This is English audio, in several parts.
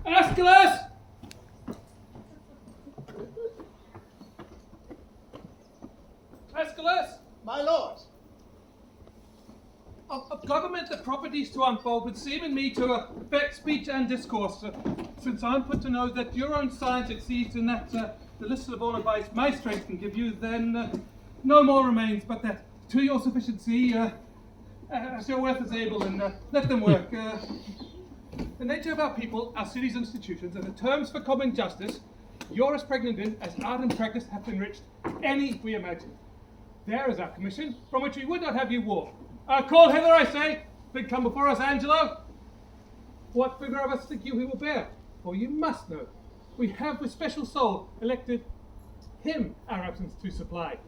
Aeschylus! Aeschylus! My lord! Of governmental properties to unfold would seem in me to affect speech and discourse, since I'm put to know that your own science exceeds in that the list of all advice my strength can give you, then no more remains but that to your sufficiency, as your worth is able, and let them work. The nature of our people, our cities and institutions, and the terms for common justice, you're as pregnant in as art and practice have enriched any we imagine. There is our commission, from which we would not have you walk. Call hither, I say, then come before us, Angelo. What figure of us think you he will bear? For you must know, we have with special soul elected him our absence to supply,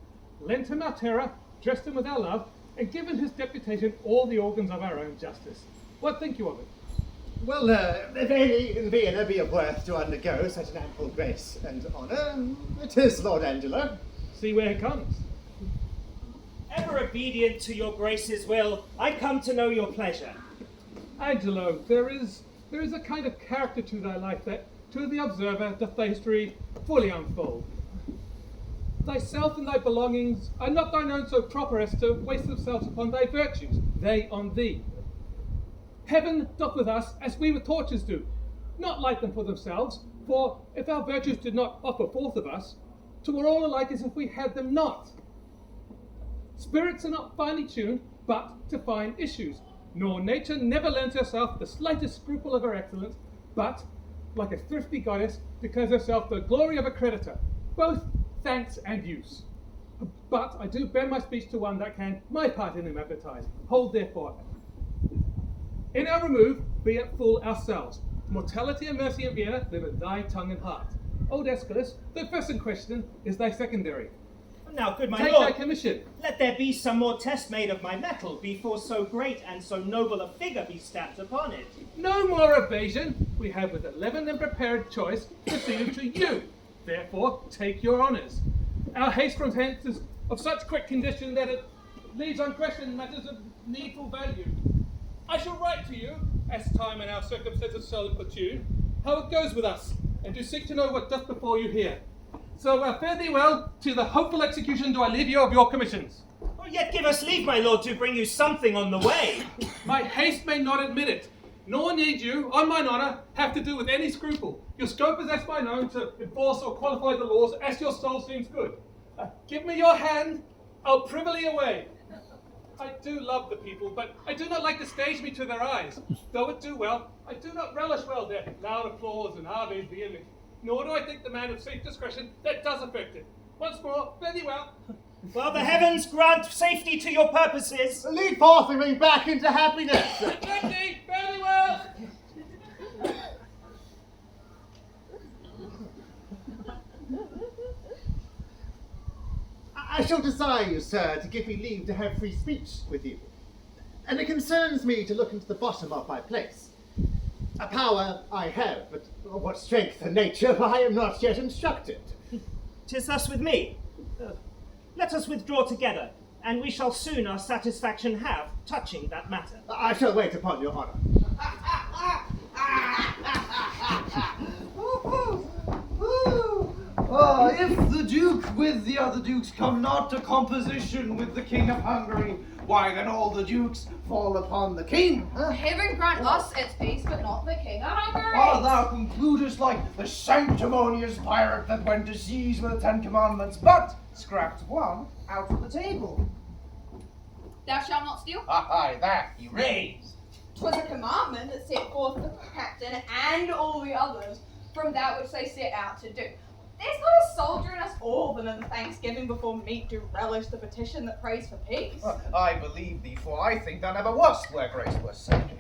lent him our terror, dressed him with our love, and given his deputation all the organs of our own justice. What think you of it? Well, if any in Vienna be of worth to undergo such an ample grace and honour, it is Lord Angelo. See where he comes. Ever obedient to your grace's will, I come to know your pleasure. Angelo, there is a kind of character to thy life that, to the observer, doth thy history fully unfold. Thyself and thy belongings are not thine own so proper as to waste themselves upon thy virtues, they on thee. Heaven doth with us as we with torches do, not light them for themselves, for if our virtues did not offer forth of us, 'twere all alike as if we had them not. Spirits are not finely tuned, but to fine issues, nor nature never lends herself the slightest scruple of her excellence, but, like a thrifty goddess, declares herself the glory of a creditor, both thanks and use. But I do bend my speech to one that can my part in him advertise. Hold therefore. In our remove, be at full ourselves. Mortality and mercy in Vienna live in thy tongue and heart. Old Aeschylus, the first in question is thy secondary. Now, good my Take lord, thy commission. let there be some more test made of my metal, before so great and so noble a figure be stamped upon it. No more evasion. We have with 11 and prepared choice proceeded to you. Therefore, take your honours. Our haste from hence is of such quick condition that it leaves unquestioned matters of needful value. I shall write to you, as time and our circumstances shall importune, how it goes with us, and do seek to know what doth befall you here. So fare thee well. To the hopeful execution do I leave you of your commissions. Oh, yet give us leave, my lord, to bring you something on the way. My haste may not admit it, nor need you, on mine honour, have to do with any scruple. Your scope possessed mine own to enforce or qualify the laws as your soul seems good. Give me your hand, I'll privily away. I do love the people, but I do not like to stage me to their eyes. Though it do well, I do not relish well their loud applause and Aves the image. Nor do I think the man of safe discretion that does affect it. Once more, fare thee well. Well, the heavens grant safety to your purposes. Lead forth and bring back into happiness. Good thee, fare thee well. I shall desire you, sir, to give me leave to have free speech with you. And it concerns me to look into the bottom of my place. A power I have, but what strength and nature I am not yet instructed. 'Tis thus with me. Let us withdraw together, and we shall soon our satisfaction have touching that matter. I shall wait upon your honour. If the Duke with the other dukes come not to composition with the King of Hungary, why then all the dukes fall upon the king. Heaven grant us its peace, but not the king of Hungary. Thou concludest like the sanctimonious pirate that went to seas with the 10 Commandments, but scrapped one out of the table. Thou shalt not steal. Aye, that he raised. 'Twas a commandment that set forth the captain and all the others from that which they set out to do. There's not a soldier in us all that in thanksgiving before meat do relish the petition that prays for peace. I believe thee, for I think there never was where grace was said.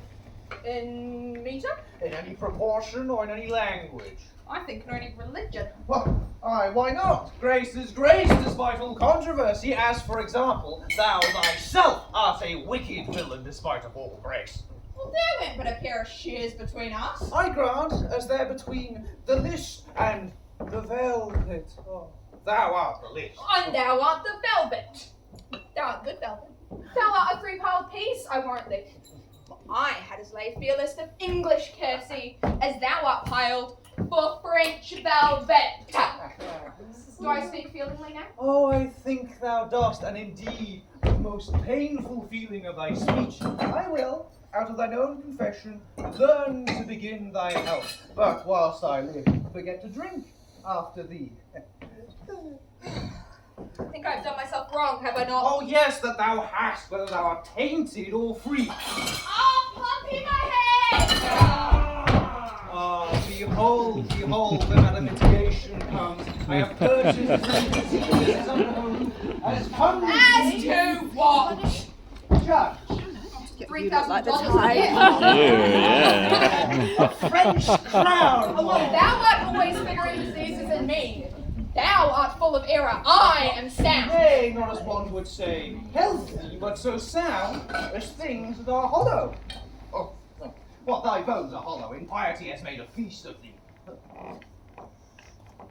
In meter? In any proportion or in any language? I think in any religion. Well, aye, why not? Grace is grace despite all controversy, as, for example, thou thyself art a wicked villain despite of all grace. Well, there went but a pair of shears between us. I grant, as there between the list and the velvet. Oh, thou art the list. And thou art the velvet. Thou art good velvet. Thou art a three-piled piece, I warrant thee. For I had as lief be a list of English courtesy as thou art piled for French velvet. Do I speak feelingly now? Oh, I think thou dost, and indeed, the most painful feeling of thy speech, I will, out of thine own confession, learn to begin thy health. But whilst I live, forget to drink after thee. I think I've done myself wrong, have I not? Oh, yes, that thou hast, whether thou art tainted or free. Oh, puppy my head! Ah, behold, the matter mitigation comes. I have purchased this unknown as come As to what? judge. $3,000 Yeah. A French crown. Oh, well, thou art always figuring diseases in me. Thou art full of error. I am sound. Nay, not as one would say healthy, but so sound as things that are hollow. Oh, what thy bones are hollow, in piety has made a feast of thee. How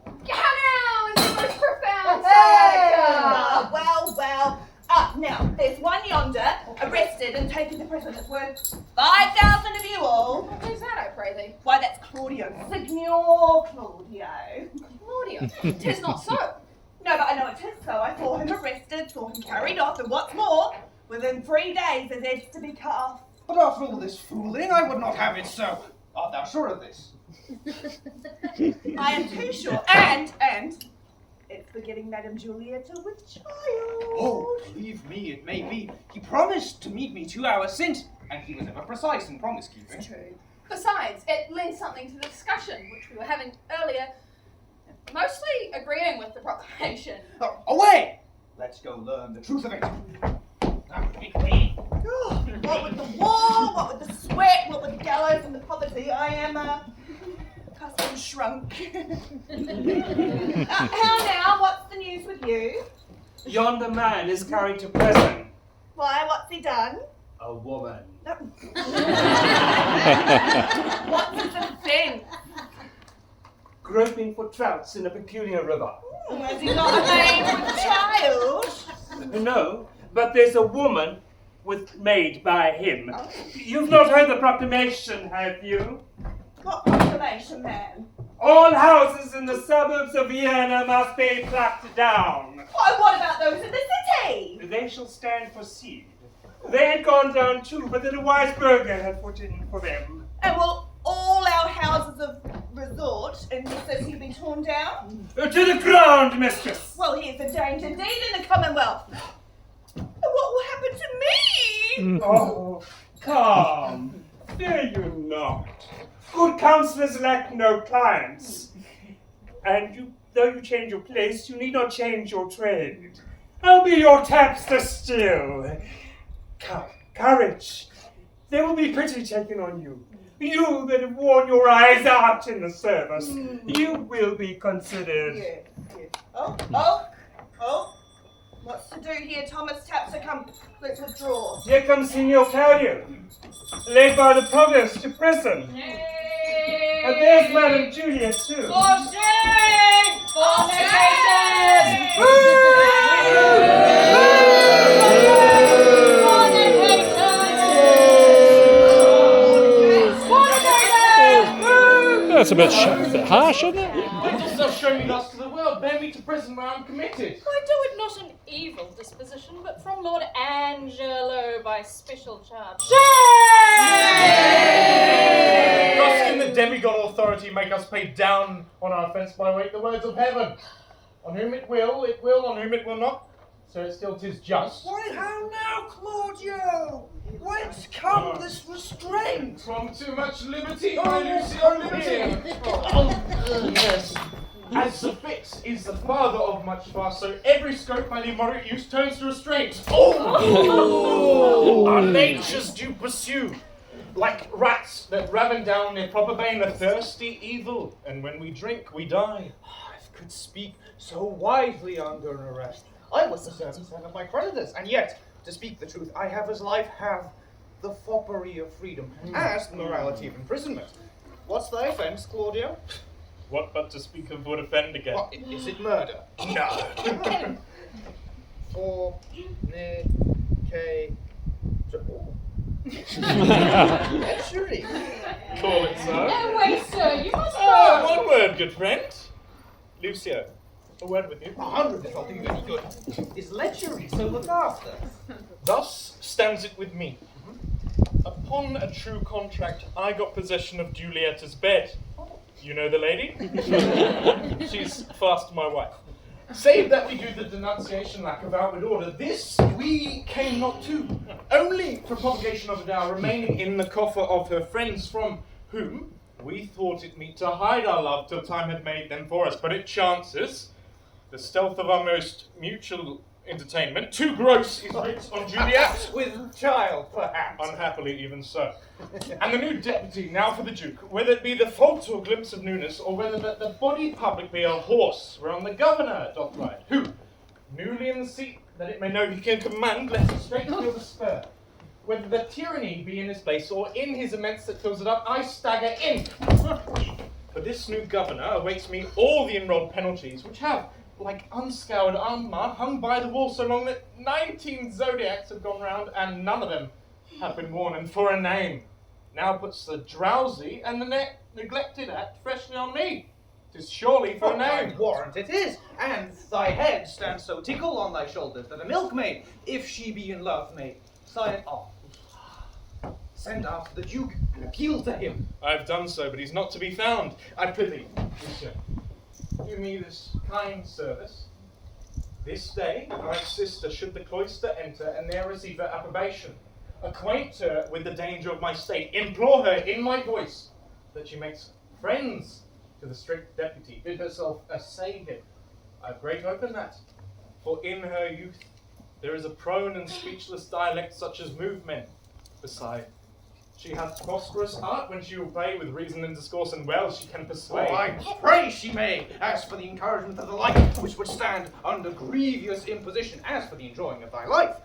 now is the most profound Ah, well. Now, there's one yonder, arrested and taken to prison that's worth 5,000 of you all. Who's that, I pray thee? Why, that's Claudio. Signor Claudio. Claudia. 'Tis not so. No, but I know it is so. I saw him arrested, saw him carried off, and what's more, within 3 days his head's to be cut off. But after all this fooling, I would not have it so. Art thou sure of this? I am too sure. And, it's for getting Madame Julieta with child. Oh, believe me, it may be. He promised to meet me 2 hours since, and he was ever precise in promise keeping. True. Besides, it lends something to the discussion which we were having earlier, mostly agreeing with the proclamation. Oh, away! Let's go learn the truth of it. Now, be clean. Oh, what with the war, what with the sweat, what with the gallows and the poverty, I am custom shrunk. How now? What's the news with you? Yonder man is carried to prison. Why? What's he done? A woman. What's his offence? Groping for trouts in a peculiar river. Has he got a maid with child? No, but there's a woman made by him. You've not heard the proclamation, have you? What proclamation, man? All houses in the suburbs of Vienna must be plucked down. Why, what about those in the city? They shall stand for seed. They had gone down too, but then a wise burgher had put in for them. And will all our houses of resort in the city be torn down? To the ground, mistress! Well, here's a danger indeed in the Commonwealth. And what will happen to me? Oh, calm. Fear you not. Good counsellors lack no clients. And though you change your place, you need not change your trade. I'll be your tapster still. Courage. There will be pity taken on you. You that have worn your eyes out in the service. You will be considered. Yes. Oh. What's to do here, Thomas Tapser? Come, let's withdraw. Here comes Signor Claudio, led by the provost to prison. And there's Madame Julia too. That's a bit harsh, isn't it? They just have shown me lost to the world, bear me to prison where I'm committed. I do it not an evil disposition, but from Lord Angelo by special charge. Thus can the demigod authority make us pay down on our offence by weight the words of heaven. On whom it will, on whom it will not. So it still 'tis just. Why, how now, Claudio? Whence come this restraint? From too much liberty, my Lucio, liberty! Yes. As the fix is the father of much fast, so every scope by the immoderate use turns to restraint. Our natures do pursue. like rats that ravin down their proper bane, a thirsty evil, and when we drink, we die. I could speak so wisely under arrest. I was the servant son of my creditors, and yet, to speak the truth, I have as life have the foppery of freedom, as the morality of imprisonment. What's thy offence, Claudio? What but to speak of would offend again? What, is it murder? No. Lechery. Call it so. No way, sir, you must Ah, know. one word, good friend. Lucio, a word with you. 100 if I'll do you any good. Is lechery so looked after? Thus stands it with me. Upon a true contract, I got possession of Julietta's bed. You know the lady? She's fast my wife. Save that we do the denunciation lack of outward order, this we came not to, only for propagation of a dower remaining in the coffer of her friends, from whom we thought it meet to hide our love till time had made them for us. But it chances, the stealth of our most mutual entertainment, too gross is writ on Juliet. With child, perhaps. Unhappily, even so. And the new deputy, now for the Duke, whether it be the fault or glimpse of newness, or whether the body public be a horse whereon the governor doth ride, who, newly in the seat, that it may know he can command, lets it straight feel the spur. Whether the tyranny be in his place, or in his immense that fills it up, I stagger in. For this new governor awaits me all the enrolled penalties, which have, like unscoured armour, hung by the wall so long that 19 zodiacs have gone round, and none of them have been worn. And for a name, now puts the drowsy and the neglected act freshly on me. 'Tis surely for a name. I warrant it is, and thy head stands so tickle on thy shoulders that a milkmaid, if she be in love, may sigh it off. Send after the Duke and appeal to him. I've done so, but he's not to be found. I prithee, Lucio, do me this kind service. This day, my sister should the cloister enter, and there receive her approbation. Acquaint her with the danger of my state. Implore her in my voice that she makes friends to the strict deputy. Bid herself assay him. I have great hope in that. For in her youth there is a prone and speechless dialect such as move men. Beside, she hath prosperous art when she will play with reason and discourse, and well she can persuade. Oh, I pray she may. As for the encouragement of the like, which would stand under grievous imposition, as for the enjoying of thy life,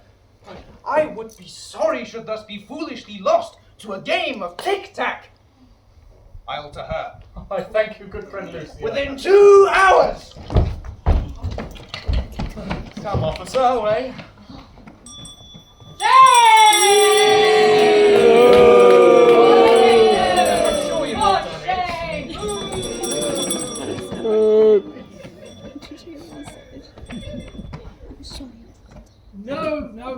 I would be sorry should thus be foolishly lost to a game of tic-tac. I'll to her. I thank you, good friend Lucio. Within 2 hours! Come, officer, away. I'm sure you've not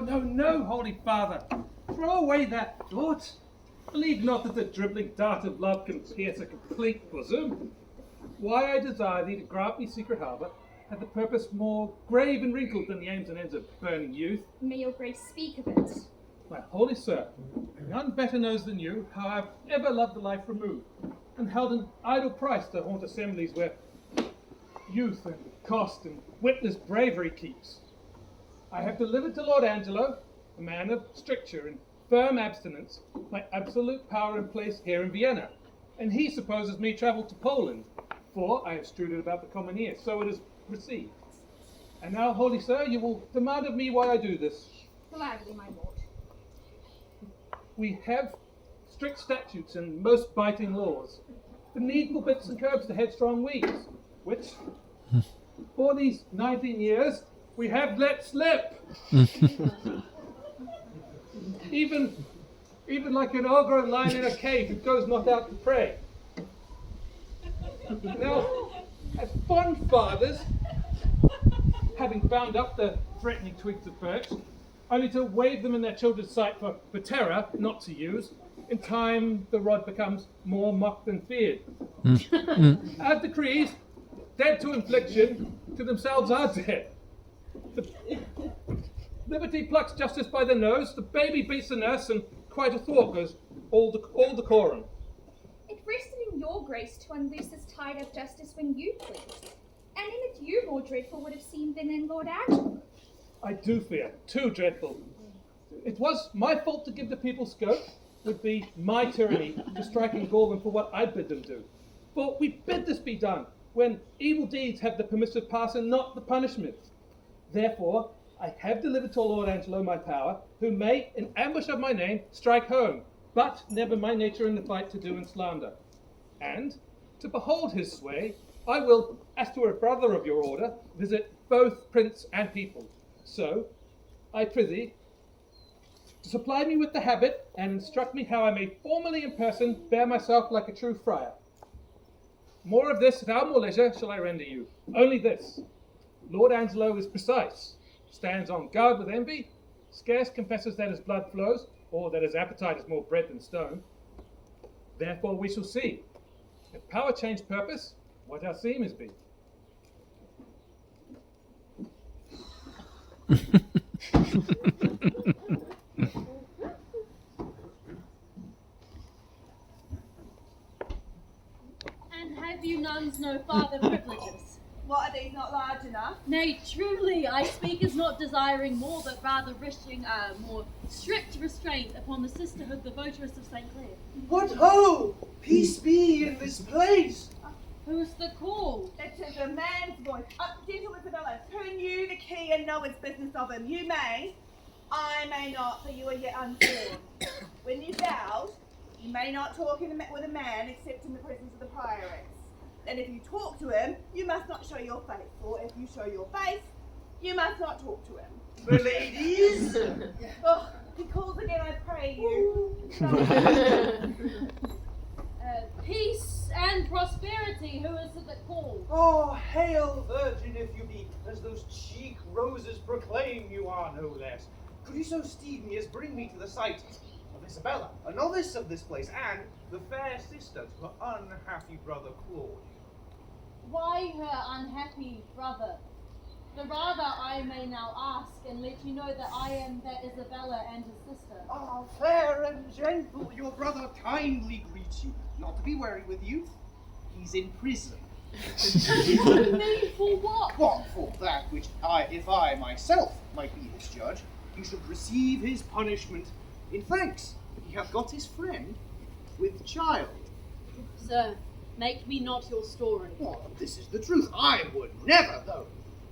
done No, Holy Father. Throw away that thought. Believe not that the dribbling dart of love can pierce a complete bosom. Why I desire thee to grant me secret harbour had the purpose more grave and wrinkled than the aims and ends of burning youth. May your grace speak of it. My holy sir, none better knows than you how I have ever loved the life removed, and held an idle price to haunt assemblies where youth and cost and witless bravery keeps. I have delivered to Lord Angelo, a man of stricture and firm abstinence, my absolute power and place here in Vienna, and he supposes me travelled to Poland, for I have strewed it about the common ear, so it is received. And now, holy sir, you will demand of me why I do this. Gladly, my lord. We have strict statutes and most biting laws, the needful bits and curbs to headstrong weeds, which, for these 19 years, we have let slip. even like an ogre lying in a cave who goes not out to pray. Now, as fond fathers, having bound up the threatening twigs of birch, only to wave them in their children's sight for terror, not to use, in time the rod becomes more mocked than feared. Our decrees, dead to infliction, to themselves are dead. The liberty plucks justice by the nose, the baby beats the nurse, and quite a thought goes all decorum. It rested in your grace to unloose this tide of justice when you pleased. And in it you more dreadful would have seemed than in Lord Angelo. I do fear, too dreadful. It was my fault to give the people scope, would be my tyranny to strike and gall them for what I bid them do. For we bid this be done, when evil deeds have the permissive pass and not the punishment. Therefore, I have delivered to Lord Angelo my power, who may, in ambush of my name, strike home, but never my nature in the fight to do and slander. And, to behold his sway, I will, as to a brother of your order, visit both prince and people. So, I prithee, to supply me with the habit, and instruct me how I may formally in person bear myself like a true friar. More of this without more leisure shall I render you. Only this, Lord Angelo is precise, stands on guard with envy, scarce confesses that his blood flows, or that his appetite is more bread than stone. Therefore we shall see, if power change purpose, what our seemers be. And have you nuns no farther privileges? What, are these not large enough? Nay, truly, I speak as not desiring more, but rather wishing a more strict restraint upon the sisterhood, the votaress of St. Clair. What ho! Peace be in this place! Who's the call? It is a man's voice. Gentle Isabella, who knew the key and knowledge business of him? You may, I may not, for you are yet unformed. When you vowed, you may not talk with a man except in the presence of the prioress. And if you talk to him, you must not show your face. Or if you show your face, you must not talk to him. The ladies! Oh, he calls again, I pray you. Peace and prosperity, who is it that calls? Oh, hail, virgin, if you be, as those cheek roses proclaim you are no less. Could you so steed me as bring me to the sight of Isabella, a novice of this place, and the fair sister to her unhappy brother Claude? Why her unhappy brother? The rather I may now ask and let you know that I am that Isabella and his sister. Ah, fair and gentle, your brother kindly greets you. Not to be wary with you, he's in prison. Me for what? What for that which if I myself might be his judge, he should receive his punishment in thanks. He hath got his friend with child. Sir, make me not your story. Oh, this is the truth. I would never, though.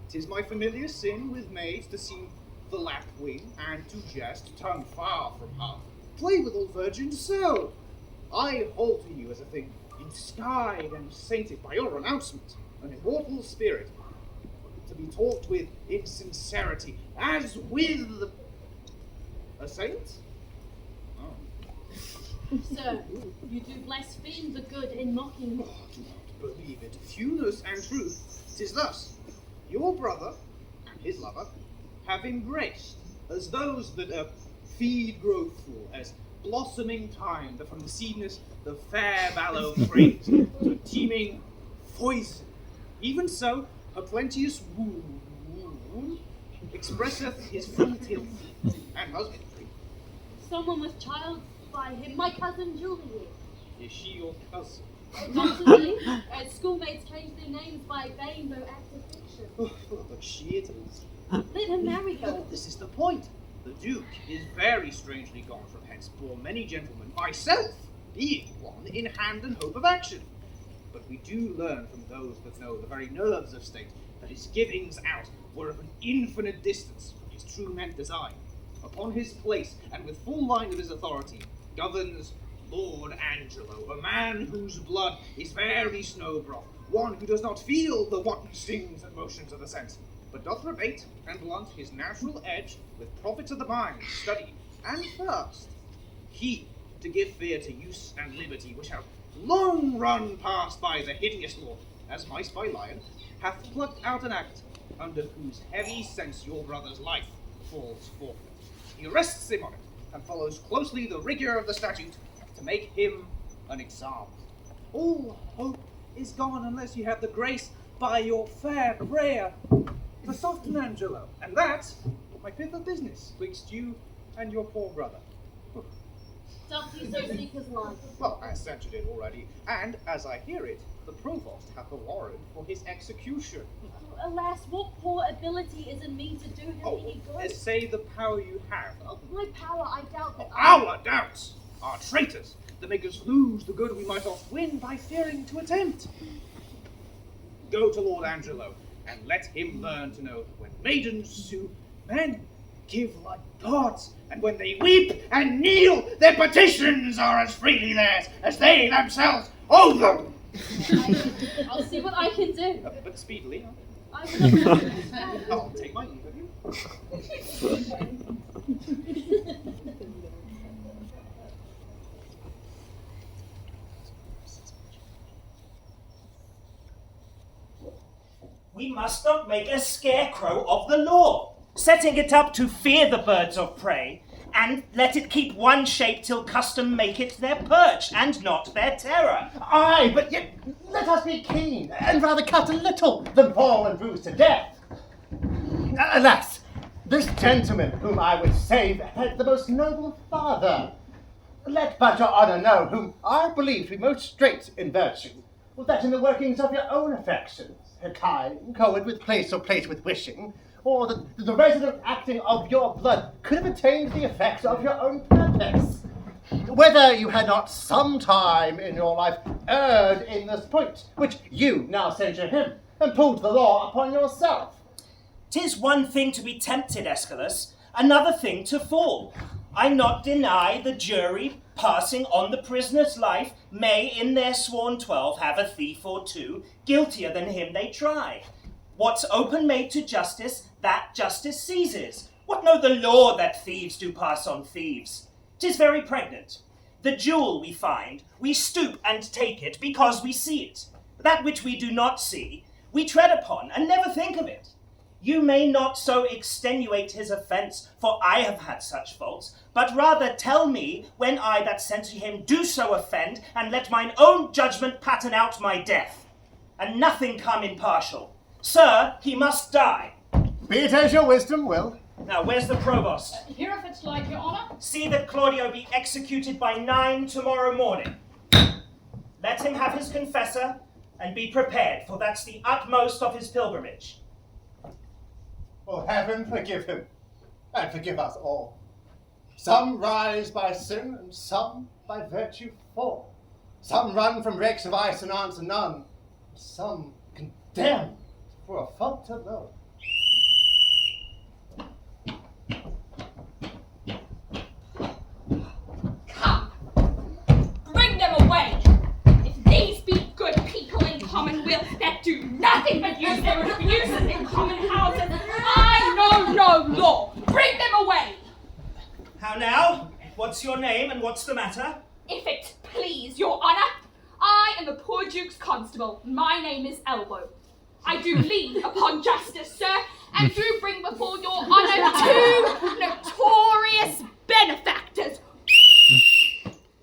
'Tis my familiar sin with maids to seem the lapwing and to jest, tongue far from heart. Play with all virgins so. I hold to you as a thing inspired and sainted by your announcement, an immortal spirit, to be talked with in sincerity, as with a saint? Oh. Sir, you do blaspheme the good in mocking me. Oh, do not believe it. Fewness and truth, 'tis thus. Your brother and his lover have embraced, as those that feed grow full, as blossoming time that from the seedness the fair vallow frames to teeming poison. Even so, a plenteous womb expresseth his full tilth and husbandry. Someone with child by him, my cousin Juliet. Is she your cousin? Possibly, as schoolmates change their names by vain though active fiction. Oh, but she it is. Let him marry her. But this is the point. The Duke is very strangely gone from hence, bore many gentlemen, myself being one, in hand and hope of action. But we do learn from those that know the very nerves of state that his givings out were of an infinite distance from his true meant design. Upon his place, and with full line of his authority, governs Lord Angelo, a man whose blood is very snowbroth, one who does not feel the wanton stings and motions of the sense, but doth rebate and blunt his natural edge with profits of the mind, study, and thirst. He, to give fear to use and liberty, which have long run past by the hideous law, as mice by lion, hath plucked out an act, under whose heavy sense your brother's life falls forfeit. He arrests him on it, and follows closely the rigour of the statute, to make him an example. All hope is gone unless you have the grace by your fair prayer to soften Angelo, and that my fifth of business twixt you and your poor brother. Doth he so seek his life? Well, as censured it already, and as I hear it, the provost hath a warrant for his execution. Alas, what poor ability is in me to do him any good? Say the power you have. Of my power, I doubt that Our doubts! are traitors that make us lose the good we might oft win by fearing to attempt. Go to Lord Angelo, and let him learn to know that when maidens sue, men give like gods, and when they weep and kneel, their petitions are as freely theirs as they themselves owe them. I'll see what I can do. But speedily. I will. I'll take my leave of you. We must not make a scarecrow of the law, setting it up to fear the birds of prey, and let it keep one shape till custom make it their perch, and not their terror. Aye, but yet let us be keen, and rather cut a little than fall and bruise to death. Alas, this gentleman whom I would save had the most noble father. Let but your honour know, whom I believe to be most straight in virtue, was that in the workings of your own affections, kind, coed with place or place with wishing, or that the resident acting of your blood could have attained the effects of your own purpose. Whether you had not some time in your life erred in this point, which you now censure him, and pulled the law upon yourself. 'Tis one thing to be tempted, Aeschylus, another thing to fall. I not deny the jury, passing on the prisoner's life, may in their sworn 12 have a thief or two, guiltier than him they try. What's open made to justice, that justice seizes. What know the law that thieves do pass on thieves? 'Tis very pregnant. The jewel we find, we stoop and take it because we see it. That which we do not see, we tread upon and never think of it. You may not so extenuate his offence, for I have had such faults, but rather tell me when I that censure him do so offend, and let mine own judgment pattern out my death, and nothing come impartial. Sir, he must die. Be it as your wisdom will. Now, where's the provost? Here if it's like, Your Honour. See that Claudio be executed by 9 tomorrow morning. Let him have his confessor, and be prepared, for that's the utmost of his pilgrimage. Oh, heaven forgive him, and forgive us all. Some rise by sin, and some by virtue fall. Some run from wrecks of ice and answer none. Some condemned for a fault alone. Come, bring them away. If these be good people in commonweal that do nothing but use their abuses in common houses, I know no law. Bring them away. How now? What's your name and what's the matter? If it please your honour, I am the poor Duke's constable. My name is Elbow. I do lead upon justice, sir, and do bring before your honour 2 notorious benefactors.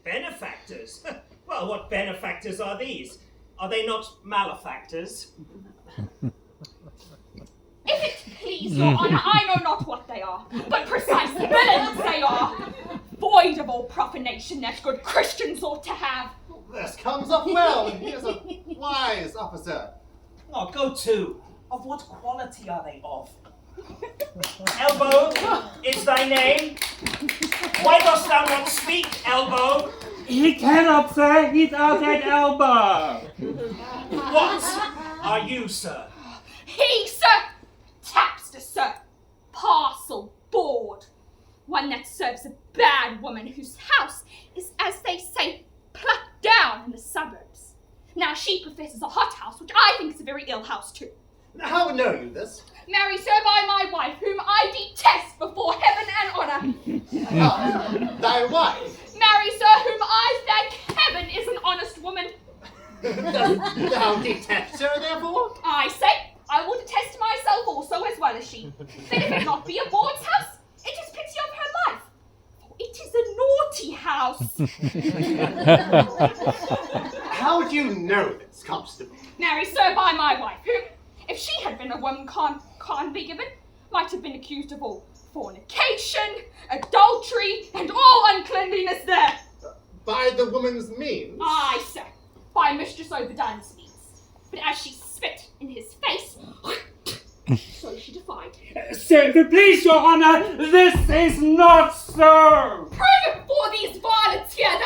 Benefactors? Well, what benefactors are these? Are they not malefactors? If it please your honour, I know not what they are, but precise villains they are, void of all profanation that good Christians ought to have. This comes off well, and here's a wise officer. Oh, go to. Of what quality are they of? Elbow is thy name? Why dost thou not speak, Elbow? He cannot, sir. He's out at elbow. What are you, sir? He, sir, tapster, sir, parcel board, one that serves a bad woman whose house is, as they say, plucked down in the suburbs. Now she professes a hot house, which I think is a very ill house too. How know you this? Marry, sir, by my wife, whom I detest before heaven and honour. Thy wife? Marry, sir, whom I thank heaven is an honest woman. Dost thou detest her, therefore? I say, I will detest myself also as well as she. Then if it not be a bawd's house, it is pity of her life. For it is a naughty house. How do you know this, constable? Marry, sir, by my wife, who, if she had been a woman can't be given, might have been accused of all fornication, adultery, and all uncleanliness there. By the woman's means? Aye, sir, by Mistress Overdone's means. But as she spit in his face, so she defied. Sir, if it please your honour, this is not so. Prove it for these varlets here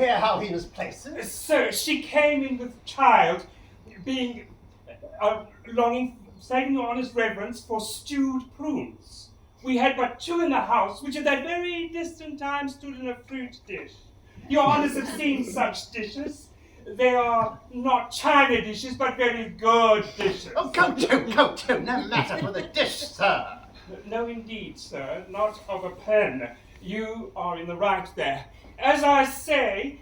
hear how he was placed? Sir, she came in with child, being longing, saving your honest reverence for stewed prunes. We had but 2 in the house, which at that very distant time stood in a fruit dish. Your honours have seen such dishes. They are not china dishes, but very good dishes. Oh, go to, no matter for the dish, sir. No, indeed, sir, not of a pen. You are in the right there. As I say,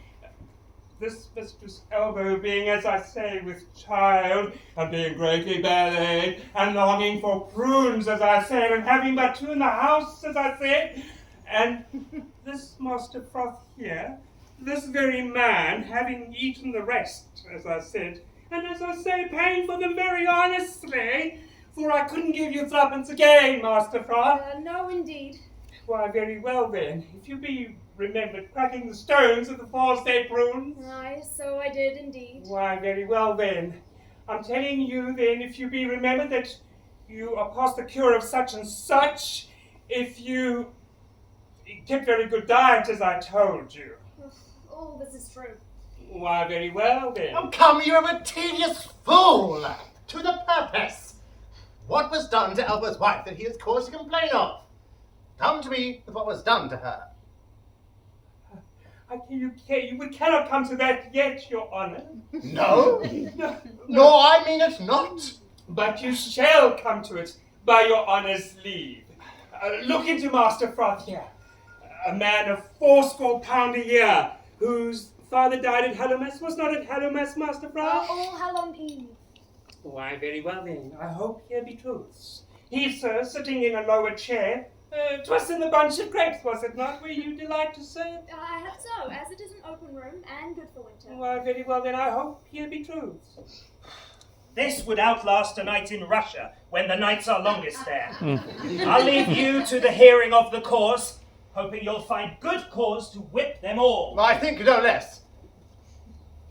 this Mistress Elbow being, as I say, with child, and being greatly bellied, and longing for prunes, as I said, and having but 2 in the house, as I said, and this Master Froth here, this very man, having eaten the rest, as I said, and as I say, paying for them very honestly, for I couldn't give you 3 again, Master Froth. No, indeed. Why, very well then, if you be remembered cracking the stones of the 4 state prunes. Aye, so I did indeed. Why, very well then. I'm telling you then, if you be remembered that you are past the cure of such and such, if you kept very good diet, as I told you. All this is true. Why, very well then. Oh, come, you are a tedious fool! To the purpose. What was done to Elba's wife that he has cause to complain of? Come to me with what was done to her. We cannot come to that yet, Your Honour. No? No, I mean it not. But you shall come to it, by Your Honour's leave. Look into Master Froth here, a man of 80 pounds a year, whose father died at Hallowmas. Was not at Hallowmas, Master Froth? All Hallow Eve. Why, very well then. I hope here be truths. He, sir, sitting in a lower chair, 'twas in the bunch of grapes, was it not, where you delight to sit? I have so, as it is an open room and good for winter. Why, very well then. I hope here be truths. This would outlast a night in Russia, when the nights are longest there. I'll leave you to the hearing of the cause, hoping you'll find good cause to whip them all. I think no less.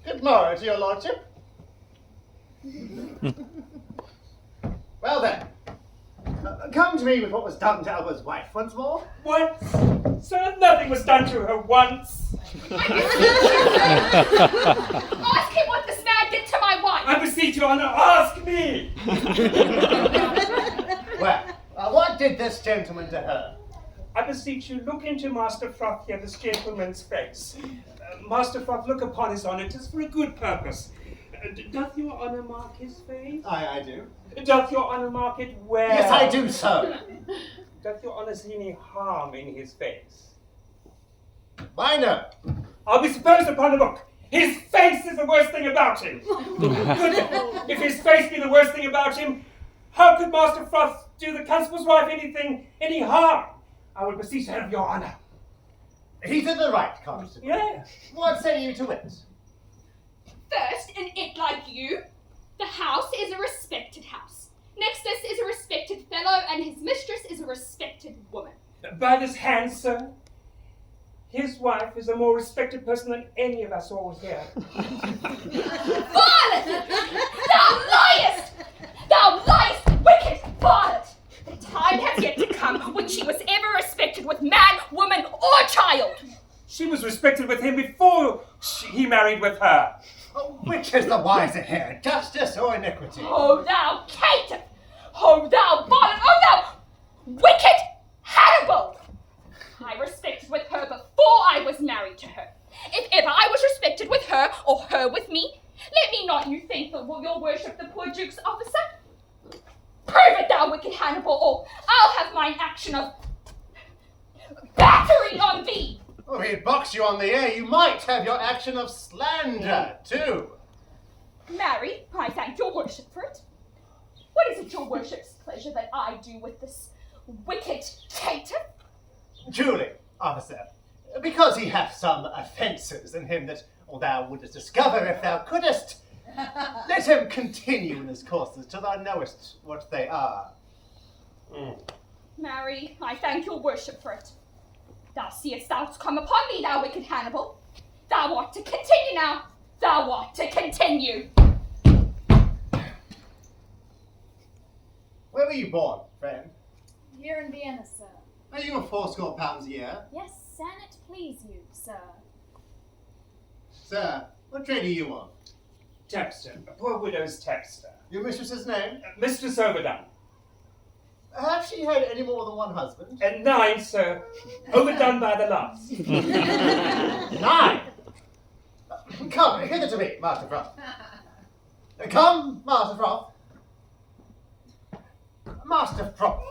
Good morrow to your lordship. Well then, come to me with what was done to Elba's wife once more. Once? Sir, nothing was done to her once. Ask him what this man did to my wife. I beseech Your Honour, ask me. Well, what did this gentleman to her? I beseech you, look into Master Froth here, this gentleman's face. Master Froth, look upon his honour, 'tis for a good purpose. Doth Your Honour mark his face? I do. Doth Your Honour mark it well? Yes, I do, sir. Doth Your Honour see any harm in his face? Why no? I'll be supposed upon the look. His face is the worst thing about him. Good. If his face be the worst thing about him, how could Master Froth do the constable's wife any harm? I would beseech her of Your Honour. He's in the right, Constable. Yeah. What say you to it? First, and it like you, the house is a respected house. Next, this is a respected fellow, and his mistress is a respected woman. By this hand, sir, his wife is a more respected person than any of us all here. Varlet! Thou liest! Thou liest, wicked varlet! The time has yet to come when she was ever respected with man, woman, or child. She was respected with him before he married with her. Oh, which is the wiser here, justice or iniquity? Oh, thou caitiff! Oh, thou varlet! Oh, thou wicked Hannibal! I respected with her before I was married to her. If ever I was respected with her, or her with me, let me not you think that your worship the poor Duke's officer. Prove it, thou wicked Hannibal, or I'll have mine action of battery on thee! Well, he'd box you on the ear. You might have your action of slander, too. Marry, I thank your worship for it. What is it your worship's pleasure that I do with this wicked caitiff? Truly, officer, because he hath some offences in him that thou wouldst discover if thou couldst, let him continue in his courses till thou knowest what they are. Marry, I thank your worship for it. Thou seest thou'st come upon me, thou wicked Hannibal. Thou art to continue now. Thou art to continue. Where were you born, friend? Here in Vienna, sir. Are you a 80 pounds a year? Yes, an it please you, sir. Sir, what trade are you on? Tapster, a poor widow's tapster. Your mistress's name? Mistress Overdone. Have she had any more than one husband? And 9, sir. Overdone by the last. 9! Come, hither to me, Master Froth. Come, Master Froth. Master Froth,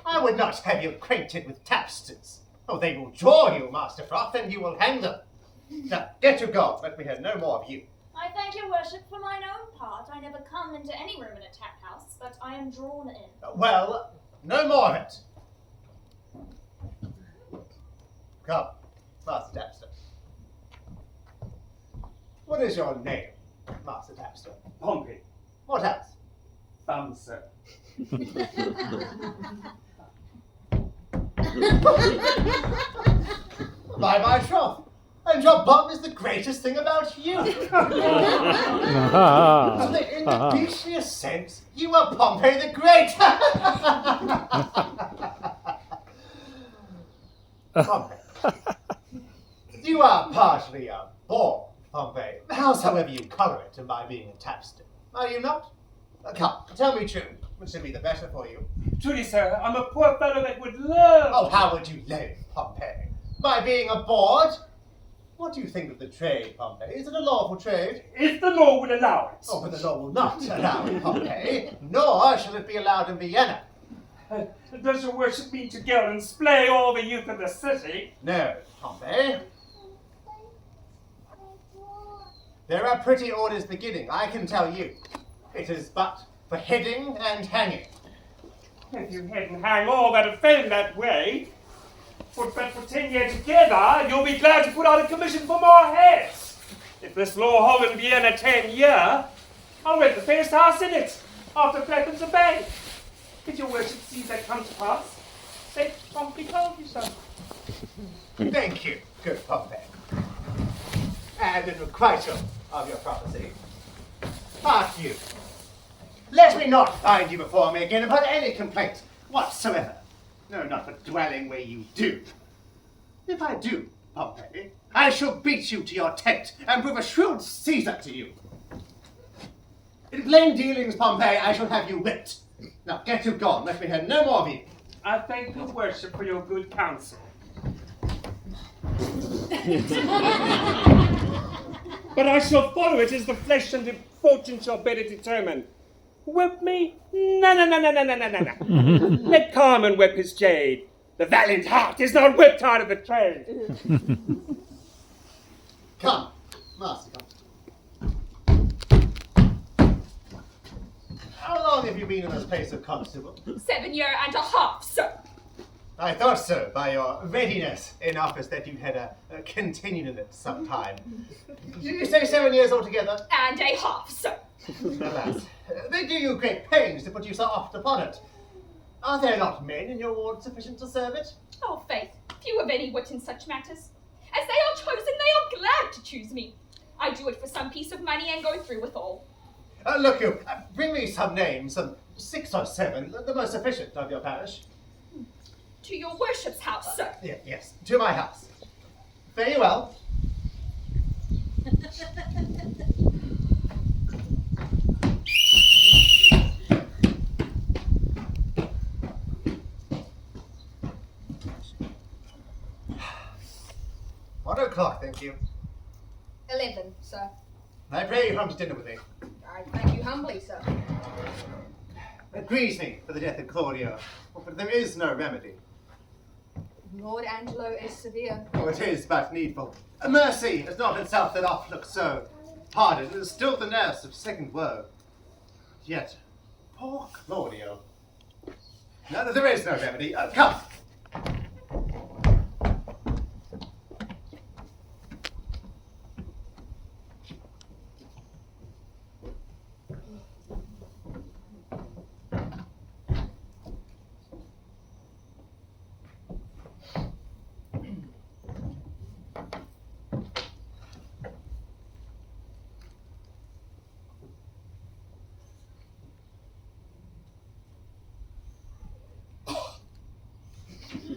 I would not have you acquainted with tapsters. Oh, they will draw you, Master Froth, and you will hang them. Now, get you gone. Let me hear no more of you. I thank your worship for mine own part. I never come into any room in a tap house, but I am drawn in. Well, no more of it. Come, Master Tapster. What is your name, Master Tapster? Pompey. What else? Thumb, sir. By my troth, and your bum is the greatest thing about you. In the beastliest sense, you are Pompey the Great. Pompey, you are partly a born Pompey, howsoever you colour it, and by being a tapster. Are you not? Come, tell me true, which would be the better for you. Truly, sir, I'm a poor fellow that would love. Oh, how would you live, Pompey? By being a board? What do you think of the trade, Pompey? Is it a lawful trade? If the law would allow it. Oh, but the law will not allow it, Pompey, nor shall it be allowed in Vienna. Does your worship mean to go and splay all the youth of the city? No, Pompey. There are pretty orders beginning, I can tell you. It is but for heading and hanging. If you head and hang all that have failed that way, but for 10 years together, you'll be glad to put out a commission for more heads. If this law hold in Vienna 10 year, I'll rent the first house in it, after Clapham's Bay. Did your worship see that come to pass? St. Pompey told you so. Thank you, good Pompey. And in requital of your prophecy, hark you. Let me not find you before me again upon any complaint whatsoever. No, not for dwelling where you do. If I do, Pompey, I shall beat you to your tent and prove a shrewd Caesar to you. In plain dealings, Pompey, I shall have you whipped. Now get you gone, let me hear no more of you. I thank your worship for your good counsel. But I shall follow it as the flesh and the fortune shall better determine. Whip me? No. Let Carmen whip his jade. The valiant heart is not whipped out of the trade. Come, Master. How long have you been in this place of constable? 7 years and a half, sir. I thought so, by your readiness in office, that you had continued in it some time. Did you say 7 years altogether? And a half, sir. Alas, they do you great pains to put you so oft upon it. Are there not men in your ward sufficient to serve it? Oh, faith, few have any wit in such matters. As they are chosen, they are glad to choose me. I do it for some piece of money and go through with all. Look you, bring me some names, some 6 or 7, the most sufficient of your parish. To your worship's house, sir. Yes, to my house. Very well. What o'clock, thank you. 11, sir. I pray you come to dinner with me. I thank you humbly, sir. It grieves me for the death of Claudio, but there is no remedy. Lord Angelo is severe. Oh, it is but needful. Mercy is not itself that oft looks so. Pardon is still the nurse of second woe. Yet, poor Claudio. No, there is no remedy. Come.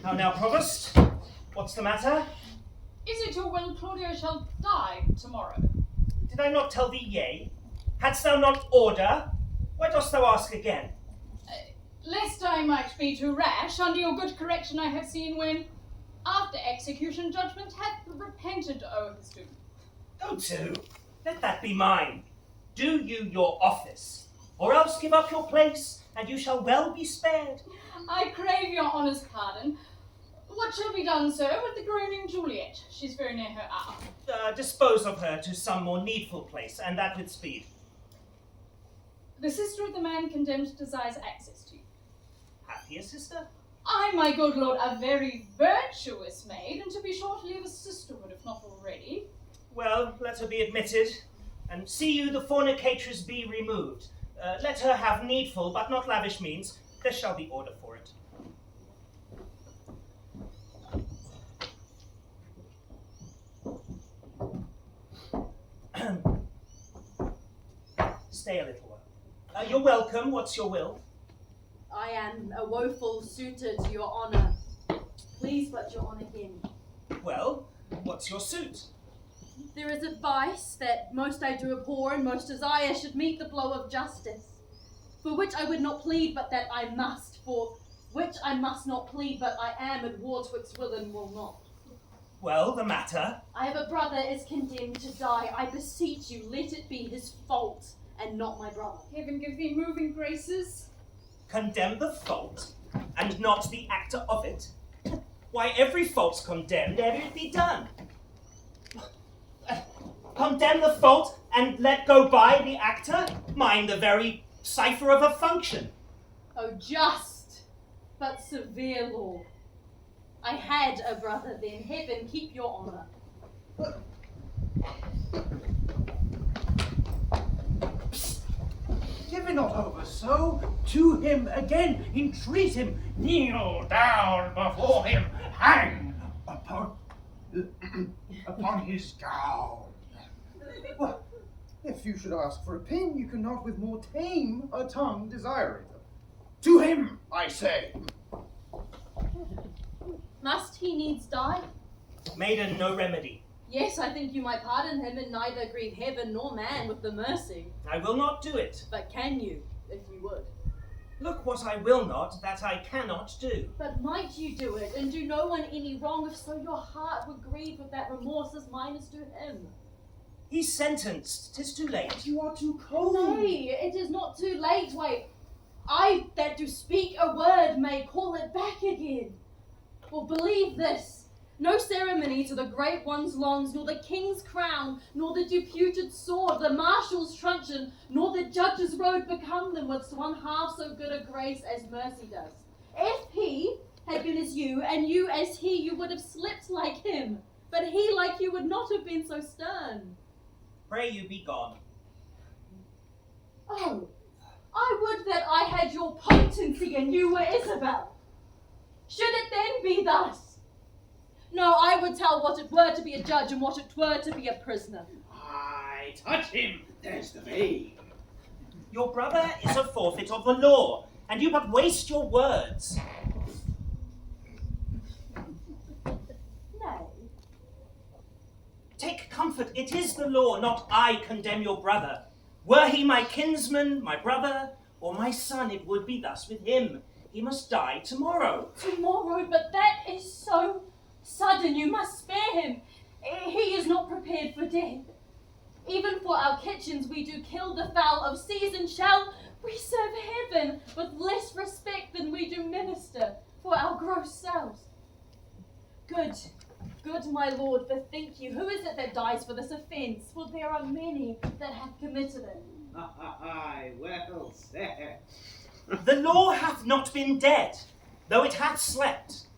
How now, Provost? What's the matter? Is it your will Claudio shall die tomorrow? Did I not tell thee yea? Hadst thou not order? Why dost thou ask again? Lest I might be too rash, under your good correction I have seen when, after execution, judgment hath repented o'er his doom. Go to, let that be mine. Do you your office, or else give up your place, and you shall well be spared. I crave your honour's pardon. What shall be done, sir, with the groaning Juliet? She's very near her hour. Dispose of her to some more needful place, and that with speed. The sister of the man condemned desires access to you. Hath he a sister? I, my good lord, a very virtuous maid, and to be sure to leave a sisterhood, if not already. Well, let her be admitted, and see you the fornicatress be removed. Let her have needful, but not lavish means. There shall be order for it. Stay a little while. You're welcome. What's your will? I am a woeful suitor to your honour. Please but your honour him. Well, what's your suit? There is advice that most I do abhor and most desire should meet the blow of justice, for which I would not plead but that I must, for which I must not plead but I am at war twixt will and will not. Well, the matter? I have a brother is condemned to die. I beseech you, let it be his fault and not my brother. Heaven give thee moving graces. Condemn the fault, and not the actor of it? Why, every fault's condemned ere it be done. Condemn the fault and let go by the actor? Mind the very cipher of a function. Oh, just but severe law. I had a brother then. Heaven keep your honour. Give it not over so. To him again, entreat him. Kneel down before him, hang upon his gown. Well, if you should ask for a pin, you cannot with more tame a tongue desire it. To him, I say. Must he needs die? Maiden, no remedy. Yes, I think you might pardon him and neither grieve heaven nor man with the mercy. I will not do it. But can you, if you would? Look what I will not, that I cannot do. But might you do it, and do no one any wrong, if so your heart would grieve with that remorse as mine is to him? He's sentenced. 'Tis too late. You are too cold. Nay, it is not too late. Wait, I that do speak a word may call it back again. For believe this, no ceremony to the great one's longs, nor the king's crown, nor the deputed sword, the marshal's truncheon, nor the judge's robe become them with one half so good a grace as mercy does. If he had been as you, and you as he, you would have slept like him, but he like you would not have been so stern. Pray you be gone. Oh, I would that I had your potency and you were Isabel. Should it then be thus? No, I would tell what it were to be a judge and what it were to be a prisoner. Aye, touch him. There's the babe. Your brother is a forfeit of the law, and you but waste your words. Nay. Take comfort, it is the law, not I condemn your brother. Were he my kinsman, my brother, or my son, it would be thus with him. He must die tomorrow. Tomorrow, but that is so sudden. You must spare him. He is not prepared for death. Even for our kitchens we do kill the fowl of season. Shall we serve heaven with less respect than we do minister for our gross selves? Good, my lord, bethink you. Who is it that dies for this offence? For there are many that have committed it. Aye, well said. The law hath not been dead, though it hath slept.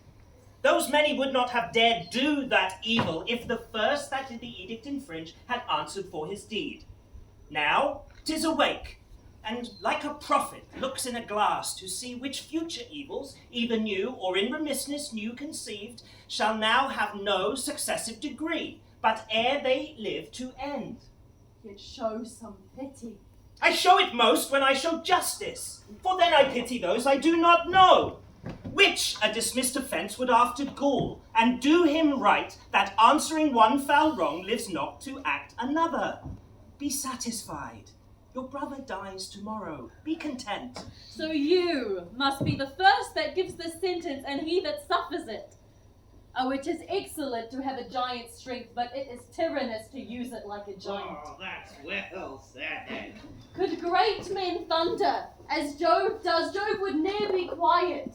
Those many would not have dared do that evil if the first that did the edict infringe had answered for his deed. Now 'tis awake, and like a prophet looks in a glass to see which future evils, either new or in remissness new conceived, shall now have no successive degree, but ere they live to end. Yet show some pity. I show it most when I show justice, for then I pity those I do not know. which a dismissed offence would after gall, and do him right, that answering one foul wrong lives not to act another. Be satisfied. Your brother dies tomorrow. Be content. So you must be the first that gives the sentence and he that suffers it. Oh, it is excellent to have a giant's strength, but it is tyrannous to use it like a giant. Oh, that's well said. Could great men thunder, as Job does, Job would ne'er be quiet.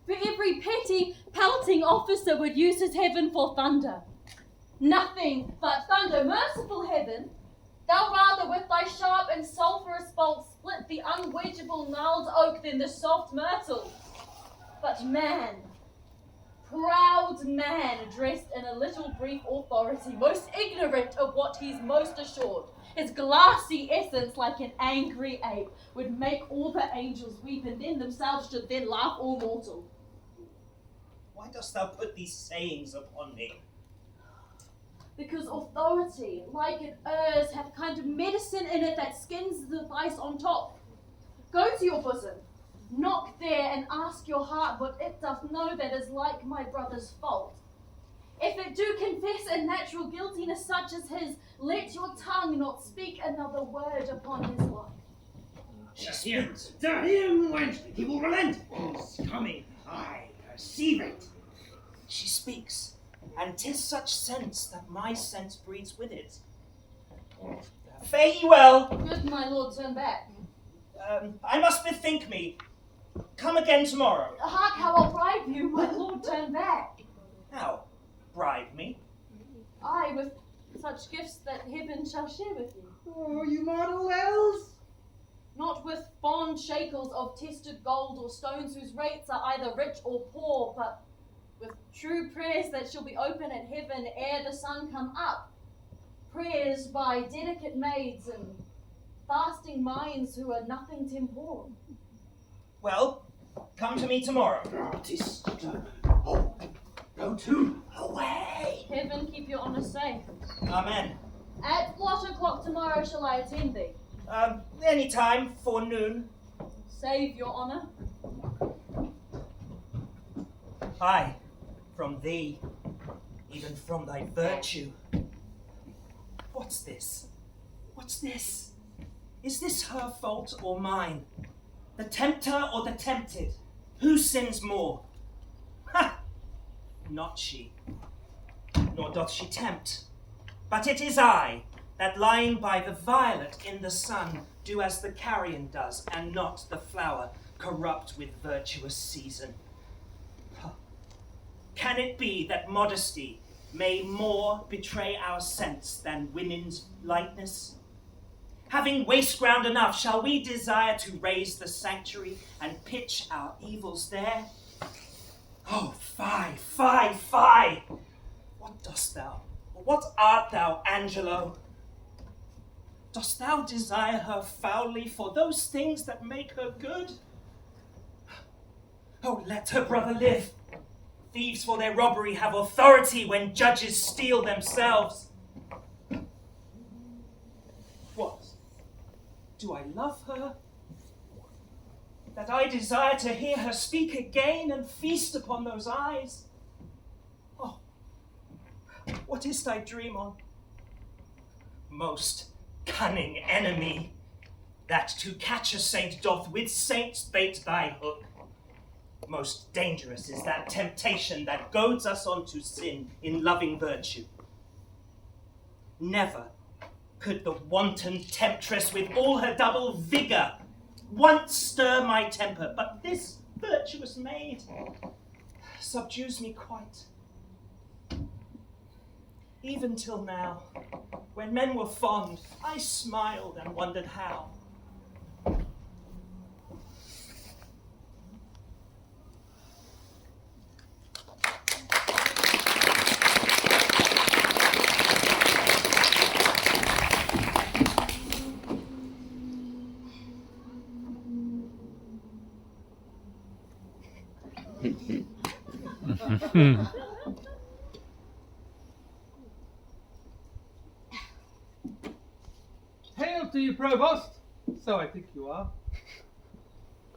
For every petty, pelting officer would use his heaven for thunder. Nothing but thunder, merciful heaven. Thou rather with thy sharp and sulphurous bolt split the unwedgeable gnarled oak than the soft myrtle. But man, proud man, dressed in a little brief authority, most ignorant of what he's most assured, his glassy essence like an angry ape, would make all the angels weep, and then themselves should then laugh all mortal. Why dost thou put these sayings upon me? Because authority, like it errs, hath kind of medicine in it that skins the vice on top. Go to your bosom, knock there, and ask your heart what it doth know that is like my brother's fault. If it do confess a natural guiltiness such as his, let your tongue not speak another word upon his life. To him went, he will relent. He's coming, I perceive it. She speaks, and 'tis such sense that my sense breeds with it. Fare ye well. Good my lord, turn back. I must bethink me. Come again tomorrow. Hark how I'll bribe you, my lord, turn back. How? Bribe me? I, with such gifts that heaven shall share with you. Oh, you model wells? Not with fond shekels of tested gold or stones whose rates are either rich or poor, but with true prayers that shall be open at heaven ere the sun come up. Prayers by delicate maids and fasting minds who are nothing temporal. Well, come to me tomorrow. Go to, away. Heaven keep your honour safe. Amen. At what o'clock tomorrow shall I attend thee? Any time, forenoon. Save your honour. Aye, from thee, even from thy virtue. What's this? What's this? Is this her fault or mine? The tempter or the tempted? Who sins more? Ha! Not she, nor doth she tempt. But it is I, that lying by the violet in the sun, do as the carrion does, and not the flower, corrupt with virtuous season. Can it be that modesty may more betray our sense than women's lightness? Having waste ground enough, shall we desire to raise the sanctuary and pitch our evils there? Oh, fie, fie, fie! What dost thou? What art thou, Angelo? Dost thou desire her foully for those things that make her good? Oh, let her brother live. Thieves for their robbery have authority when judges steal themselves. What? Do I love her? That I desire to hear her speak again and feast upon those eyes? Oh, what is thy dream on? Most cunning enemy, that to catch a saint doth with saints bait thy hook. Most dangerous is that temptation that goads us on to sin in loving virtue. Never could the wanton temptress with all her double vigour once stir my temper, but this virtuous maid subdues me quite. Even till now, when men were fond, I smiled and wondered how. Hail to you, Provost! So I think you are.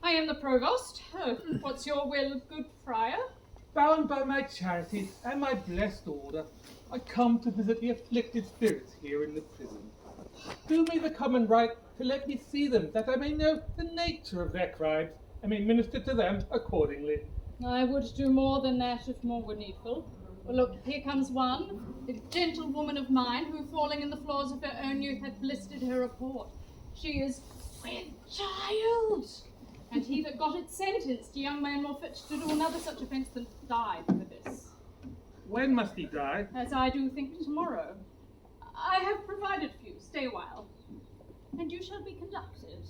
I am the provost. Oh, what's your will, good friar? Bound by my charities and my blessed order, I come to visit the afflicted spirits here in the prison. Do me the common right to let me see them, that I may know the nature of their crimes, and may minister to them accordingly. I would do more than that if more were needful. Well, look, here comes one, a gentlewoman of mine, who, falling in the floors of her own youth, hath blistered her report. She is with child, and he that got it sentenced, a young man more fit to do another such offence than die for this. When must he die? As I do think tomorrow. I have provided for you. Stay a while, and you shall be conducted.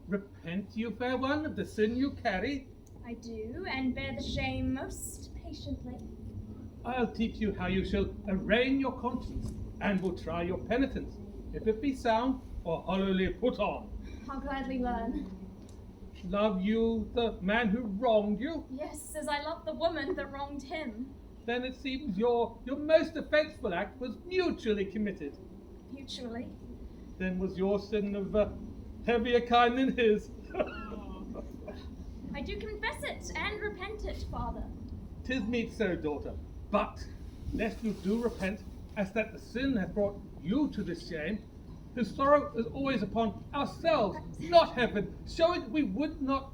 Repent you, fair one, of the sin you carry. I do, and bear the shame most patiently. I'll teach you how you shall arraign your conscience, and will try your penitence, if it be sound or hollowly put on. I'll gladly learn. Love you the man who wronged you? Yes, as I love the woman that wronged him. Then it seems your most offenseful act was mutually committed. Mutually. Then was your sin of heavier kind than his. I do confess it and repent it, father. 'Tis meet so, daughter. But lest you do repent, as that the sin hath brought you to this shame, the sorrow is always upon ourselves, not heaven, showing that we would not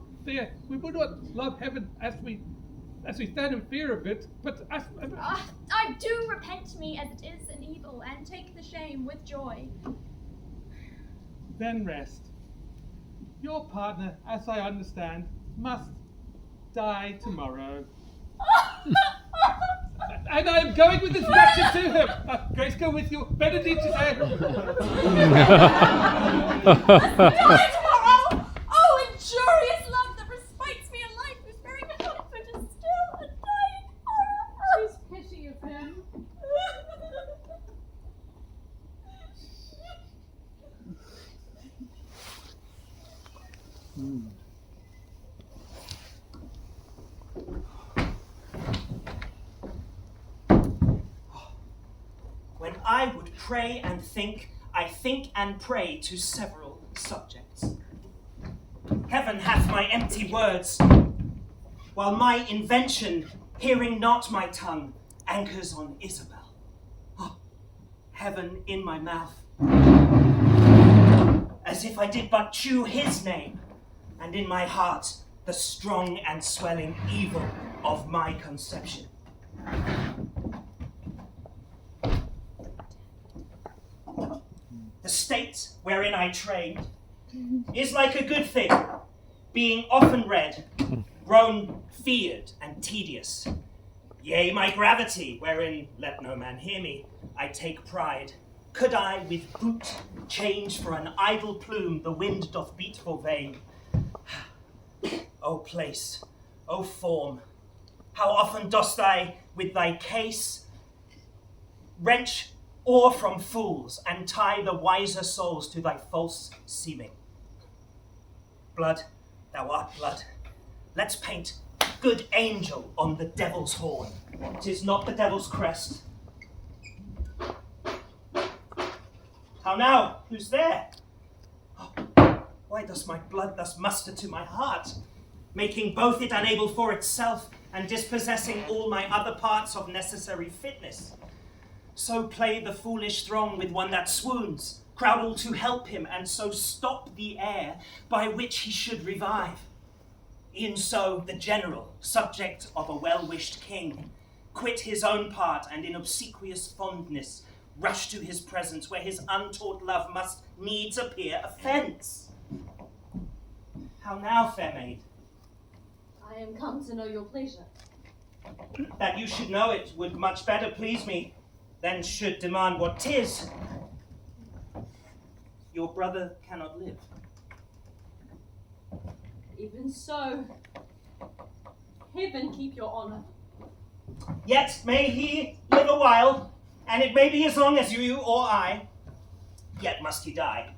love heaven as we stand in fear of it, but as I do repent me as it is an evil, and take the shame with joy. Then rest. Your partner, as I understand, must die tomorrow. And I am going with this wretched to him. Grace go with you. Benedictus Die tomorrow! Oh, injurious love that respites me in life, whose very comfort is still a dying horror. Tis pity of him. When I would pray and think, I think and pray to several subjects. Heaven hath my empty words, while my invention, hearing not my tongue, anchors on Isabel. Oh, heaven in my mouth, as if I did but chew his name, and in my heart the strong and swelling evil of my conception. The state wherein I trade is like a good thing, being often read, grown feared and tedious. Yea, my gravity, wherein, let no man hear me, I take pride. Could I with boot change for an idle plume the wind doth beat for vain? O place, O form, how often dost thou with thy case wrench ore from fools, and tie the wiser souls to thy false seeming. Blood, thou art blood. Let's paint good angel on the devil's horn. 'Tis not the devil's crest. How now? Who's there? Oh, why does my blood thus muster to my heart, making both it unable for itself and dispossessing all my other parts of necessary fitness? So play the foolish throng with one that swoons, crowd all to help him, and so stop the air by which he should revive. E'en so the general, subject of a well-wished king, quit his own part, and in obsequious fondness rush to his presence, where his untaught love must needs appear offence. How now, fair maid? I am come to know your pleasure. That you should know it would much better please me than should demand what 'tis. Your brother cannot live. Even so, heaven keep your honor. Yet may he live a while, and it may be as long as you or I, yet must he die.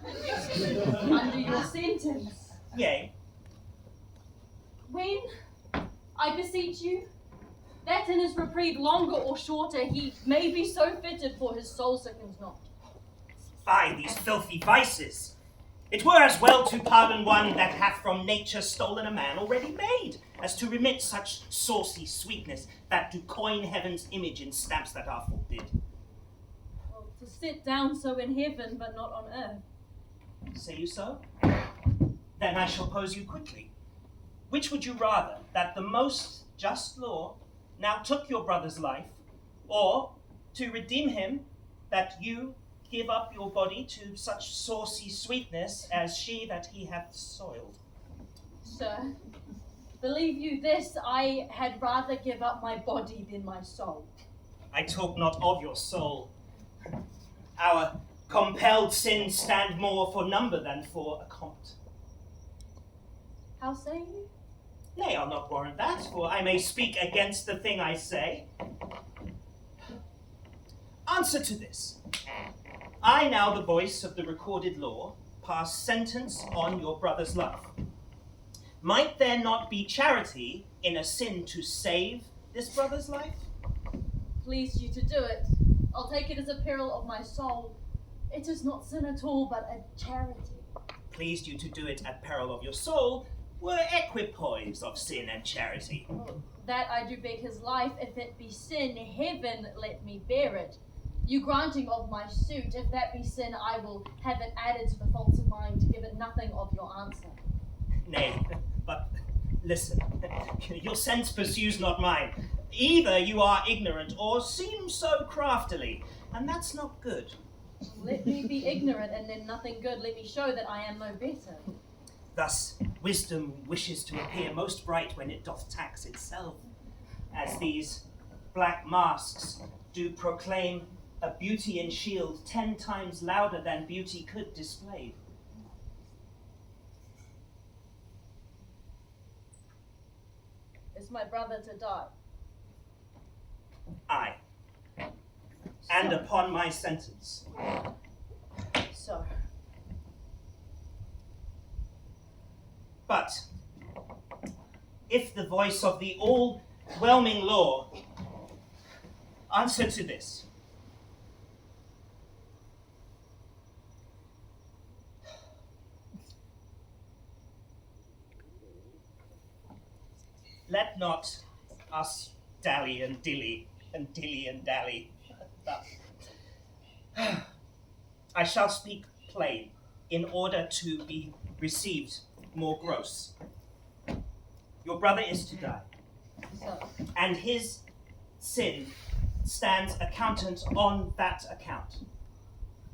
Under your sentence. Yea. When, I beseech you, that in his reprieve longer or shorter, he may be so fitted for his soul sickens not. By these filthy vices, it were as well to pardon one that hath from nature stolen a man already made, as to remit such saucy sweetness that do coin heaven's image in stamps that are forbid. Well, to sit down so in heaven, but not on earth. Say you so? Then I shall pose you quickly. Which would you rather, that the most just law now took your brother's life, or to redeem him, that you give up your body to such saucy sweetness as she that he hath soiled? Sir, believe you this, I had rather give up my body than my soul. I talk not of your soul. Our compelled sins stand more for number than for account. How say you? Nay, I'll not warrant that, for I may speak against the thing I say. Answer to this. I, now the voice of the recorded law, pass sentence on your brother's life. Might there not be charity in a sin to save this brother's life? Please you to do it. I'll take it as a peril of my soul. It is not sin at all, but a charity. Pleased you to do it at peril of your soul, were equipoise of sin and charity. That I do beg his life, if it be sin, heaven let me bear it. You granting of my suit, if that be sin, I will have it added to the faults of mine, to give it nothing of your answer. Nay, but listen, your sense pursues not mine. Either you are ignorant, or seem so craftily, and that's not good. Let me be ignorant, and then nothing good. Let me show that I am no better. Thus, wisdom wishes to appear most bright when it doth tax itself, as these black masks do proclaim a beauty and shield 10 times louder than beauty could display. Is my brother to die? Aye. And upon my sentence. So. But if the voice of the all-whelming law answer to this, let not us dally and dilly and dilly and dally. I shall speak plain in order to be received more gross. Your brother is to die, So. and his sin stands accountant on that account.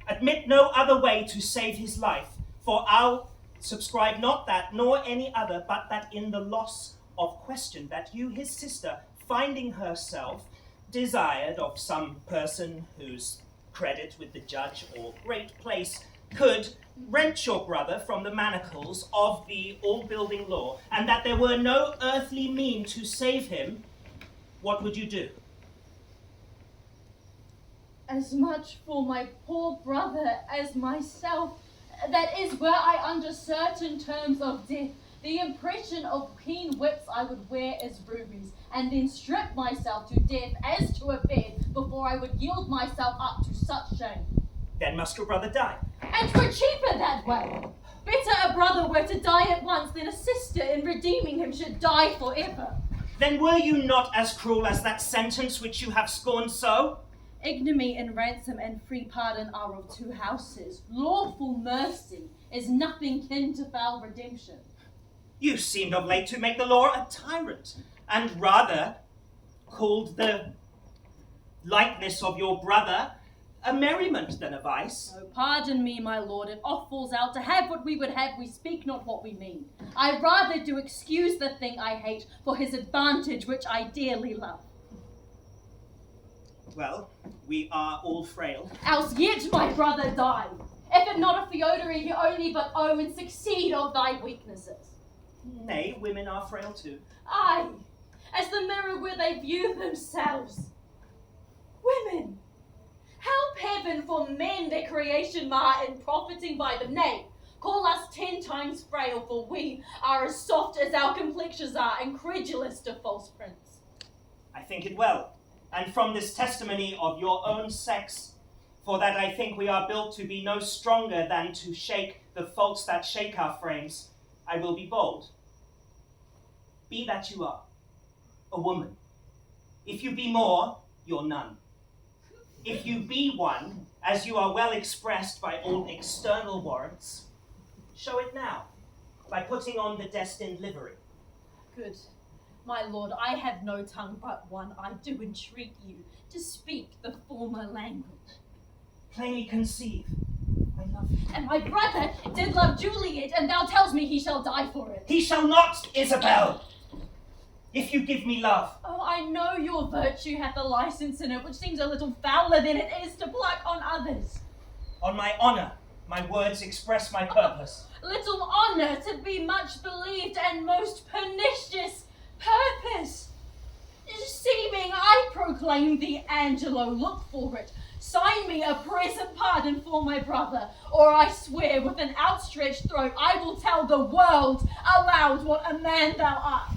Admit no other way to save his life, for I'll subscribe not that nor any other, but that in the loss of question that you, his sister, finding herself desired of some person whose credit with the judge or great place could wrench your brother from the manacles of the all-building law, and that there were no earthly mean to save him, what would you do? As much for my poor brother as myself. That is where I, under certain terms of death, the impression of keen whips I would wear as rubies, and then strip myself to death as to a bed before I would yield myself up to such shame. Then must your brother die. And 'twere cheaper that way. Better a brother were to die at once than a sister in redeeming him should die forever. Then were you not as cruel as that sentence which you have scorned so? Ignominy and ransom and free pardon are of two houses. Lawful mercy is nothing kin to foul redemption. You seemed of late to make the law a tyrant, and rather called the likeness of your brother a merriment than a vice. Oh, pardon me, my lord, it oft falls out to have what we would have, we speak not what we mean. I rather do excuse the thing I hate for his advantage which I dearly love. Well, we are all frail. Else yet my brother die, if it not a Pōwhiri, he only but owe and succeed of thy weaknesses. Nay, women are frail too. Aye, as the mirror where they view themselves. Women, help heaven for men their creation mar in profiting by them. Nay, call us 10 times frail, for we are as soft as our complexions are, and credulous to false prints. I think it well, and from this testimony of your own sex, For that I think we are built to be no stronger than to shake the faults that shake our frames, I will be bold. Be that you are, a woman. If you be more, you're none. If you be one, as you are well expressed by all external warrants, show it now, by putting on the destined livery. Good. My lord, I have no tongue but one. I do entreat you to speak the former language. Plainly conceive, I love you. And my brother did love Juliet, and thou tells me he shall die for it. He shall not, Isabel, if you give me love. Oh, I know your virtue hath a license in it, which seems a little fouler than it is to pluck on others. On my honour, my words express my purpose. Little honour to be much believed and most pernicious purpose. Seeming I proclaim thee, Angelo, look for it. Sign me a present pardon for my brother, or I swear with an outstretched throat I will tell the world aloud what a man thou art.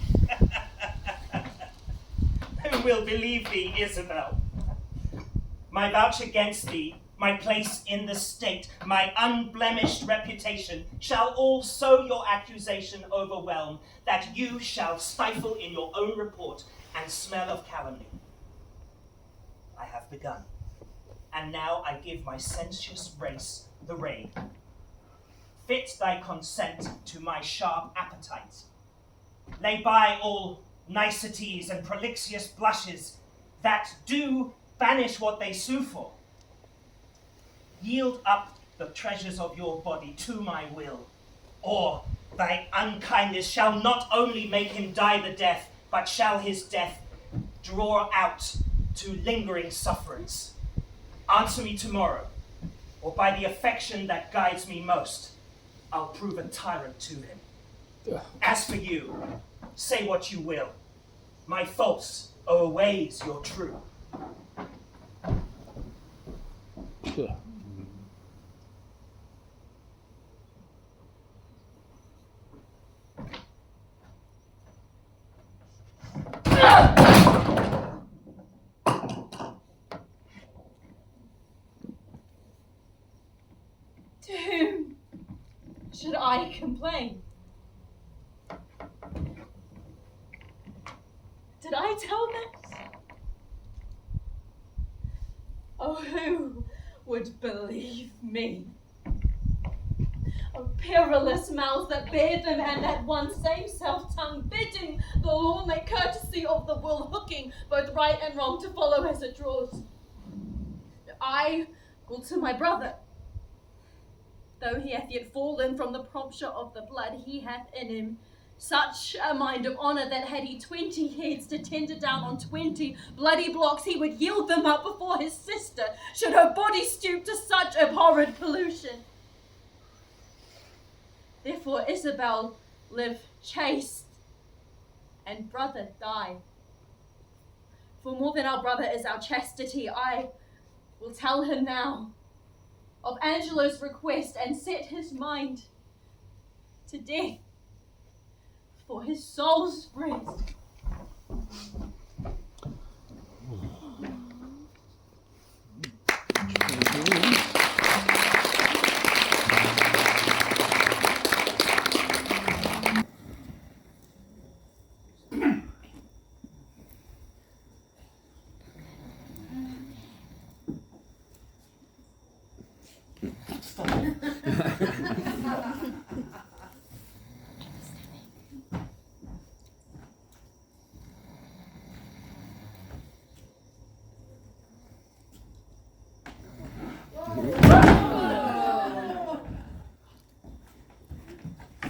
Who will believe thee, Isabel? My vouch against thee, my place in the state, my unblemished reputation, shall all so your accusation overwhelm, that you shall stifle in your own report and smell of calumny. I have begun, and now I give my sensuous race the rein. Fit thy consent to my sharp appetite. Lay by all niceties and prolixious blushes that do banish what they sue for. Yield up the treasures of your body to my will, or thy unkindness shall not only make him die the death, but shall his death draw out to lingering sufferance. Answer me tomorrow, or by the affection that guides me most, I'll prove a tyrant to him. As for you, say what you will. My false o'erweighs your true. To whom should I complain? Did I tell this? Oh, who would believe me? Oh, perilous mouths that bear them, and that one same self-tongue bidding the law make courtesy of the will, hooking both right and wrong to follow as it draws. I will to my brother, though he hath yet fallen from the prompture of the blood, he hath in him such a mind of honour that had he 20 heads to tender down on 20 bloody blocks, he would yield them up before his sister, should her body stoop to such abhorred pollution. Therefore Isabel live chaste, and brother die. For more than our brother is our chastity, I will tell him now of Angelo's request, and set his mind to death for his soul's rest.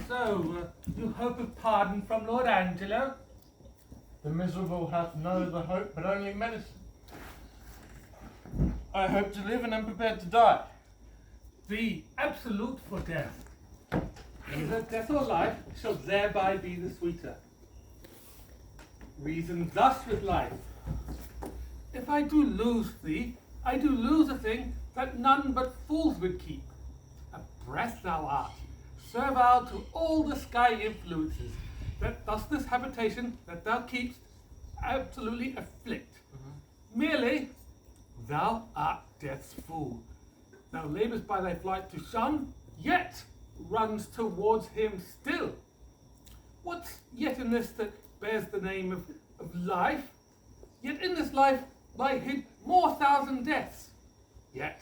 So, you hope of pardon from Lord Angelo? The miserable hath no other hope but only medicine. I hope to live and am prepared to die. Be absolute for death. Either death or life shall thereby be the sweeter. Reason thus with life. If I do lose thee, I do lose a thing that none but fools would keep. A breath thou art, servile to all the sky influences, that thus this habitation that thou keepst absolutely afflict. Merely Thou art death's fool. Thou labours by thy flight to shun, yet runs towards him still. What's yet in this that bears the name of life? Yet in this life lie hid more thousand deaths. Yet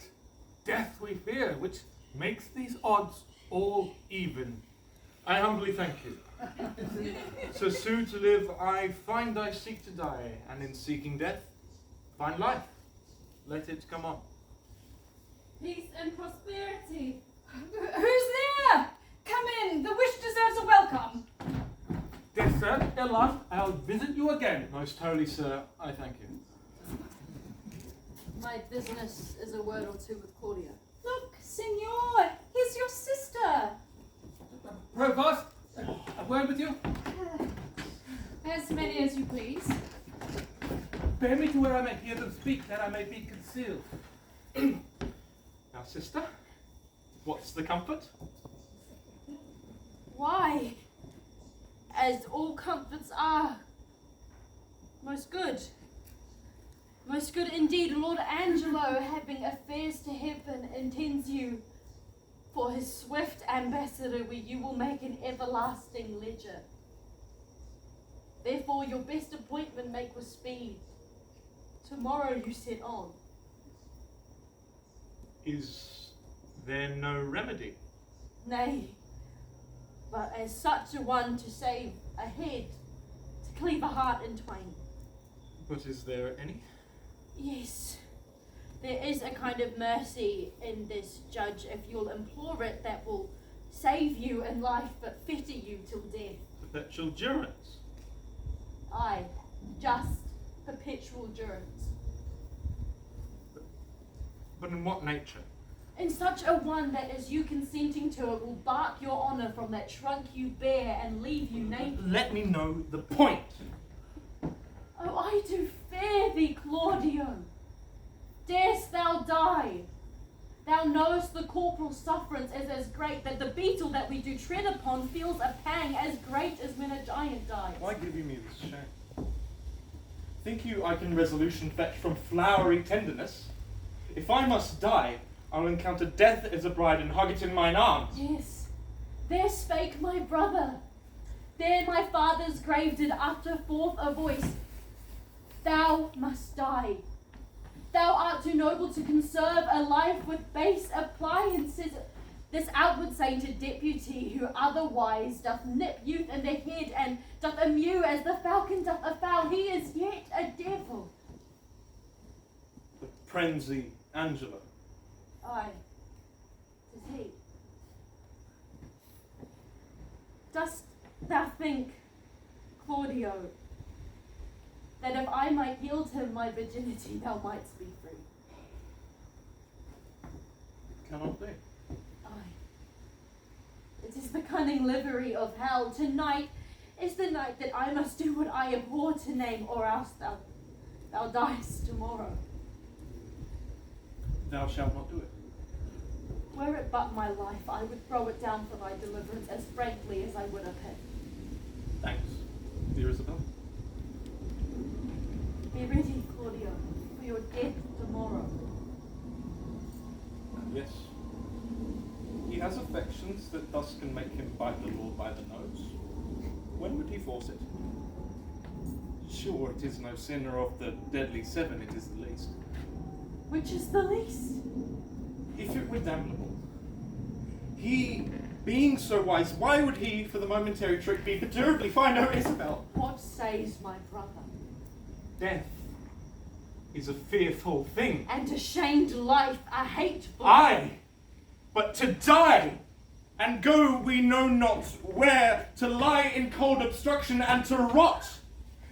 death we fear, which makes these odds all even. I humbly thank you. So soon to live, I find I seek to die, and in seeking death, find life. Let it come on. Peace and prosperity. Who's there? Come in. The wish deserves a welcome. Dear sir, ere last I'll visit you again. Most holy sir, I thank you. My business is a word or two with Claudia. Look, Signor, here's your sister. Provost, a word with you. As many as you please. Bear me to where I may hear them speak, that I may be concealed. Now, sister, what's the comfort? Why? As all comforts are. Most good. Most good indeed. Lord Angelo, having affairs to heaven, intends you for his swift ambassador, where you will make an everlasting ledger. Therefore your best appointment make with speed. Tomorrow you set on. Is there no remedy? Nay, but as such a one to save a head, to cleave a heart in twain. But is there any? Yes, there is a kind of mercy in this, Judge, if you'll implore it, that will save you in life but fetter you till death. Perpetual durance? Aye, just perpetual durance. But in what nature? In such a one that as you consenting to it will bark your honour from that trunk you bear and leave you naked. Let me know the point. Oh, I do fear thee, Claudio. Darest thou die? Thou knowest the corporal sufferance is as great that the beetle that we do tread upon feels a pang as great as when a giant dies. Why give you me this shame? Think you I can resolution fetch from flowery tenderness? If I must die, I'll encounter death as a bride and hug it in mine arms. Yes, there spake my brother. There my father's grave did utter forth a voice. Thou must die. Thou art too noble to conserve a life with base appliances. This outward sainted deputy, who otherwise doth nip youth in the head and doth amew as the falcon doth a fowl, he is yet a devil. The Prenzy Angelo. Aye, 'tis he. Dost thou think, Claudio, that if I might yield him my virginity, thou mightst be free? Cannot be. Aye. It is the cunning livery of hell. Tonight is the night that I must do what I abhor to name, or else thou diest tomorrow. Thou shalt not do it. Were it but my life, I would throw it down for thy deliverance as frankly as I would a pit. Thanks, dear Isabel. Be ready, Claudio, for your death tomorrow. Yes. He has affections that thus can make him bite the Lord by the nose. When would he force it? Sure, it is no sinner of the deadly seven, it is the least. Which is the least? If it were damnable. He, being so wise, why would he, for the momentary trick, be perturbedly find out Isabel? What says my brother? Death is a fearful thing. And a shamed life, a hateful. Aye, but to die, and go we know not where, to lie in cold obstruction and to rot.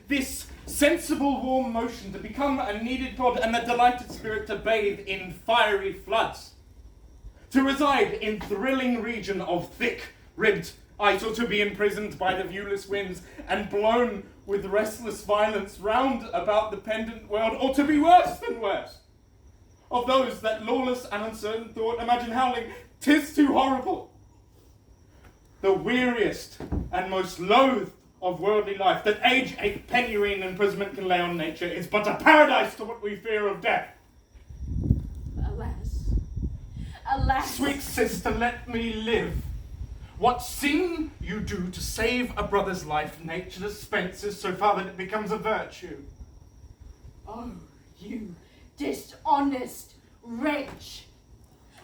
This sensible warm motion to become a needed god, and the delighted spirit to bathe in fiery floods. To reside in thrilling region of thick-ribbed idle, to be imprisoned by the viewless winds, and blown with restless violence round about the pendant world, or to be worse than worse. Of those that lawless and uncertain thought imagine howling, 'tis too horrible. The weariest and most loathed of worldly life, that age, ache, penury, and imprisonment can lay on nature, is but a paradise to what we fear of death. alas. Sweet sister, let me live. What sin you do to save a brother's life, nature dispenses so far that it becomes a virtue. Oh, you dishonest wretch!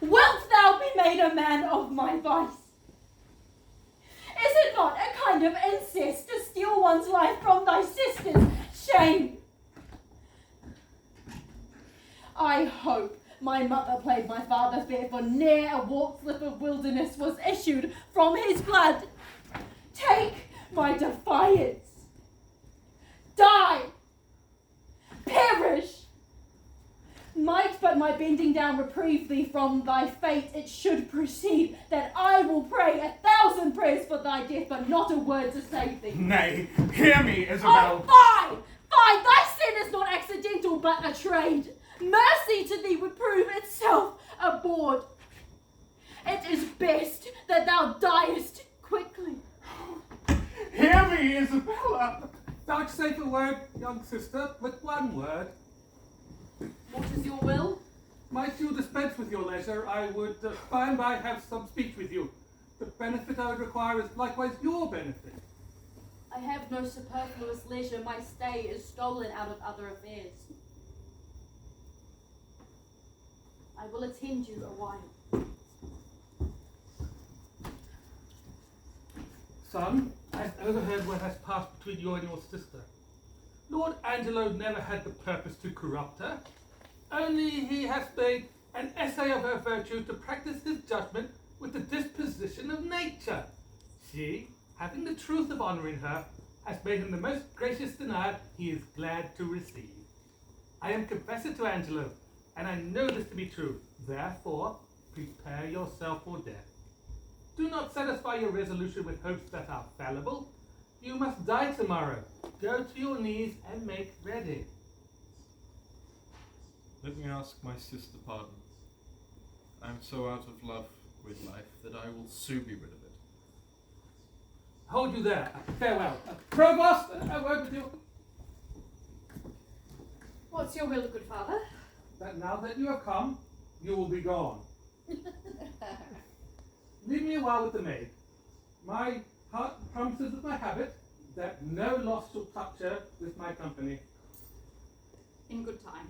Wilt thou be made a man of my vice? Is it not a kind of incest to steal one's life from thy sisters? Shame! I hope my mother played my father fair, for ne'er a walk slip of wilderness was issued from his blood. Take my defiance. Die! Perish! Might but my bending down reprieve thee from thy fate, it should proceed that I will pray 1,000 prayers for thy death, but not a word to save thee. Nay, hear me, Isabel. Oh, fie! Fie! Thy sin is not accidental, but a trade. Mercy to thee would prove itself abhorred. It is best that thou diest quickly. Hear me, Isabella. Vouchsafe a word, young sister, with one word. What is your will? Might you dispense with your leisure, I would by and by have some speech with you. The benefit I would require is likewise your benefit. I have no superfluous leisure. My stay is stolen out of other affairs. I will attend you a while. Son, I have overheard what has passed between you and your sister. Lord Angelo never had the purpose to corrupt her. Only he has made an essay of her virtue to practice his judgment with the disposition of nature. She, having the truth of honour in her, has made him the most gracious denial he is glad to receive. I am confessor to Angelo, and I know this to be true. Therefore, prepare yourself for death. Do not satisfy your resolution with hopes that are fallible. You must die tomorrow. Go to your knees and make ready. Let me ask my sister pardon. I am so out of love with life that I will soon be rid of it. Hold you there. Farewell. Provost, a word with you. What's your will, good father? That now that you have come, you will be gone. Leave me a while with the maid. My heart promises of my habit that no loss shall touch her with my company. In good time.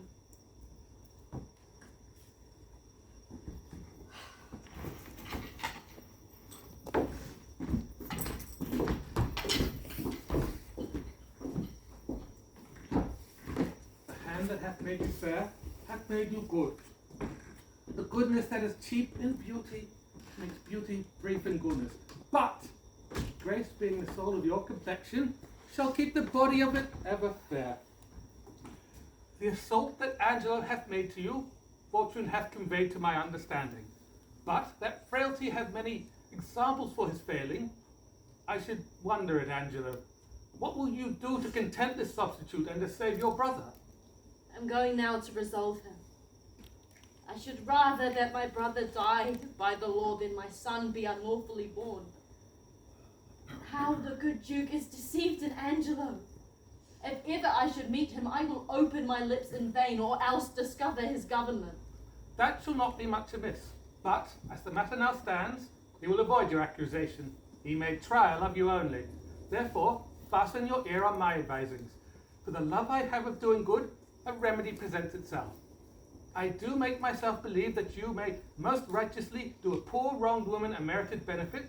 The hand that hath made you fair hath made you good. The goodness that is cheap in beauty makes beauty brief in goodness. But grace, being the soul of your complexion, shall keep the body of it ever fair. The assault that Angelo hath made to you, fortune hath conveyed to my understanding. But that frailty hath many examples for his failing. I should wonder at Angelo. What will you do to content this substitute and to save your brother? I'm going now to resolve him. I should rather that my brother died by the law than my son be unlawfully born. How the good Duke is deceived in Angelo! If ever I should meet him, I will open my lips in vain, or else discover his government. That shall not be much amiss. But, as the matter now stands, he will avoid your accusation. He made trial of you only. Therefore, fasten your ear on my advisings. For the love I have of doing good, a remedy presents itself. I do make myself believe that you may most righteously do a poor wronged woman a merited benefit.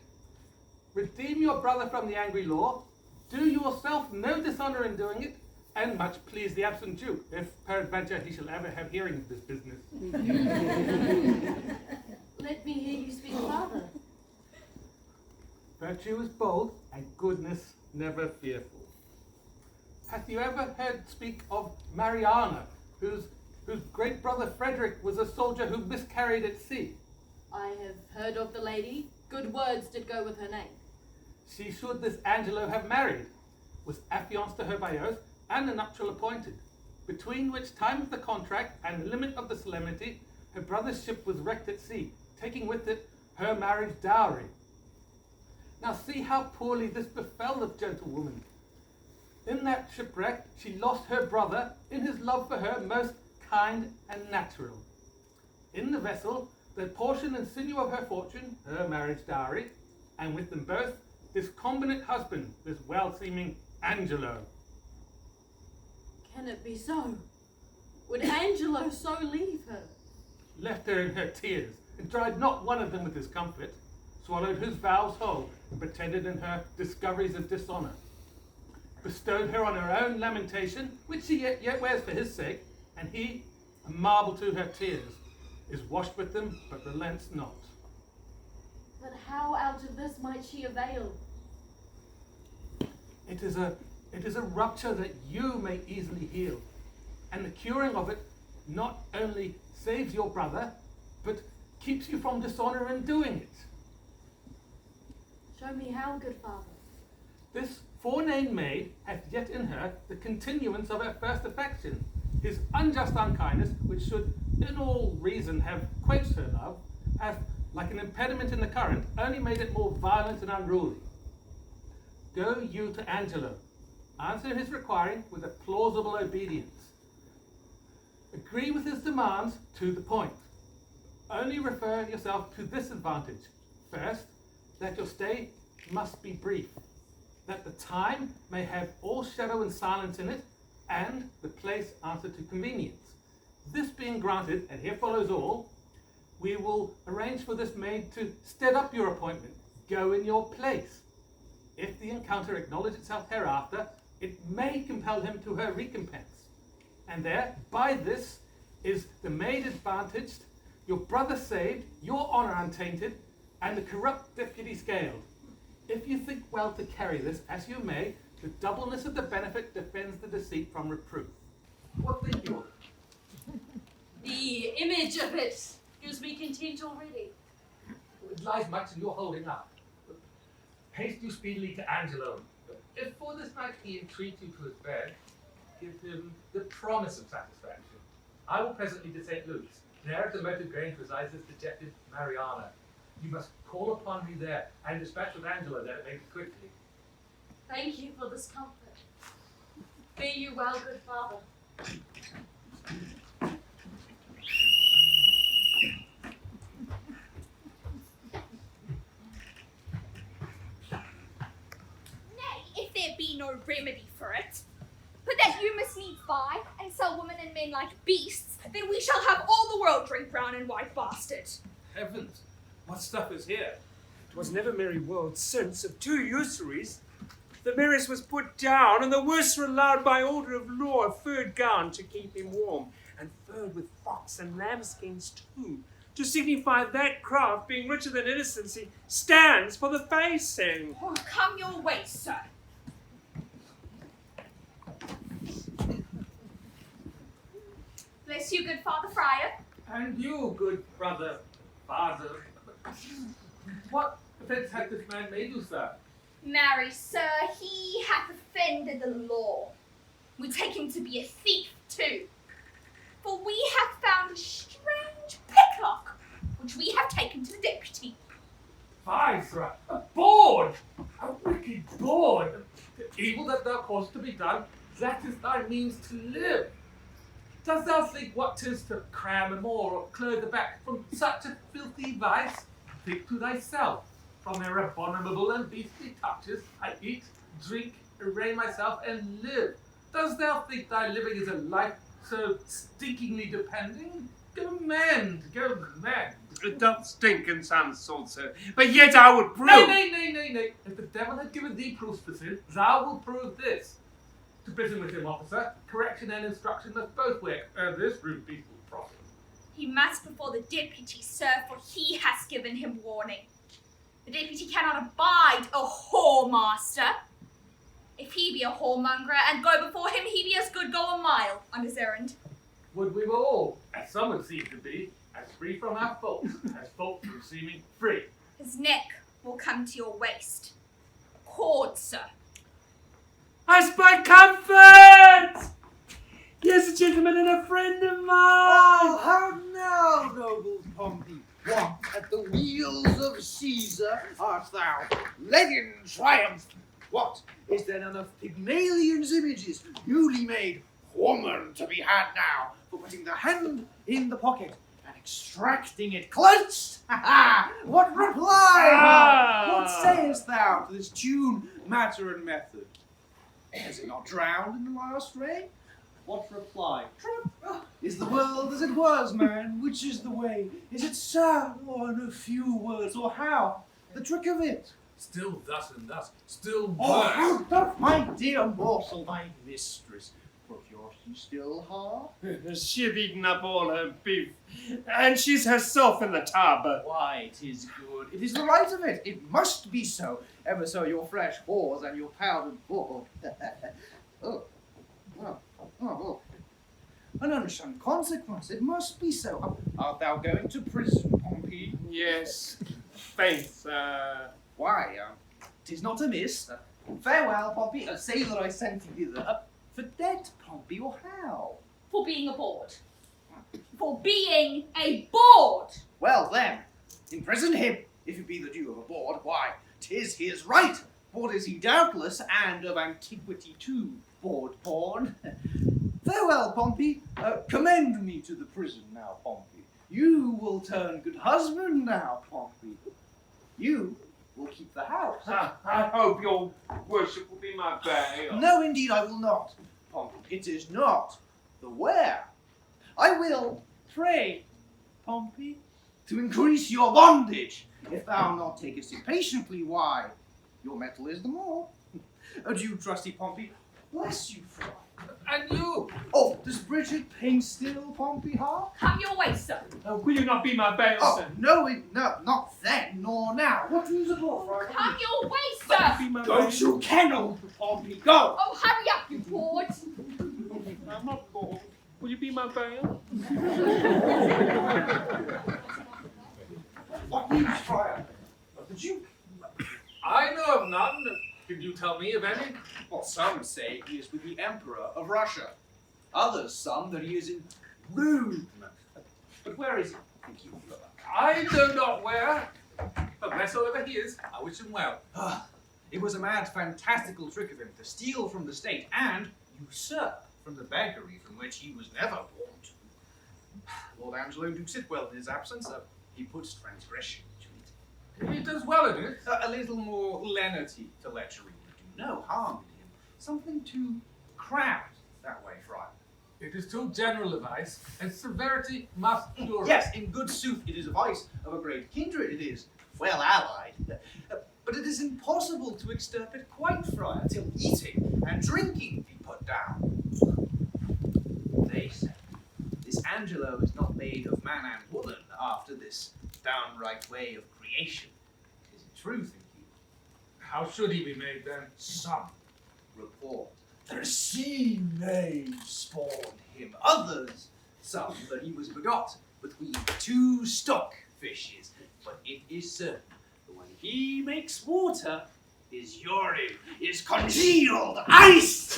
Redeem your brother from the angry law. Do yourself no dishonour in doing it, and much please the absent Duke, if peradventure he shall ever have hearing of this business. Let me hear you speak, father. Virtue is bold, and goodness never fearful. Hath you ever heard speak of Mariana, whose great brother Frederick was a soldier who miscarried at sea? I have heard of the lady. Good words did go with her name. She should this Angelo have married, was affianced to her by oath, and a nuptial appointed, between which time of the contract and limit of the solemnity, her brother's ship was wrecked at sea, taking with it her marriage dowry. Now see how poorly this befell the gentlewoman. In that shipwreck she lost her brother in his love for her most kind and natural. In the vessel the portion and sinew of her fortune, her marriage dowry, and with them both, this combinate husband, this well-seeming Angelo. Can it be so? Would Angelo so leave her? Left her in her tears, and dried not one of them with his comfort, swallowed his vows whole, and pretended in her discoveries of dishonour. Bestowed her on her own lamentation, which she yet wears for his sake, and he, a marble to her tears, is washed with them, but relents not. But how out of this might she avail? It is a rupture that you may easily heal, and the curing of it not only saves your brother, but keeps you from dishonour in doing it. Show me how, good father. This forenamed maid hath yet in her the continuance of her first affection. His unjust unkindness, which should in all reason have quenched her love, hath, like an impediment in the current, only made it more violent and unruly. Go you to Angelo, answer his requiring with a plausible obedience. Agree with his demands to the point. Only refer yourself to this advantage. First, that your stay must be brief, that the time may have all shadow and silence in it, and the place answer to convenience. This being granted, and here follows all, we will arrange for this maid to stead up your appointment, go in your place. If the encounter acknowledge itself hereafter, it may compel him to her recompense. And there, by this, is the maid advantaged, your brother saved, your honour untainted, and the corrupt deputy scaled. If you think well to carry this, as you may, the doubleness of the benefit defends the deceit from reproof. What think you? The image of it gives me content already. It lies much in your holding up. Haste you speedily to Angelo. If for this night he entreat you to his bed, give him the promise of satisfaction. I will presently to St. Luke's. There at the moated grange resides this dejected Mariana. You must call upon me there, and dispatch with Angelo that it may be quickly. Thank you for this comfort. Be you well, good father. Nay, if there be no remedy for it, but that you must needs buy and sell women and men like beasts, then we shall have all the world drink brown and white bastard. Heavens, what stuff is here? 'Twas never merry world since of two usuries. The merriest was put down, and the worst were allowed by order of law a furred gown to keep him warm, and furred with fox and lambskins too, to signify that craft, being richer than innocency, stands for the facing. Oh, come your way, sir. Bless you, good Father Friar. And you, good brother, father. What offence hath this man made you, sir? Marry, sir, he hath offended the law. We take him to be a thief, too. For we have found a strange picklock, which we have taken to the deputy. Fie, sir, a bawd! A wicked bawd! The evil that thou causest to be done, that is thy means to live. Dost thou think what 'tis to cram a more or clothe the back from such a filthy vice? Think to thyself. From their abominable and beastly touches, I eat, drink, array myself, and live. Dost thou think thy living is a life so stinkingly depending? Go mend, go mend. It doth stink in some sort, sir, but yet I would prove. Nay. If the devil had given thee proofs for sin, thou wilt prove this. To prison with him, officer. Correction and instruction must both work, ere this rude beast will prosper. He must before the deputy, sir, for he has given him warning. The deputy cannot abide a whoremaster. If he be a whoremonger, and go before him, he be as good go a mile on his errand. Would we were all, as some would seem to be, as free from our faults, as faults from seeming free. His neck will come to your waist. Cord, sir. I spy comfort! Yes, a gentleman and a friend of mine! Oh, how now, noble Pompey? What, at the wheels of Caesar art thou led in triumph? What, is there none of Pygmalion's images, newly made woman to be had now, for putting the hand in the pocket and extracting it close. Ha ha! What reply? Ah! What sayest thou to this tune, matter, and method? Has it not drowned in the last rain? What reply? Is the world as it was, man? Which is the way? Is it sad or in a few words, or how? The trick of it. Still thus and thus, still worse. Oh, how doth my dear morsel, my mistress, procure she still hard? She've eaten up all her beef, and she's herself in the tub. Why, 'tis good. It is the right of it. It must be so. Ever so your flesh whores and your powdered board. Oh. An unshunned consequence. It must be so. Art thou going to prison, Pompey? Yes, faith, Why, 'tis not amiss. Farewell, Pompey. Say that I sent thee hither. For debt, Pompey, or how? For being a board. For being a board! Well then, imprison him, if it be the due of a board. Why, 'tis his right. Board is he doubtless, and of antiquity too, board born. Farewell, Pompey. Commend me to the prison now, Pompey. You will turn good husband now, Pompey. You will keep the house. I hope your worship will be my bail. No, indeed, I will not, Pompey. It is not the where. I will pray, Pompey, to increase your bondage. If thou not takest it patiently, why, your metal is the more. Adieu, trusty Pompey. Bless you, friar. And you? Oh, does Bridget paint still, Pompey Hart? Come your way, sir. Will you not be my bail, Oh, sir? no, not then, nor now. What do you support, friar? Come your way, sir. Be my Go bail. to kennel, Pompey, go! Oh, hurry up, you board. I'm not bored. Will you be my bail? What news, friar? Of the Duke? I know of none. Can you tell me of any? Well, some say he is with the Emperor of Russia. Others some that he is in Rome. But where is he? Think you, brother? I know not where. But wheresoever he is, I wish him well. It was a mad, fantastical trick of him to steal from the state and usurp from the beggary from which he was never born to. Lord Angelo do sit well in his absence. He puts transgression to it. He does well in it. A little more lenity to lechery would do no harm in him. Something to craft that way, friar. It is too general a vice, and severity must cure it. Yes, in good sooth, it is a vice of a great kindred. It is well allied. But it is impossible to extirpate quite, friar, till eating and drinking be put down. They say this Angelo is not made of man and woman after this downright way of creation. Is it true, think you? How should he be made then? Some report that a sea maid spawned him. Others, some that he was begot between two stockfishes. But it is certain that when he makes water, his urine is congealed ice.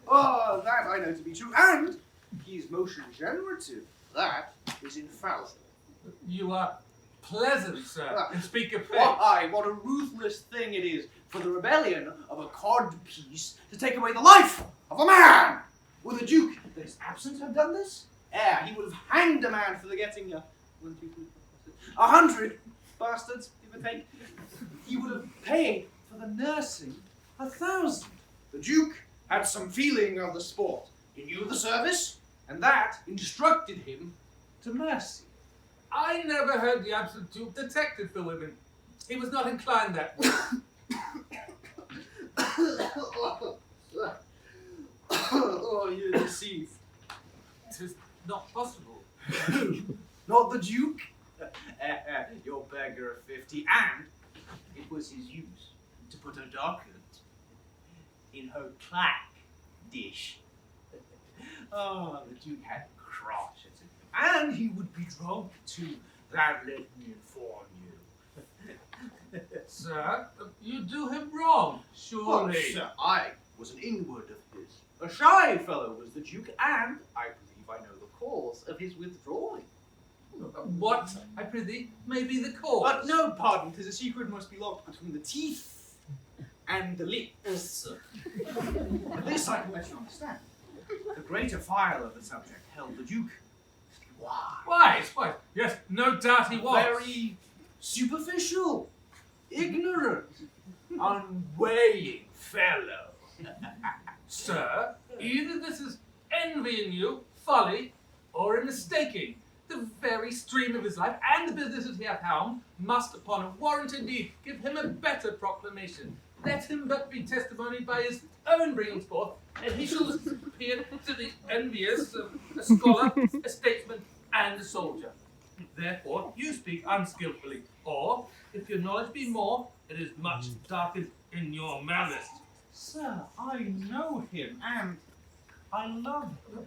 Oh, that I know to be true. And he is motion generative. That is infallible. You are pleasant, sir, and speak of faith. Why, what a ruthless thing it is for the rebellion of a codpiece to take away the life of a man! Would the Duke that is absent have done this? He would have hanged a man for the getting 100 bastards, give or take. He would have paid for the nursing 1,000. The Duke had some feeling of the sport. He knew the service, and that instructed him to mercy. I never heard the absent Duke detected for women. He was not inclined that way. Oh, you deceive. 'Tis not possible. Not the Duke? Your beggar of 50, and it was his use to put a document in her clack dish. Oh, the Duke had crotch at him, and he would be drunk too. That let me inform you. Sir, you do him wrong, surely. Oh, sir, I was an inward of his. A shy fellow was the Duke, and I believe I know the cause of his withdrawing. What, I prithee, may be the cause? But no, pardon, 'tis a secret must be locked between the teeth and the lips. This I can let you understand. The greater file of the subject held the Duke Wise. Yes, no doubt he was. Very superficial, ignorant, unweighing fellow. Sir, either this is envy in you, folly, or a mistaking. The very stream of his life and the businesses he hath helmed must, upon a warranted need, give him a better proclamation. Let him but be testimonied by his own bringing forth, and he shall appear to the envious a scholar, a statesman, and a soldier. Therefore, you speak unskillfully, or, if your knowledge be more, it is much darkened in your malice. Sir, I know him, and I love him.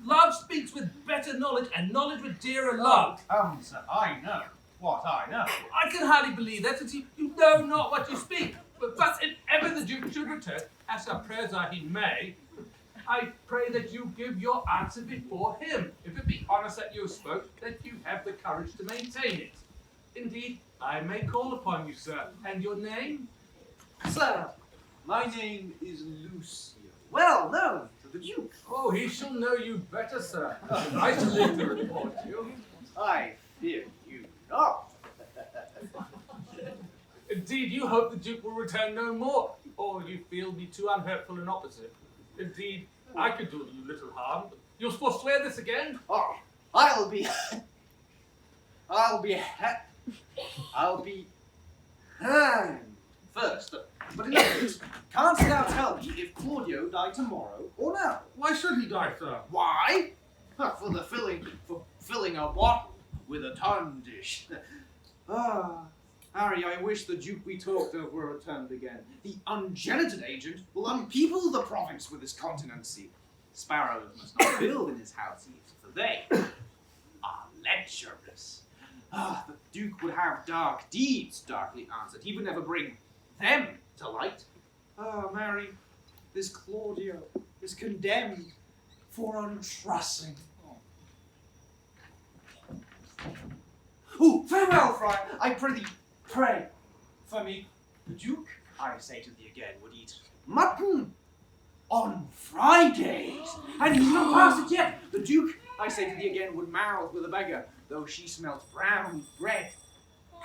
Love speaks with better knowledge, and knowledge with dearer love. Sir, I know what I know. I can hardly believe that, since you know not what you speak. But if ever the Duke should return, as our prayers are he may, I pray that you give your answer before him. If it be honest that you spoke, that you have the courage to maintain it. Indeed, I may call upon you, sir. And your name? Sir, my name is Lucio, well known to the Duke. Oh, he shall know you better, sir. I shall live to report you. I fear you not. Indeed, you hope the Duke will return no more, or you feel me too unhurtful and opposite. Indeed, I could do you little harm. You'll forswear this again? Oh, I'll be hanged first. But in other words, canst thou tell me if Claudio die tomorrow or now? Why should he die, sir? Why? For filling a bottle with a tun dish. Harry, I wish the Duke we talked of were returned again. The ungenited agent will unpeople the province with his continency. Sparrows must not build in his houses, for they are lecherous. The Duke would have dark deeds darkly answered. He would never bring them to light. Mary, this Claudio is condemned for untrusting. Farewell, friar. I prithee, pray for me. The Duke, I say to thee again, would eat mutton on Fridays, and he's not past it yet. The Duke, I say to thee again, would mouth with a beggar, though she smelt brown bread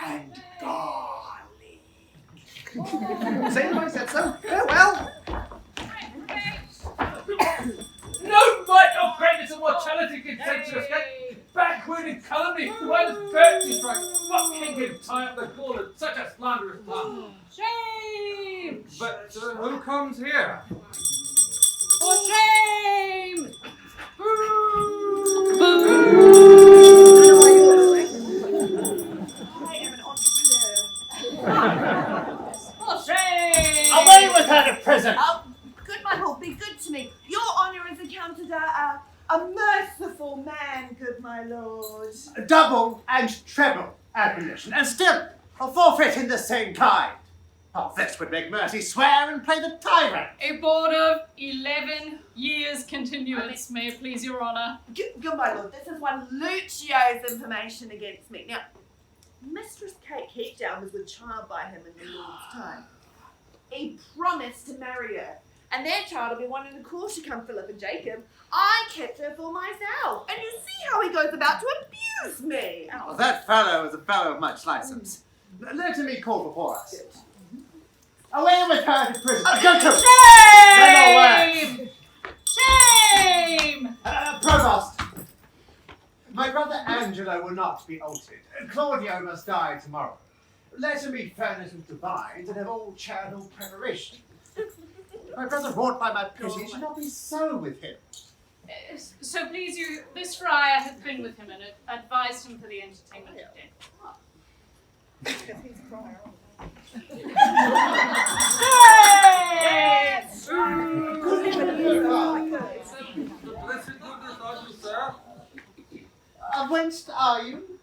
and garlic. Say that I said so. Farewell. No might of greatness and mortality can send to escape. Backward in calumny, while his virtue strike. What king can tie up the gall of such a slanderous tongue? Shame! But who comes here? For shame! I am an entrepreneur. For shame! Away with her to prison! Good, my lord, be good to me. Your honour is accounted a merciful man, good my lord. Double and treble admonition, and still a forfeit in the same kind. Oh, this would make mercy swear and play the tyrant. A board of 11 years continuance, may it please your honour. Good my lord, this is one Lucio's information against me. Now, Mistress Kate Keepdown was with child by him in the lord's time. He promised to marry her, and their child will be one in a course to come Philip and Jacob. I kept her for myself, and you see how he goes about to abuse me. Well, that fellow is a fellow of much license. Let him be called before us. Away with her to prison. Go to! Shame! Shame! Provost! My brother Angelo will not be altered. Claudio must die tomorrow. Let him be furnished with divines and have all charitable preparation. My brother, wrought by my pity, should not be so with him. So please you, this friar hath been with him and advised him for the entertainment of death. Because he's a friar. Yes! Blessed goodness on you, sir. Whence are you?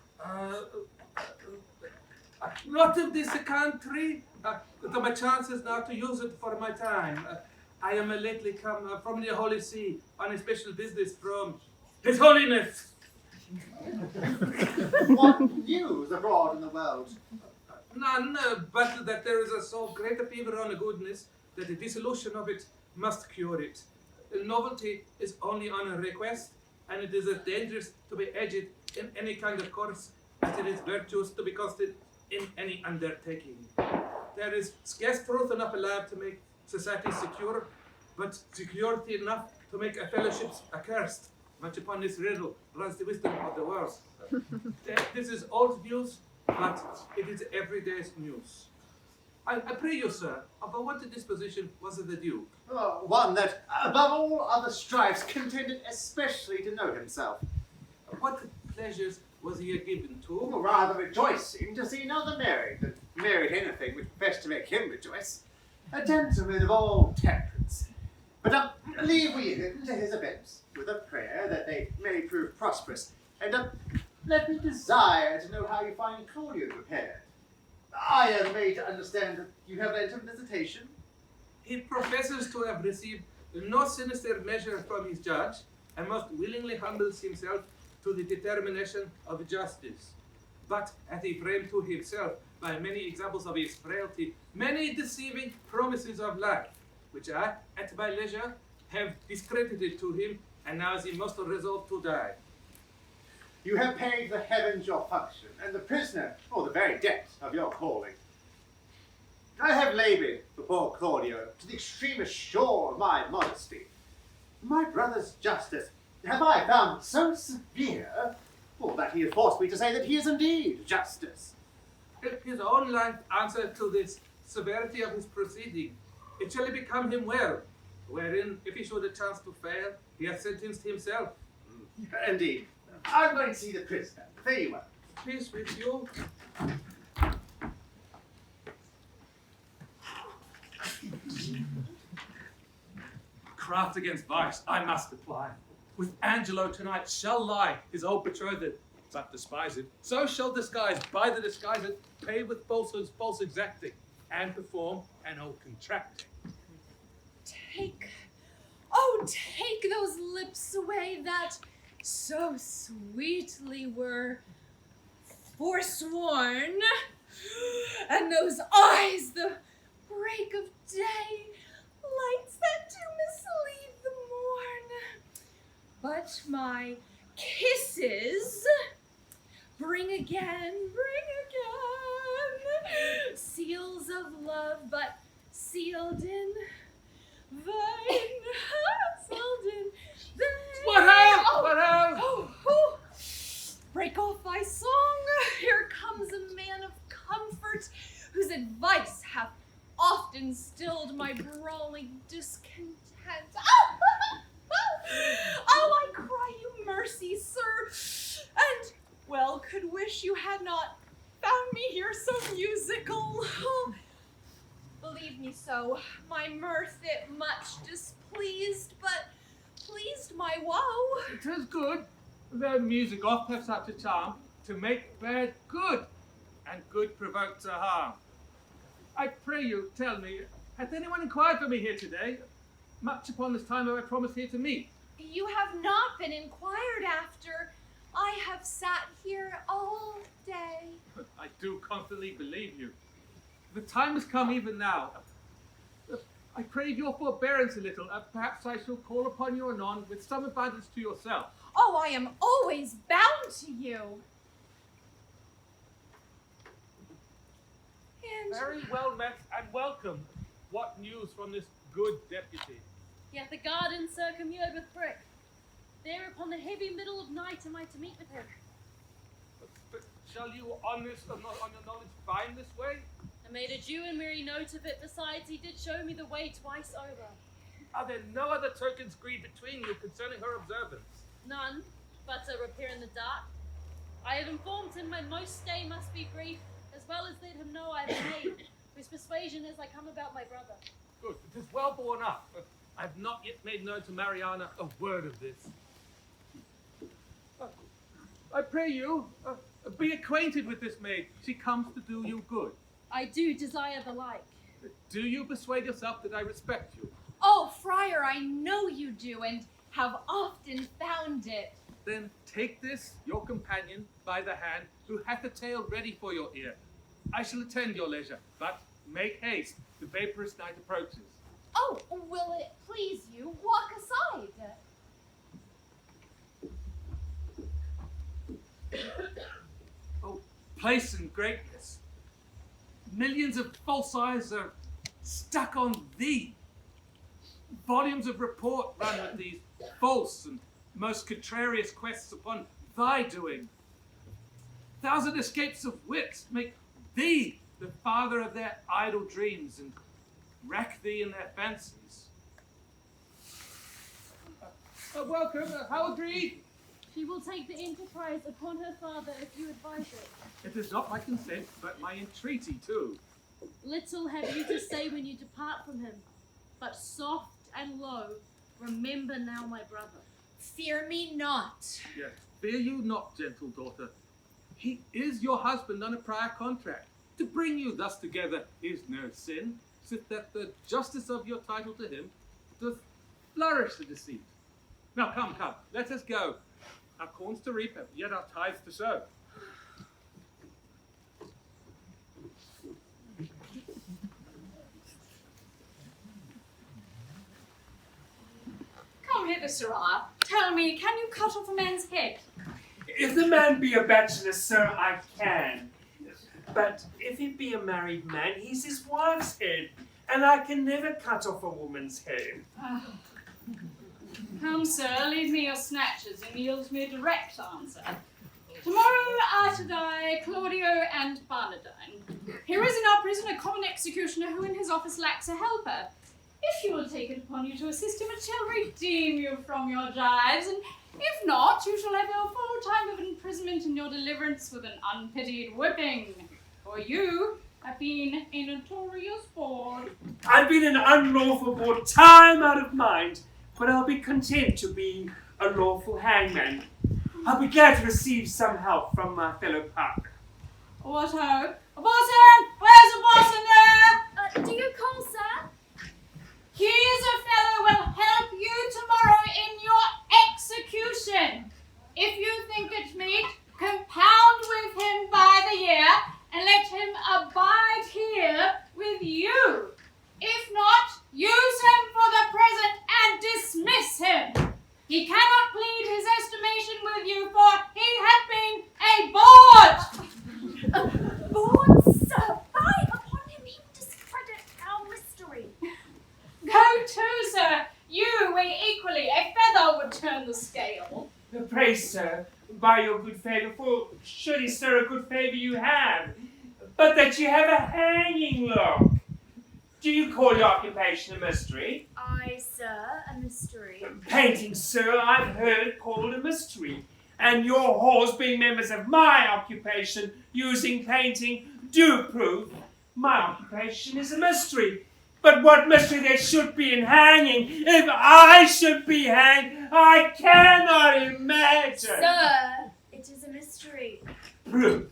Not of this country. Though my chances now to use it for my time. I am lately come from the Holy See on a special business from His Holiness. What news abroad in the world? None, but that there is a so great a fever on the goodness that the dissolution of it must cure it. The novelty is only on a request, and it is as dangerous to be edged in any kind of course as it is virtuous to be costed in any undertaking. There is scarce truth enough alive to make society secure, but security enough to make a fellowship's accursed. Much upon this riddle runs the wisdom of the world. This is old news, but it is everyday's news. I pray you, sir, of what disposition was the Duke? One that, above all other strifes, contended especially to know himself. What pleasures was he given to? Rather rejoicing to see another married than married anything which professed to make him rejoice. A gentleman of all temperance. But leave we him to his events, with a prayer that they may prove prosperous. And let me desire to know how you find Claudio prepared. I am made to understand that you have lent him visitation. He professes to have received no sinister measure from his judge, and most willingly humbles himself to the determination of justice. But hath he framed to himself, by many examples of his frailty, many deceiving promises of life, which I, at my leisure, have discredited to him, and now is he most resolved to die. You have paid the heavens your function, and the prisoner, the very depth of your calling. I have laboured for poor Claudio to the extremest shore of my modesty. My brother's justice have I found so severe, that he has forced me to say that he is indeed justice. If his own life answer to this severity of his proceeding, it shall become him well, wherein, if he should chance to fail, he hath sentenced himself. Indeed. I'm going to see the prisoner. Fare you well. Peace with you. Craft against vice, I must apply. With Angelo tonight shall lie his old betrothed, but despise it. So shall disguise, by the disguised, pay with falsehoods false exacting, and perform an old contracting. Take those lips away that so sweetly were forsworn, and those eyes, the break of day, lights that do mislead the morn. But my kisses bring again, seals of love, but sealed in vain, sealed in vain. What ho! What ho! Oh. Break off thy song. Here comes a man of comfort, whose advice hath often stilled my brawling discontent. Oh, I cry you mercy, sir, and well could wish you had not found me here so musical. Oh, believe me so, my mirth it much displeased, but pleased my woe. It is good, though music oft hath such a charm, to make bad good, and good provoke to harm. I pray you, tell me, hath anyone inquired for me here today? Much upon this time have I promised here to meet. You have not been inquired after. I have sat here all day. I do confidently believe you. The time has come even now. I crave your forbearance a little. Perhaps I shall call upon you anon with some advantage to yourself. Oh, I am always bound to you. And Very well met and welcome. What news from this good deputy? Yet the garden circummured with brick. There upon the heavy middle of night am I to meet with him. But shall you on your knowledge find this way? I made a due and merry note of it. Besides, he did show me the way twice over. Are there no other tokens agreed between you concerning her observance? None, but a repair in the dark. I have informed him my most stay must be brief, as well as let him know I have made whose persuasion as I come about my brother. Good, it is well borne up. I have not yet made known to Mariana a word of this. I pray you, be acquainted with this maid. She comes to do you good. I do desire the like. Do you persuade yourself that I respect you? oh, friar, I know you do, and have often found it. Then take this, your companion, by the hand, who hath a tale ready for your ear. I shall attend your leisure, but make haste, the vaporous night approaches. Oh, will it please you? Walk aside. place and greatness. Millions of false eyes are stuck on thee. Volumes of report run with these false and most contrarious quests upon thy doing. Thousand escapes of wits make thee the father of their idle dreams and wreck thee in their fancies. Welcome, how agreed? She will take the enterprise upon her father if you advise it. It is not my consent, but my entreaty too. Little have you to say when you depart from him, but soft and low, remember now my brother. Fear me not. Yes, fear you not, gentle daughter. He is your husband on a prior contract. To bring you thus together is no sin, sith that the justice of your title to him doth flourish the deceit. Now come, let us go. Our corns to reap, yet our tithes to sow. Come hither, Sirrah. Tell me, can you cut off a man's head? If the man be a bachelor, sir, I can. But if he be a married man, he's his wife's head, and I can never cut off a woman's head. Come, sir, leave me your snatches and yield me a direct answer. Tomorrow are to die Claudio and Barnardine. Here is in our prison a common executioner who in his office lacks a helper. If you will take it upon you to assist him, it shall redeem you from your gyves, and if not, you shall have your full time of imprisonment and your deliverance with an unpitied whipping. For you have been a notorious bawd. I've been an unlawful bawd time out of mind, but I'll be content to be a lawful hangman. I'll be glad to receive some help from my fellow puck. What ho? A bosun! Where's a bosun there? Do you call, sir? Here's a fellow will help you tomorrow in your execution. If you think it meet, compound with him by the year, and let him abide here with you. If not, use him for the present and dismiss him. He cannot plead his estimation with you, for he hath been a bawd. Bawd, sir, fie upon him, he will discredit our mystery. Go to, sir. You weigh equally. A feather would turn the scale. Pray, sir, by your good favour, for surely, sir, a good favour you have, but that you have a hanging look. Do you call your occupation a mystery? I, sir, a mystery. Painting, sir, I've heard called a mystery, and your whores being members of my occupation using painting do prove my occupation is a mystery. But what mystery there should be in hanging, if I should be hanged, I cannot imagine. Sir, it is a mystery. Proof.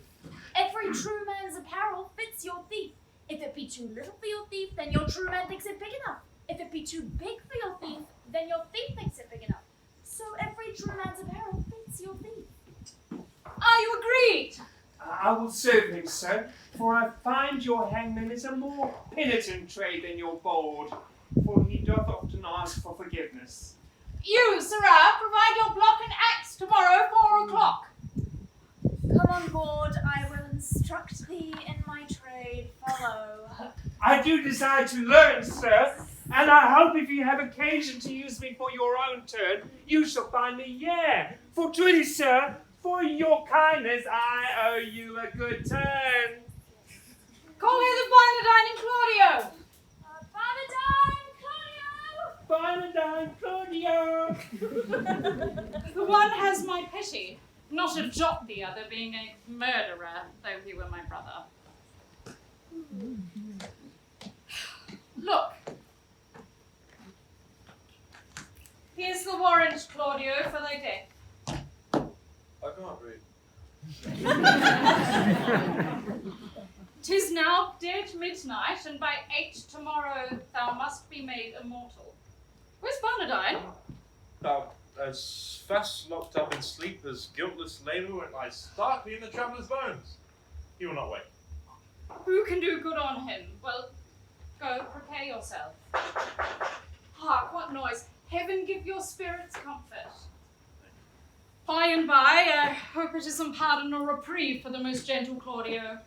Every true man's apparel fits your thief. If it be too little for your thief, then your true man thinks it big enough. If it be too big for your thief, then your thief thinks it big enough. So every true man's apparel fits your thief. Are you agreed? I will serve him, sir, for I find your hangman is a more penitent trade than your bawd, for he doth often ask for forgiveness. You, Sirrah, provide your block and axe tomorrow, 4 o'clock. Come on board, I will instruct thee in my trade. Follow. I do desire to learn, sir, and I hope if you have occasion to use me for your own turn, you shall find me here. For truly, sir, for your kindness, I owe you a good turn. Call hither Barnardine and Claudio. Barnardine, Claudio. The one has my pity, not a jot the other, being a murderer, though he were my brother. Look. Here's the warrant, Claudio, for thy death. I can't read. 'Tis now dead midnight, and by 8 tomorrow thou must be made immortal. Where's Barnardine? Thou as fast locked up in sleep as guiltless labour when lies starkly in the traveller's bones. He will not wake. Who can do good on him? Well, go, prepare yourself. Hark, what noise! Heaven give your spirits comfort. By and by, I hope it is some pardon or reprieve for the most gentle Claudio.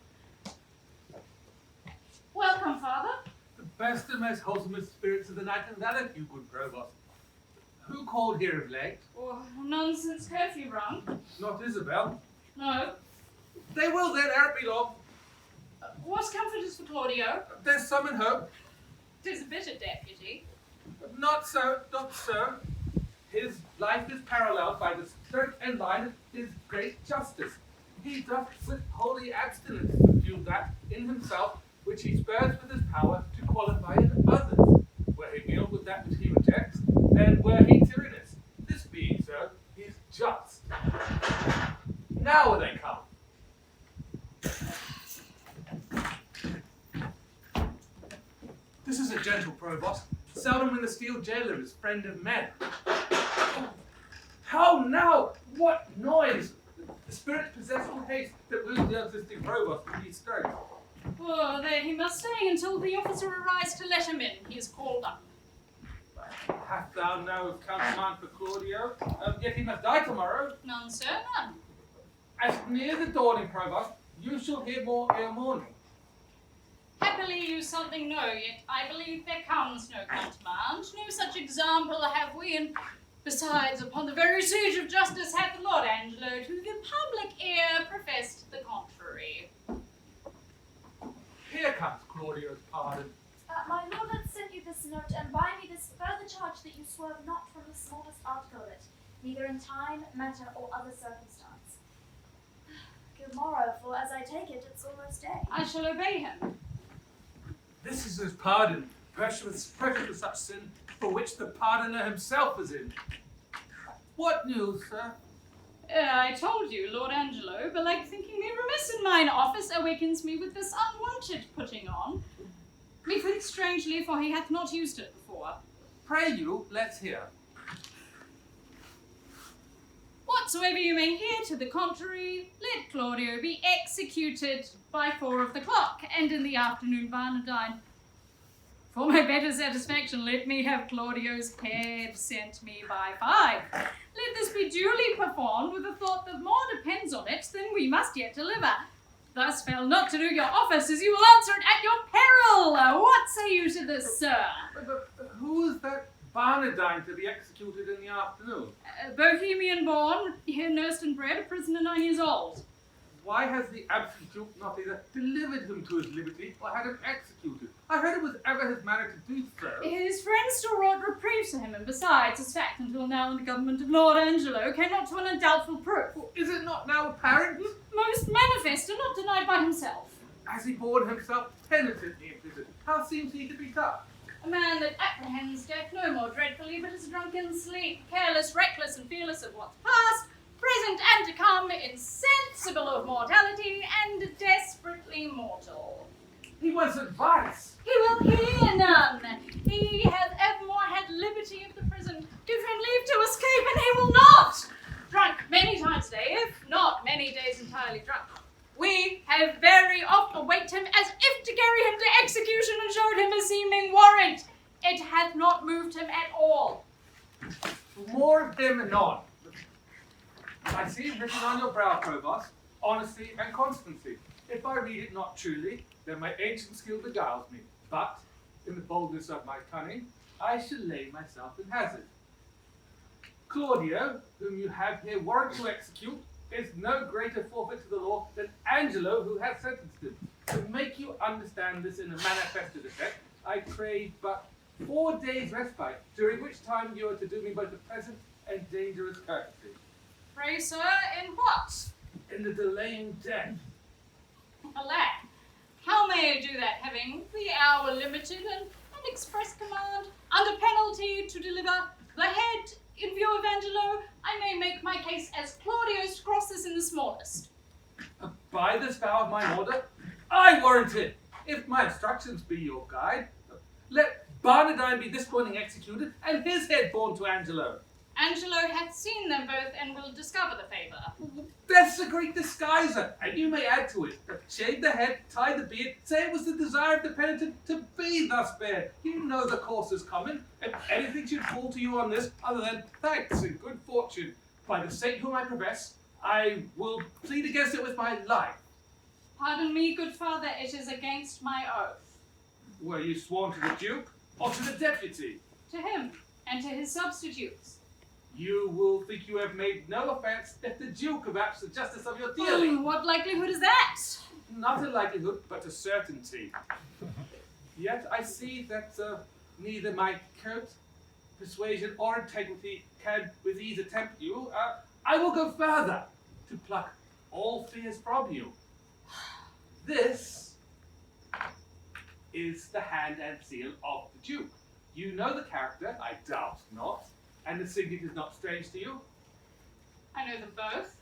Welcome, Father. The best and most wholesomest spirits of the night and valor, you good provost. Who called here of late? Oh, none since curfew rung. Not Isabel. No. They will then, ere it be long. What's comfort is for Claudio? There's some in hope. 'Tis a bitter deputy. Not so, not so. His life is paralleled by the stroke and line of his great justice. He doth with holy abstinence subdue that in himself which he spurs with his power to qualify in others. Where he yield with that which he rejects, then were he tyrannous. This being so, he is just. Now are they come. This is a gentle provost. Seldom when the steel jailer is friend of men. How now? What noise? The spirit possessed with haste that moves the existing provost with these strokes. Oh, there he must stay until the officer arrives to let him in. He is called up. Hast thou no countermand for Claudio? Yet he must die tomorrow. None, sir, none. As near the dawning, provost, you shall hear more ere morning. Happily you something know, yet I believe there comes no countermand. No such example have we, and besides, upon the very siege of justice hath Lord Angelo to the public ear professed the contrary. Here comes Claudio's pardon. My lord hath sent you this note, and by me this further charge that you swerve not from the smallest article of it, neither in time, matter, or other circumstance. Good morrow, for as I take it, it's almost day. I shall obey him. This is his pardon, precious with such sin, for which the pardoner himself is in. What news, sir? I told you, Lord Angelo, belike thinking me remiss in mine office awakens me with this unwonted putting on. Methinks strangely, for he hath not used it before. Pray you, let's hear. Whatsoever you may hear to the contrary, let Claudio be executed by 4 o'clock, and in the afternoon Barnardine. For my better satisfaction, let me have Claudio's head sent me by 5. Let this be duly performed with the thought that more depends on it than we must yet deliver. Thus fail not to do your office, as you will answer it at your peril. What say you to this, sir? But who is that Barnardine to be executed in the afternoon? Bohemian born, here nursed and bred, a prisoner 9 years old. Why has the absent duke not either delivered him to his liberty or had him executed? I heard it was ever his manner to do so. His friends still wrought reprieves to him, and besides, as fact until now in the government of Lord Angelo came not to an undoubtful proof. Well, is it not now apparent? Most manifest, and not denied by himself. Has he borne himself penitently in prison? How seems he to be tough? A man that apprehends death no more dreadfully, but is drunk in sleep, careless, reckless, and fearless of what's past, present and to come, insensible of mortality, and desperately mortal. He wants advice. He will hear none. He hath evermore had liberty of the prison. Give him leave to escape, and he will not. Drunk many times a day, if not many days entirely drunk. We have very oft awaked him as if to carry him to execution and showed him a seeming warrant. It hath not moved him at all. More of him anon. I see written on your brow, provost, honesty and constancy. If I read it not truly, then my ancient skill beguiles me. But, in the boldness of my cunning, I shall lay myself in hazard. Claudio, whom you have here warrant to execute, is no greater forfeit to the law than Angelo, who hath sentenced him. To make you understand this in a manifested effect, I crave but 4 days' respite, during which time you are to do me both a present and dangerous courtesy. Pray, sir, in what? In the delaying death. Alack, how may I do that, having the hour limited and an express command, under penalty to deliver the head in view of Angelo? I may make my case as Claudio's crosses in the smallest. By this vow of mine order, I warrant it. If my instructions be your guide, let Barnardine be this morning executed, and his head borne to Angelo. Angelo hath seen them both and will discover the favour. Death's a great disguiser, and you may add to it. Shave the head, tie the beard, say it was the desire of the penitent to be thus bared. You know the course is coming. If anything should fall to you on this, other than thanks and good fortune, by the saint whom I profess, I will plead against it with my life. Pardon me, good father, it is against my oath. Were you sworn to the Duke or to the deputy? To him, and to his substitutes. You will think you have made no offence if the Duke avouch the justice of your dealing. What likelihood is that? Not a likelihood, but a certainty. Yet I see that neither my coat, persuasion, or integrity can with ease tempt you. I will go further to pluck all fears from you. This is the hand and seal of the Duke. You know the character, I doubt not, and the signet is not strange to you. I know them both.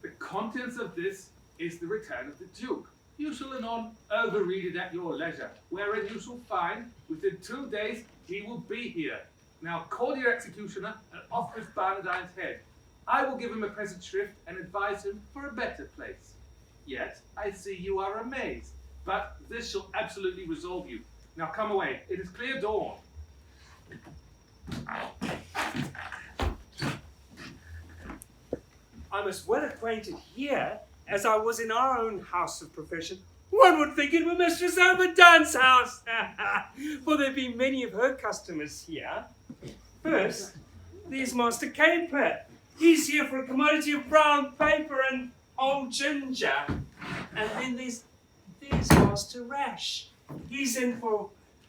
The contents of this is the return of the Duke. You shall anon overread it at your leisure, wherein you shall find, within 2 days, he will be here. Now call your executioner and offer his Barnardine's head. I will give him a present shrift and advise him for a better place. Yet, I see you are amazed, but this shall absolutely resolve you. Now come away, it is clear dawn. I'm as well acquainted here as I was in our own house of profession. One would think it were Mistress Overdone's house, for there be many of her customers here. First, there's Master Caper. He's here for a commodity of brown paper and old ginger. And then there's Master Rash. He's in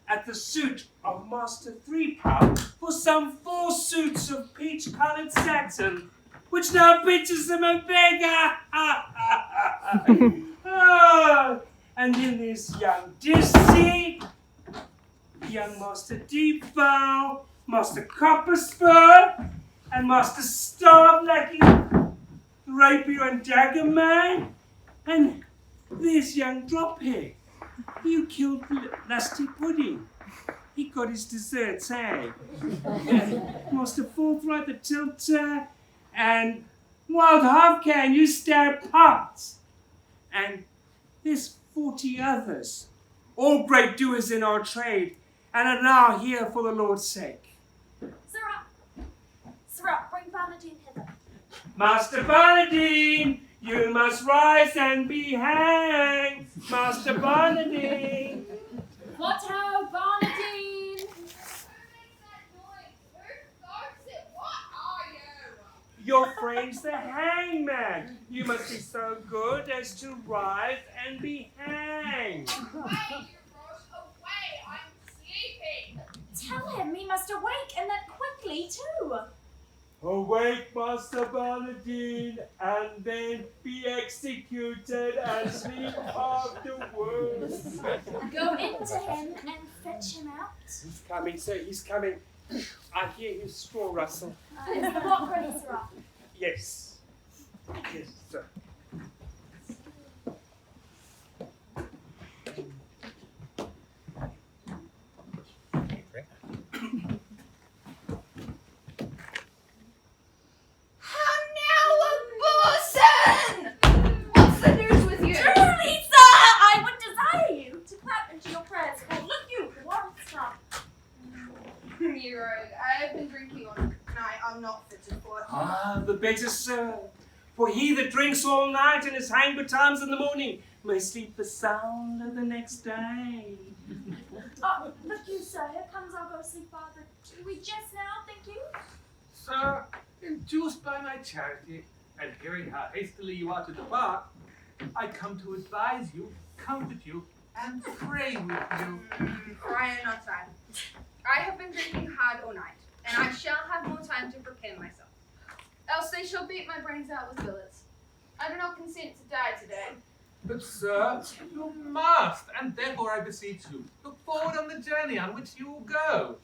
at the suit of Master Threepound for some 4 suits of peach-coloured satin, which now pitches him a beggar. And then there's young Dizzy, young Master Deepbow, Master Copperspur, and Master Starblacking, Rapier and Dagger Man, and there's young Drophead. You killed Lusty Pudding. He got his deserts, eh? Master Forthright the Tilter, and Wild Halfcan, you stab pots. And there's 40 others, all great doers in our trade, and are now here for the Lord's sake. Sirrah, bring Barnardine hither. Master Barnardine, you must rise and be hanged. Master Barnardine. What ho, Barnardine? Your friend's the hangman. You must be so good as to rise and be hanged. Away, I'm sleeping. Tell him he must awake, and that quickly too. Awake, Master Barnardine, and then be executed and sleep afterwards. Go into him and fetch him out. He's coming, sir, he's coming. I hear his straw rustle. Is the pot ready, Sirrah? Yes. Yes, sir. What's the news with you? Truly, sir, I would desire you to clap into your prayers. For look you, one stop. You rogue. I have been drinking all night. I'm not fitted for it. The better, sir. For he that drinks all night and is hanged betimes in the morning may sleep the sounder the next day. Look you, sir, here comes our ghostly father. Do we just now, think you? Sir, induced by my charity, and hearing how hastily you are to depart, I come to advise you, comfort you, and pray with you. Cry not time. I have been drinking hard all night, and I shall have more time to prepare myself. Else they shall beat my brains out with billets. I do not consent to die today. But sir, you must, and therefore I beseech you, look forward on the journey on which you will go.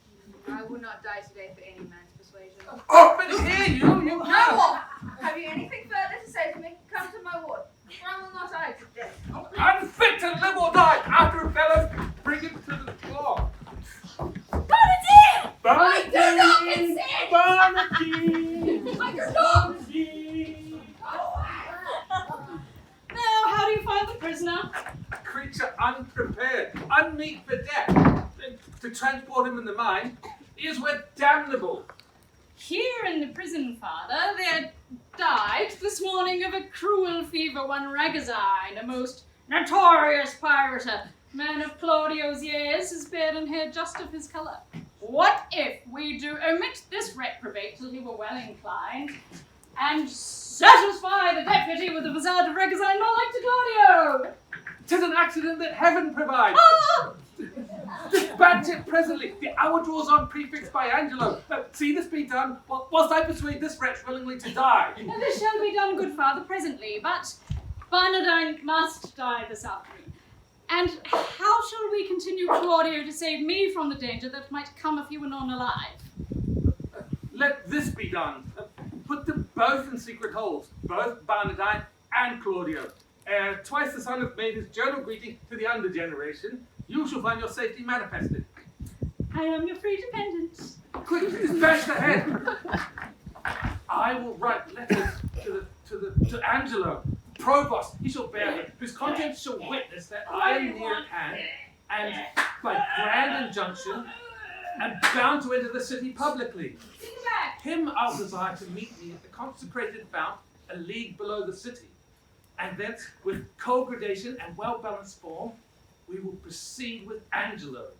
I will not die today for any man's persuasion. Oh, but here you No more! Have you anything further to say to me? Come to my ward. For I will not die today. Unfit to live or die after a fellow, bring him to the floor. Barnardine! I do not consent! Barnardine! I do not! Now, how do you find the prisoner? A creature unprepared, unmeet for death. To transport him in the mind is where damnable. Here in the prison, Father, there died this morning of a cruel fever one Ragazine, a most notorious pirate, a man of Claudio's years, his beard and hair just of his colour. What if we do omit this reprobate till he were well inclined, and satisfy the deputy with the facade of Ragazine more like to Claudio? 'Tis an accident that heaven provides. Ah! Dispatch it presently. The hour draws on, prefixed by Angelo. See this be done, whilst I persuade this wretch willingly to die. And this shall be done, good father, presently, but Barnardine must die this afternoon. And how shall we continue Claudio to save me from the danger that might come if you were not alive? Let this be done. Put them both in secret holes, both Barnardine and Claudio. Ere twice the son have made his journal greeting to the under generation, you shall find your safety manifested. I am your free dependent. Quick, dispatch the head. I will write letters to Angelo, provost. He shall bear them, whose contents shall witness that I am near at hand, and by grand injunction, am bound to enter the city publicly. Him I'll desire to meet me at the consecrated fount, a league below the city, and thence, with cold gradation and well-balanced form, we will proceed with Angelo.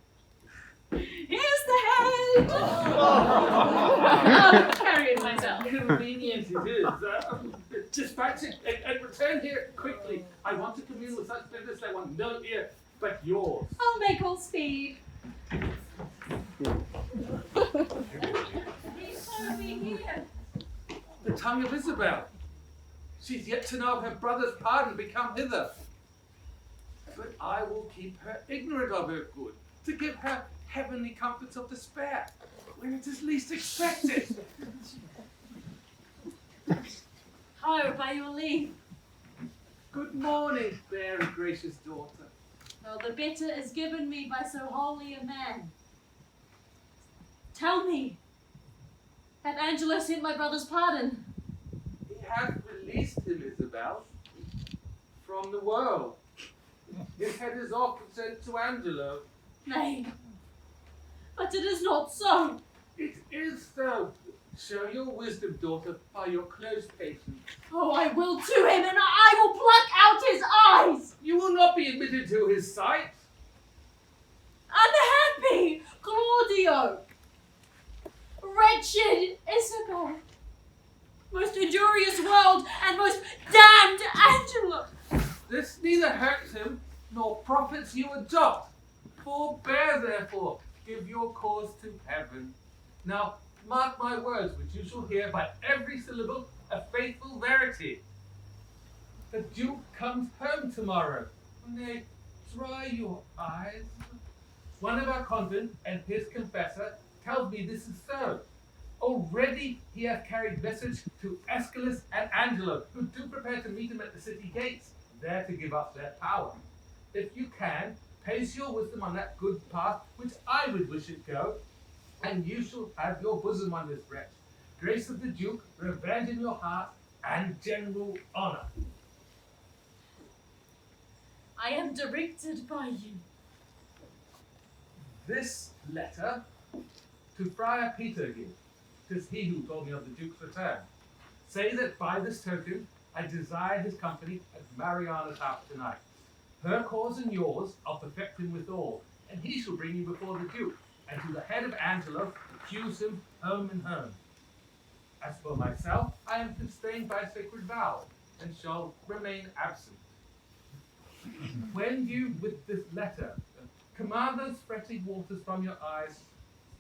Here's the head! I'll carry it myself. Convenient it is. Dispatch it and return here quickly. I want to commune with such business I want no ear but yours. I'll make all speed. The tongue of Isabel. She's yet to know of her brother's pardon become hither. But I will keep her ignorant of her good, to give her heavenly comforts of despair, when it is least expected. Oh, by your leave. Good morning, fair and gracious daughter. No, the better is given me by so holy a man. Tell me, hath Angelo sent my brother's pardon? He hath released him, Isabel, from the world. His head is off and sent to Angelo. Nay, but it is not so. It is so. Show your wisdom, daughter, by your close patience. Oh, I will to him, and I will pluck out his eyes. You will not be admitted to his sight. Unhappy Claudio, wretched Isabel, most injurious world, and most damned Angelo. This neither hurts him, nor profits you a jot. Forbear, therefore, give your cause to heaven. Now, mark my words, which you shall hear by every syllable a faithful verity. The Duke comes home tomorrow. Nay, dry your eyes. One of our convent and his confessor tells me this is so. Already he hath carried message to Aeschylus and Angelo, who do prepare to meet him at the city gates, there to give up their power. If you can, pace your wisdom on that good path which I would wish it go, and you shall have your bosom on this wretch, grace of the Duke, revenge in your heart, and general honour. I am directed by you. This letter to Friar Peter give, 'tis he who told me of the Duke's return. Say that by this token I desire his company at Mariana's house tonight. Her cause and yours I'll perfect him withal, and he shall bring you before the Duke, and to the head of Angelo accuse him home and home. As for myself, I am constrained by a sacred vow, and shall remain absent. When you, with this letter, command those fretting waters from your eyes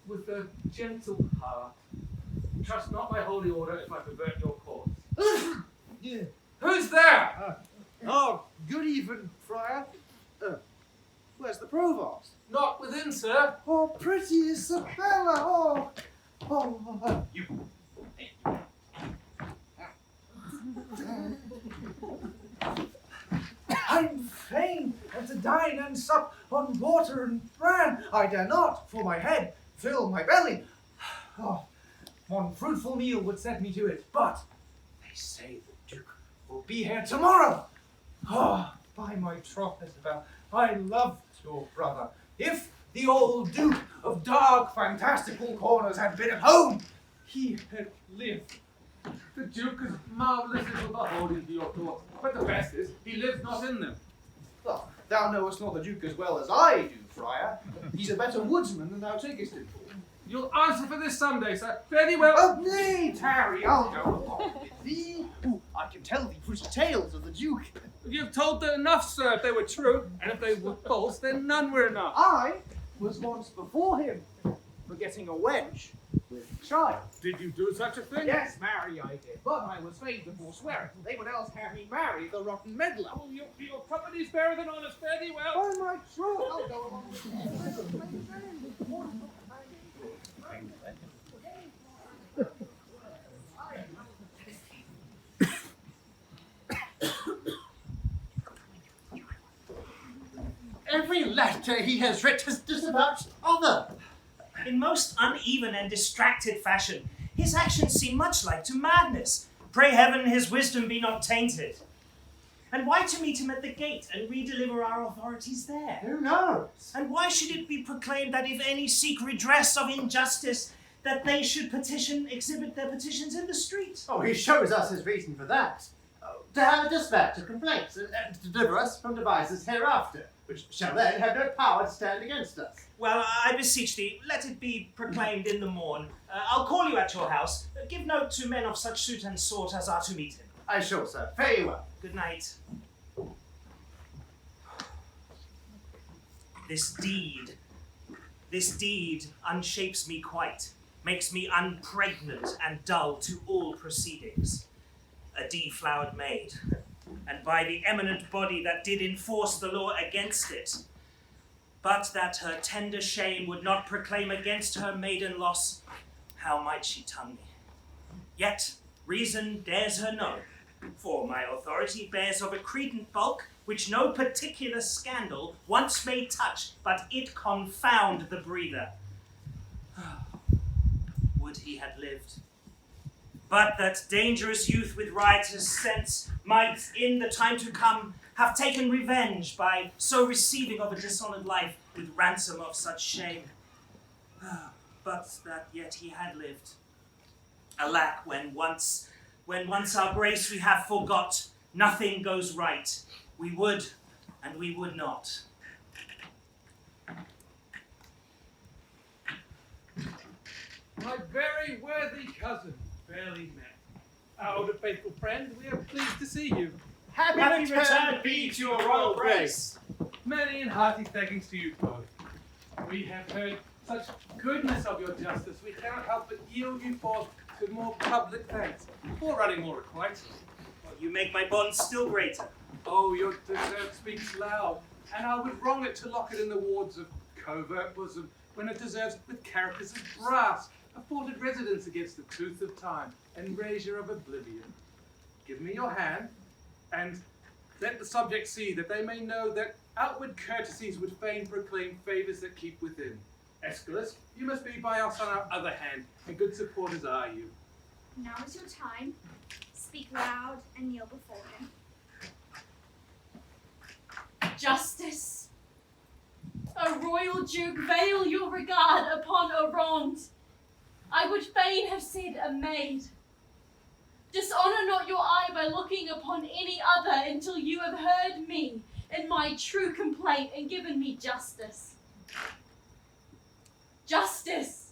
with a gentle heart. Trust not my holy order if I pervert your cause. Yeah. Who's there? Good even, Friar. Where's the provost? Not within, sir. Oh, pretty Isabella. You. I'm fain to dine and sup on water and bran. I dare not, for my head, fill my belly. Oh, one fruitful meal would set me to it, but they say the Duke will be here tomorrow. Oh, by my troth, Isabel, I loved your brother. If the old Duke of dark, fantastical corners had been at home, he had lived. The Duke is marvellous little beholding to your thoughts, but the best is, he lives not in them. Well, thou knowest not the Duke as well as I do, Friar. He's a better woodsman than thou takest him for. You'll answer for this someday, sir. Very well. Oh, nay, tarry, I'll go along with thee. Ooh, I can tell thee pretty tales of the Duke. You've told them enough, sir, if they were true, and if they were false, then none were enough. I was once before him, forgetting a wench with a child. Did you do such a thing? Yes, marry I did, but I was fain to forswear it. They would else have me marry the rotten meddler. Oh, your company's better than honest, very well. Oh, my truth, I'll go along with you. Every letter he has writ has disavouched other. In most uneven and distracted fashion, his actions seem much like to madness. Pray heaven his wisdom be not tainted. And why to meet him at the gate and redeliver our authorities there? Who knows? And why should it be proclaimed that if any seek redress of injustice, that they should exhibit their petitions in the street? Oh, he shows us his reason for that. To have a dispatch of complaints and to deliver us from devices hereafter, which shall then have no power to stand against us. Well, I beseech thee, let it be proclaimed in the morn. I'll call you at your house. Give note to men of such suit and sort as are to meet him. I shall, sir. Fare you well. Good night. This deed unshapes me quite, makes me unpregnant and dull to all proceedings. A deflowered maid, and by the eminent body that did enforce the law against it, but that her tender shame would not proclaim against her maiden loss, how might she tongue me? Yet reason dares her no, for my authority bears of a credent bulk, which no particular scandal once may touch, but it confound the breather. Would he had lived! But that dangerous youth with riotous sense might, in the time to come, have taken revenge by so receiving of a dishonoured life with ransom of such shame. But that yet he had lived. Alack, when once our grace we have forgot, nothing goes right. We would, and we would not. My very worthy cousin, fairly met. Our old and faithful friend, we are pleased to see you. Happy return be to your royal grace. Many and hearty thankings to you both. We have heard such goodness of your justice, we cannot help but yield you forth to more public thanks, before running more requites. Well, you make my bond still greater. Oh, your desert speaks loud, and I would wrong it to lock it in the wards of covert bosom, when it deserves with characters of brass, afforded residence against the tooth of time, and razor of oblivion. Give me your hand, and let the subjects see that they may know that outward courtesies would fain proclaim favours that keep within. Aeschylus, you must be by us on our other hand, and good supporters are you. Now is your time. Speak loud and kneel before him. Justice! O royal duke, veil your regard upon a wronged. I would fain have said a maid. Dishonour not your eye by looking upon any other until you have heard me in my true complaint and given me justice. Justice!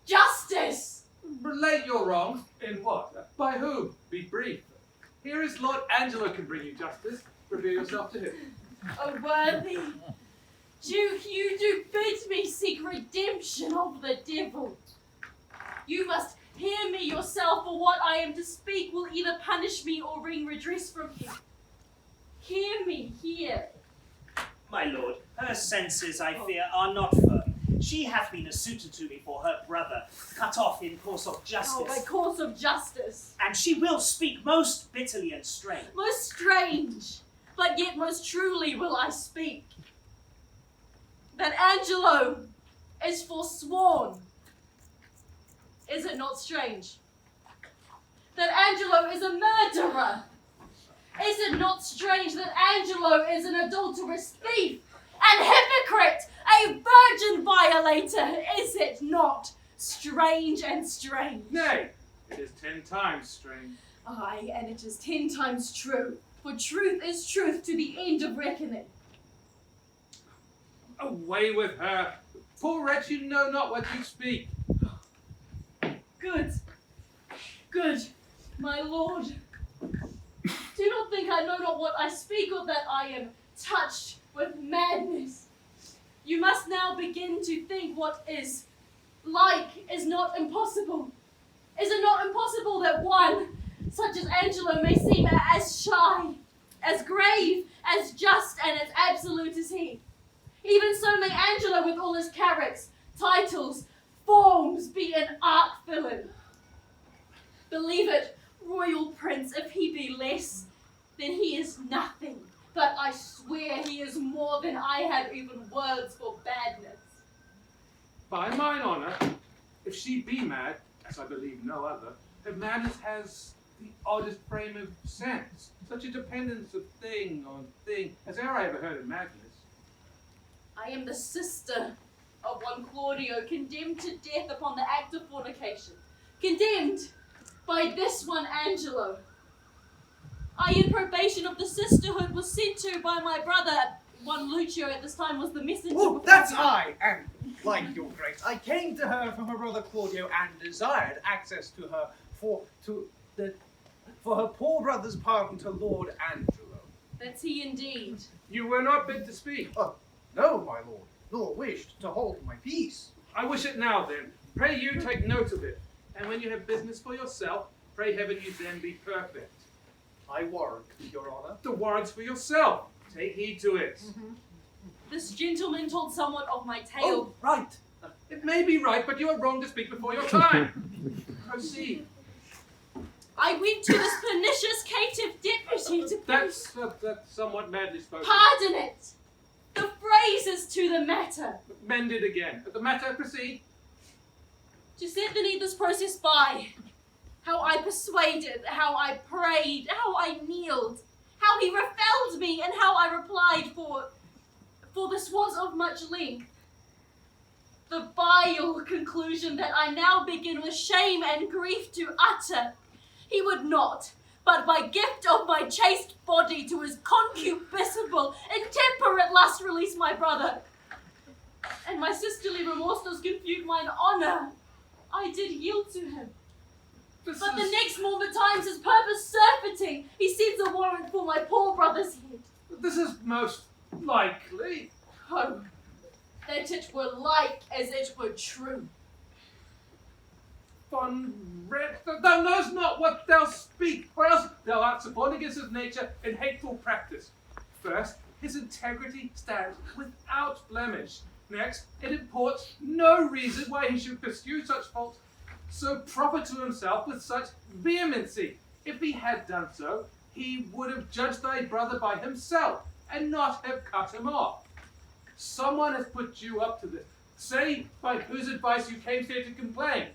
Justice! Relate your wrongs. In what? By whom? Be brief. Here is Lord Angelo can bring you justice. Reveal yourself to him. O worthy Duke, you do bid me seek redemption of the devil. You must hear me yourself, for what I am to speak will either punish me or wring redress from you. Hear me, hear. My lord, her senses, I fear, are not firm. She hath been a suitor to me for her brother, cut off in course of justice. Oh, by course of justice. And she will speak most bitterly and strange. Most strange, but yet most truly will I speak. That Angelo is forsworn. Is it not strange? That Angelo is a murderer. Is it not strange that Angelo is an adulterous thief and hypocrite, a virgin violator? Is it not strange and strange. Nay, it is 10 times strange. Aye, and it is 10 times true. For truth is truth to the end of reckoning. Away with her. Poor wretch, you know not what you speak. Good. Good, my lord. Do not think I know not what I speak, or that I am touched with madness. You must now begin to think what is like is not impossible. Is it not impossible that one such as Angelo may seem as shy, as grave, as just, and as absolute as he? Even so may Angelo, with all his caracts, titles, forms, be an art villain. Believe it, royal prince, if he be less, then he is nothing. But I swear he is more than I have even words for badness. By mine honour, if she be mad, as I believe no other, her madness has the oddest frame of sense, such a dependence of thing on thing, as e'er I ever heard of madness. I am the sister of one Claudio, condemned to death upon the act of fornication. Condemned by this one Angelo. I, in probation of the sisterhood, was sent to by my brother, one Lucio at this time was the messenger. Oh, that's I, and like your grace, I came to her from her brother Claudio and desired access to her for her poor brother's pardon to Lord Angelo. That's he indeed. You were not bid to speak. No, my lord, nor wished to hold my peace. I wish it now then. Pray you take note of it. And when you have business for yourself, pray heaven you then be perfect. I warrant, your honour. The warrant's for yourself. Take heed to it. This gentleman told somewhat of my tale. Oh, right. It may be right, but you are wrong to speak before your time. Proceed. I went to this pernicious caitiff deputy to... That's somewhat madly spoken. Pardon it! The phrase is to the matter. Mend it again. The matter, proceed. To set beneath this process by, how I persuaded, how I prayed, how I kneeled, how he repelled me, and how I replied, for this was of much length. The vile conclusion that I now begin with shame and grief to utter, he would not, but by gift of my chaste body to his concupiscible, intemperate lust release my brother. And my sisterly remorse does confute mine honour. I did yield to him. But the next moment times his purpose surfeiting, he sends a warrant for my poor brother's head. This is most likely. Oh, that it were like as it were true. Fun red, thou knowest not what thou speak, or else thou art supporting against his nature in hateful practice. First, his integrity stands without blemish. Next, it imports no reason why he should pursue such faults so proper to himself with such vehemency. If he had done so, he would have judged thy brother by himself, and not have cut him off. Someone has put you up to this. Say by whose advice you came here to complain.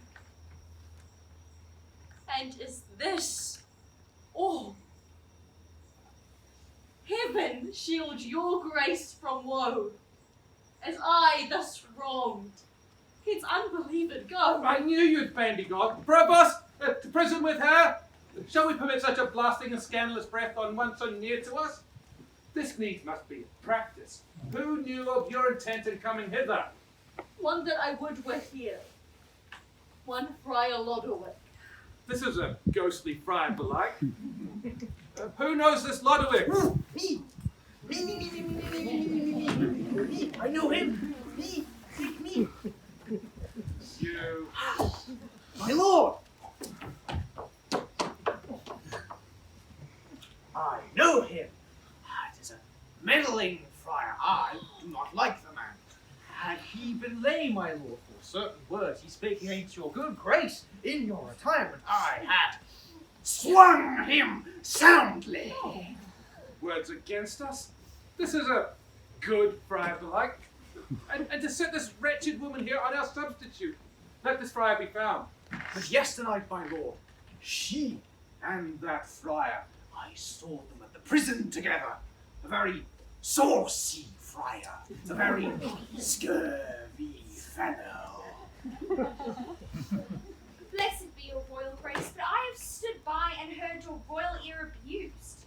And is this all? Heaven shield your grace from woe, as I thus wronged. Hence unbelieved go. I knew you'd bandy God. Provost, to prison with her? Shall we permit such a blasting and scandalous breath on one so near to us? This needs must be practice. Who knew of your intent in coming hither? One that I would with here. One Friar Lodowick. This is a ghostly friar, belike. Who knows this Lodowick? Me! I know him! Me! Seek me! You. My lord! I know him. It is a meddling friar. I do not like the man. Had he been lay, my lord, for certain words he spake against your good grace in your retirement, I had swung him soundly. Words against us? This is a good friar, belike. And to set this wretched woman here on our substitute. Let this friar be found. But yesternight, my lord, she and that friar, I saw them at the prison together. A very saucy friar, a very scurvy fellow. Blessed be your royal grace, but I have stood by and heard your royal ear abused.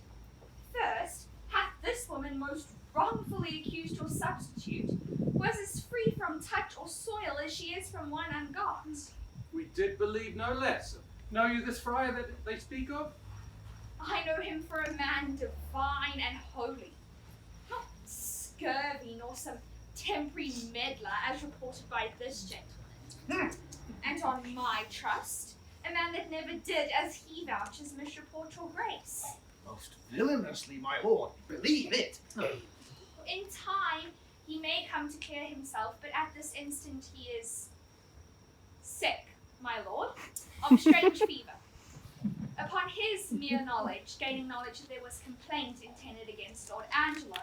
First, hath this woman most wrongfully accused your substitute, who is as free from touch or soil as she is from one ungot. We did believe no less. Know you this friar that they speak of? I know him for a man divine and holy, not scurvy nor some temporary meddler as reported by this gentleman. And on my trust, a man that never did as he vouches misreport your grace. Most villainously, my lord, believe it. In time, he may come to clear himself, but at this instant he is sick, my lord, of strange fever. Upon his mere knowledge, gaining knowledge that there was complaint intended against Lord Angelo,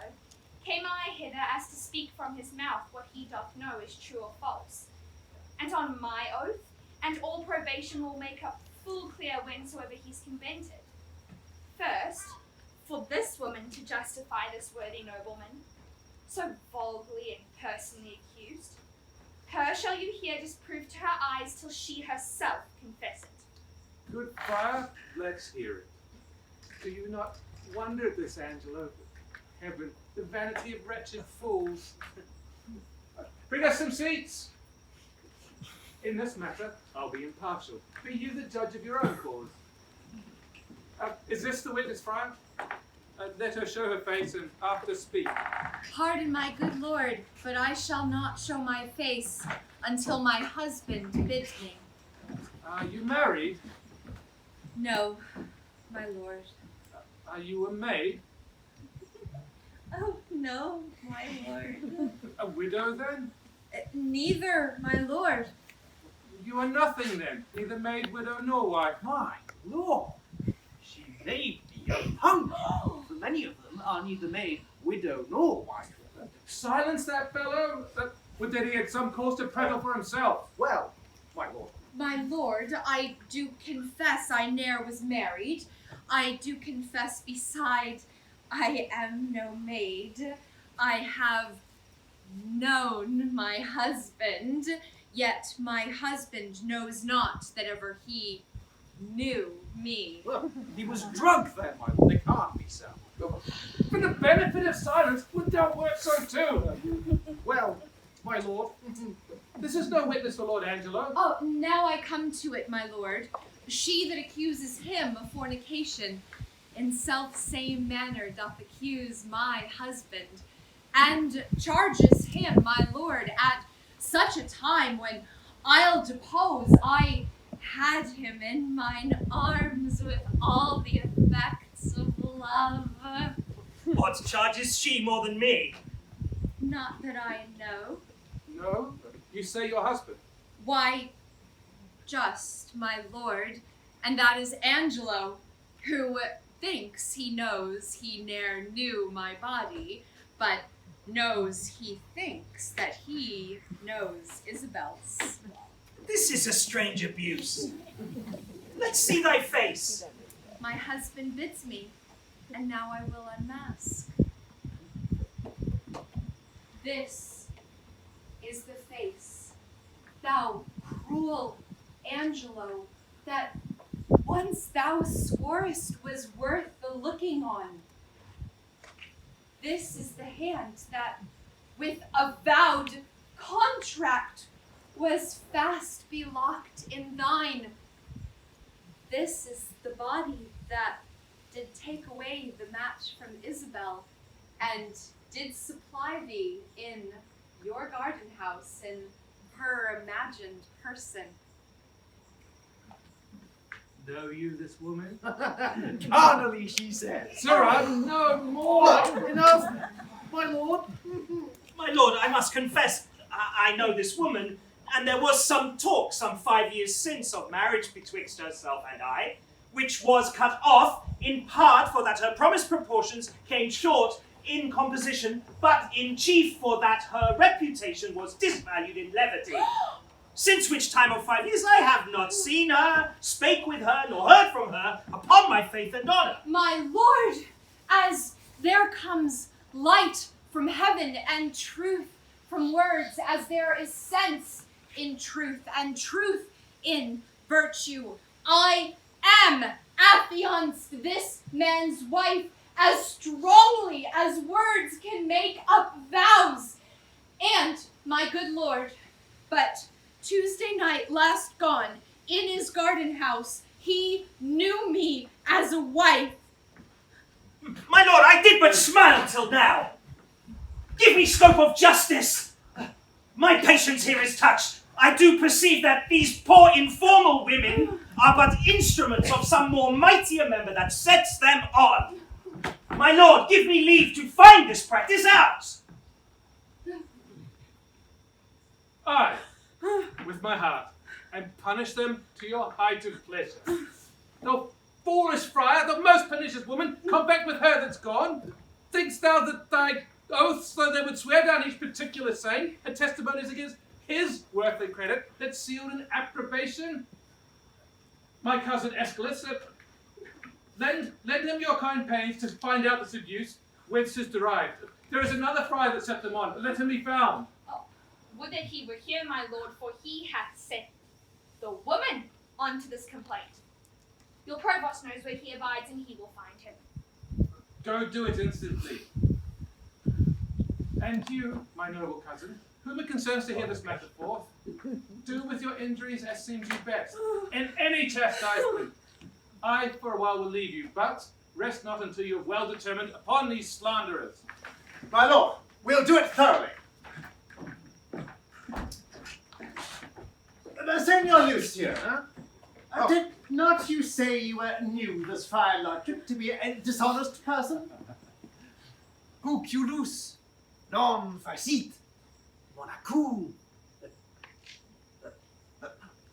came I hither as to speak from his mouth what he doth know is true or false. And on my oath, and all probation will make up full clear whensoever he's convented. First, for this woman to justify this worthy nobleman, so vulgarly and personally accused, her shall you hear disprove to her eyes till she herself confess it. Good friar, let's hear it. Do you not wonder at this, Angelo? Heaven, the vanity of wretched fools. Bring us some seats. In this matter, I'll be impartial. Be you the judge of your own cause. Is this the witness, friar? Let her show her face and after speak. Pardon, my good lord, but I shall not show my face until my husband bids me. Are you married? No, my lord. Are you a maid? Oh, no, my lord. A widow, then? Neither, my lord. You are nothing, then. Neither maid, widow, nor wife. My lord, she may be of hunger, for many of them are neither maid, widow, nor wife. Silence that fellow! Would that he had some cause to prattle for himself. Well, my lord. My lord, I do confess I ne'er was married. I do confess beside I am no maid. I have known my husband, yet my husband knows not that ever he knew me. Well, he was drunk then, my lord. It can't be so. For the benefit of silence, would thou work so too? Well, my lord. This is no witness for Lord Angelo. Oh, now I come to it, my lord. She that accuses him of fornication in self-same manner doth accuse my husband, and charges him, my lord, at such a time when I'll depose I had him in mine arms with all the effects of love. What charges she more than me? Not that I know. No? You say your husband? Why, just my lord, and that is Angelo, who thinks he knows he ne'er knew my body, but knows he thinks that he knows Isabel's. This is a strange abuse. Let's see thy face. My husband bids me, and now I will unmask. This is the face, thou cruel Angelo, that once thou sworest was worth the looking on. This is the hand that, with a vowed contract, was fast belocked in thine. This is the body that did take away the match from Isabel, and did supply thee in your garden house in her imagined person. Know you this woman? Carnally, she says. Sir, I know more. What? Enough, my lord. My lord, I must confess, I know this woman, and there was some talk some 5 years since of marriage betwixt herself and I, which was cut off, in part for that her promised proportions came short in composition, but in chief for that her reputation was disvalued in levity. Since which time of 5 years I have not seen her, spake with her, nor heard from her, upon my faith and honour. My lord, as there comes light from heaven and truth from words, as there is sense in truth and truth in virtue. I am affianced this man's wife as strongly as words can make up vows. And, my good lord, but Tuesday night last gone, in his garden house, he knew me as a wife. My lord, I did but smile till now. Give me scope of justice. My patience here is touched. I do perceive that these poor informal women are but instruments of some more mightier member that sets them on. My lord, give me leave to find this practice out. I, with my heart, and punish them to your height of pleasure. Thou foolish friar, the most pernicious woman, come back with her that's gone. Thinkst thou that thy oaths, though they would swear down each particular saint, and testimonies against his worthly credit, that sealed in approbation? My cousin Aeschylus, lend him your kind pains to find out the seduce, whence 'tis derived. There is another friar that set them on. Let him be found. Would that he were here, my lord, for he hath sent the woman onto this complaint. Your provost knows where he abides, and he will find him. Go do it instantly. And you, my noble cousin, whom it concerns to hear this matter forth, do with your injuries as seems you best, in any chastisement. I for a while will leave you, but rest not until you have well determined upon these slanderers. My lord, we'll do it thoroughly. Senor Lucia, did not you say you knew this friar Logic to be a dishonest person? Cuculus, non facit, monacu.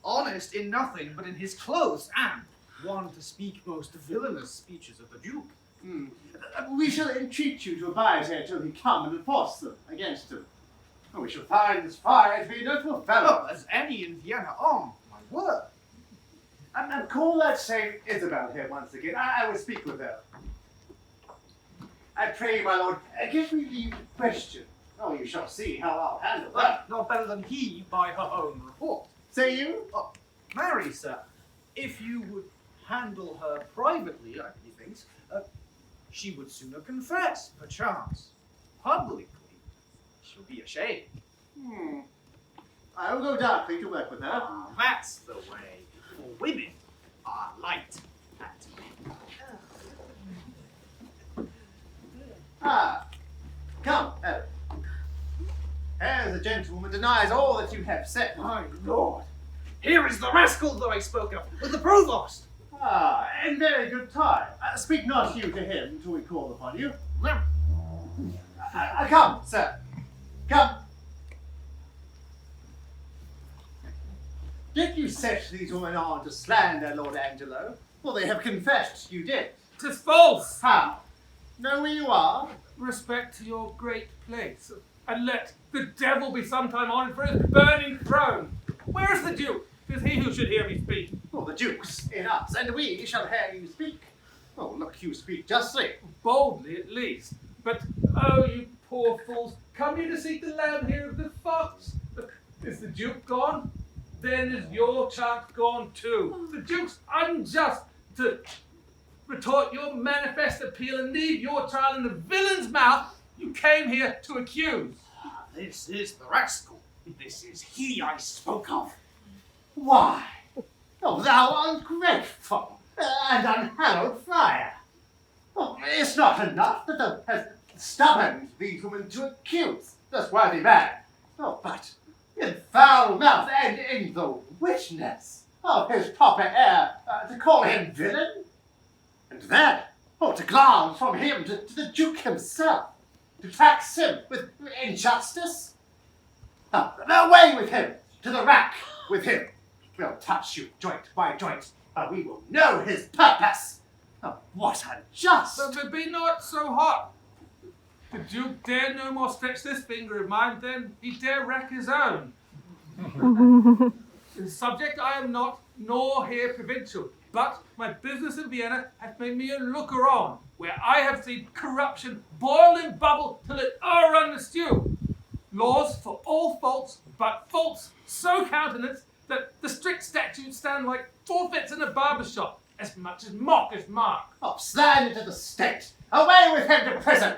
Honest in nothing but in his clothes, and one to speak most villainous speeches of the Duke. We shall entreat you to abide here till he come and enforce them against him. We shall find this friar to be a notable fellow. As any in Vienna on, my word. And call that same Isabel here once again. I will speak with her. I pray, my lord, give me leave to question. Oh, you shall see how I'll handle that. Not better than he by her own report. Say you? Marry, sir, if you would handle her privately, methinks, she would sooner confess, perchance. Publicly, she'll be ashamed. I will go darkly to work with her. That's the way. For women are light at Come, Eric. Here's a gentlewoman denies all that you have said. My lord, here is the rascal that I spoke of, with the provost. In very good time. Speak not you to him till we call upon you. Come, sir. Come. Did you set these women on to slander Lord Angelo? Well, they have confessed you did. 'Tis false! How? Know where you are? Respect to your great place, and let the devil be sometime honoured for his burning throne. Where is the Duke? 'Tis he who should hear me speak. Well, the Duke's in us, and we shall hear you speak. Oh, look, you speak justly. Boldly, at least. But, oh, you poor fools, come you to seek the lamb here of the fox? Is the Duke gone? Then is your chance gone too. The Duke's unjust to retort your manifest appeal and leave your trial in the villain's mouth you came here to accuse. This is the rascal. This is he I spoke of. Why? Oh, thou ungrateful and unhallowed friar. Oh, it's not enough that thou hast stubborned these women to accuse this worthy man. Oh, but in foul mouth and in the witness of his proper heir, to call him villain? And then, to glance from him to the Duke himself, to tax him with injustice? Away with him, to the rack with him. We'll touch you joint by joint, we will know his purpose. Oh, what unjust! But be not so hot. The Duke dare no more stretch this finger of mine than he dare rack his own. In subject I am not, nor here provincial, but my business in Vienna hath made me a looker on, where I have seen corruption boil and bubble till it o'errun the stew. Laws for all faults, but faults so countenanced that the strict statutes stand like forfeits in a barber shop, as much as mock as mark. Oh, stand into the state! Away with him to prison!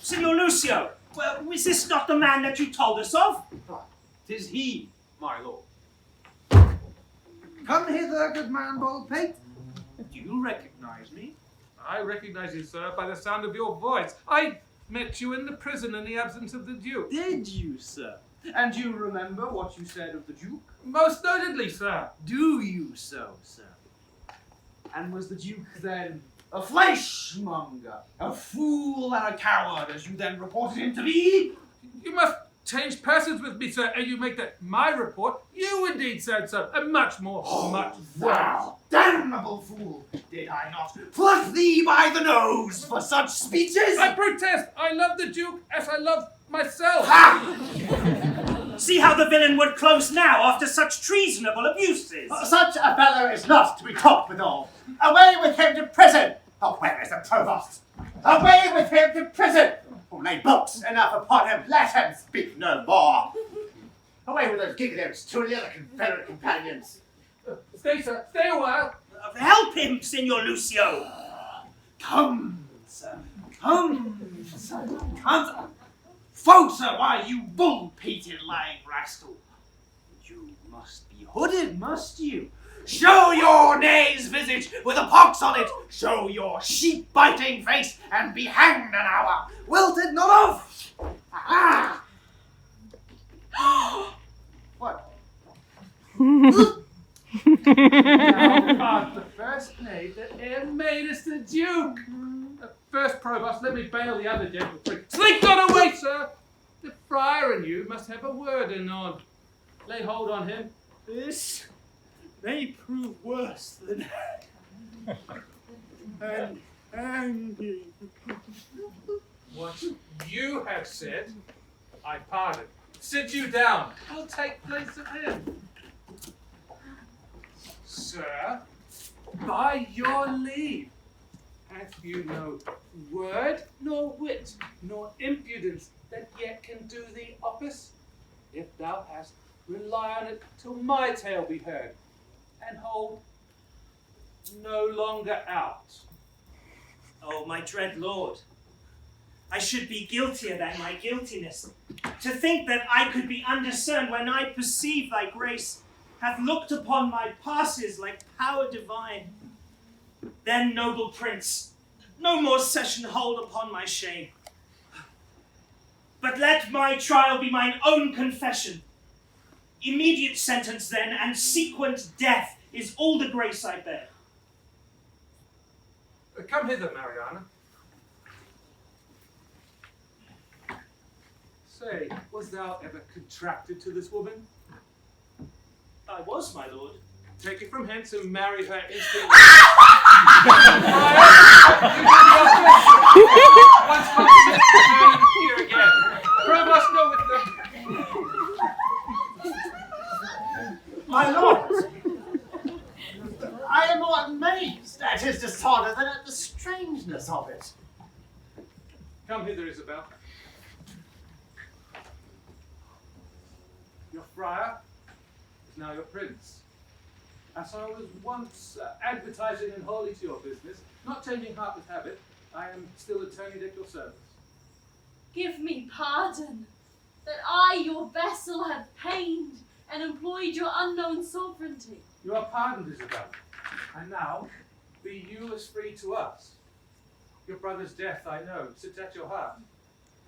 Signor Lucio, well, is this not the man that you told us of? 'Tis he, my lord. Come hither, good man, Baldpate. Do you recognize me? I recognize you, sir, by the sound of your voice. I met you in the prison in the absence of the Duke. Did you, sir? And you remember what you said of the Duke? Most notedly, sir. Do you so, sir? And was the Duke then a fleishmonger, a fool and a coward, as you then reported him to be? You must change persons with me, sir, and you make that my report. You indeed said so, and much more, much Thou damnable fool! Did I not pluck thee by the nose for such speeches? I protest! I love the Duke as I love myself! See how the villain would close now after such treasonable abuses! Such a fellow is not to be talked withal. Away with him to prison! Oh, where is the provost? Away with him to prison! Oh, lay books enough upon him, let him speak no more. Away with those giggles to the other Confederate companions. Stay, sir, stay a while. Help him, Signor Lucio! Come, sir. Come, sir. Come, sir. Foe, sir, why, you bull-pated lying rascal. You must be hooded, must you? Show your knave's visage with a pox on it. Show your sheep-biting face and be hanged an hour. Wilt it not of? Ah! What? Thou art the first knave that e'er made us the Duke. First, provost, let me bail the other gentlemen. Slink not away, sir. The friar and you must have a word anon. Lay hold on him. This may prove worse than hanging. What you have said, I pardon. Sit you down. I'll take place of him. Sir, by your leave, hath you no word, nor wit, nor impudence that yet can do thee office? If thou hast, rely on it till my tale be heard, and hold no longer out. Oh, my dread lord, I should be guiltier than my guiltiness. To think that I could be undiscerned when I perceive thy grace hath looked upon my passes like power divine. Then, noble prince, no more session hold upon my shame. But let my trial be mine own confession. Immediate sentence then, and sequent death is all the grace I bear. Come hither, Mariana. Say, was thou ever contracted to this woman? I was, my lord. Take it from hence and marry her instantly. Once here again. Provost, go with them. My lord, I am more amazed at his disorder than at the strangeness of it. Come hither, Isabel. Your friar is now your prince. As I was once advertising and wholly to your business, not changing heart with habit, I am still attorney at your service. Give me pardon, that I, your vessel, have pained and employed your unknown sovereignty. You are pardoned, Isabel, and now be you as free to us. Your brother's death, I know, sits at your heart,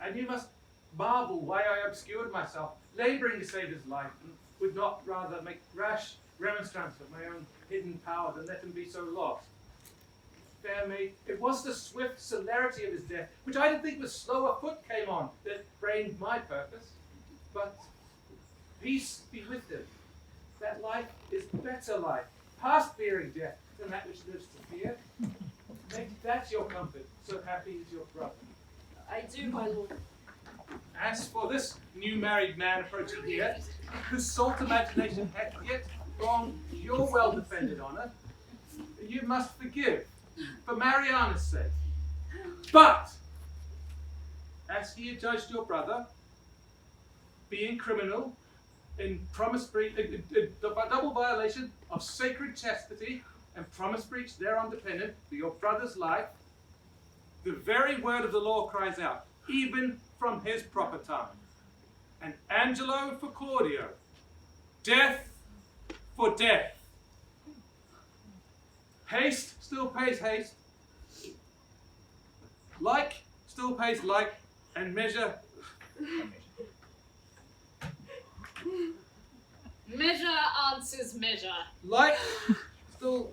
and you must marvel why I obscured myself, labouring to save his life, and would not rather make rash remonstrance of my own hidden power than let him be so lost. Fair maid, it was the swift celerity of his death, which I did think was slower foot came on, that framed my purpose. But peace be with him. That life is better life, past fearing death, than that which lives to fear. Make that your comfort, so happy is your brother. I do, my lord. As for this new married man approaching here, whose salt imagination hath yet wronged your well-defended honour, you must forgive, for Mariana's sake. But, as he adjudged your brother, being criminal, in double violation of sacred chastity and promise breach thereon dependent for your brother's life, the very word of the law cries out, even from his proper tongue. And Angelo for Claudio, death for death. Haste still pays haste. Like still pays like, and measure. Measure answers measure. Like still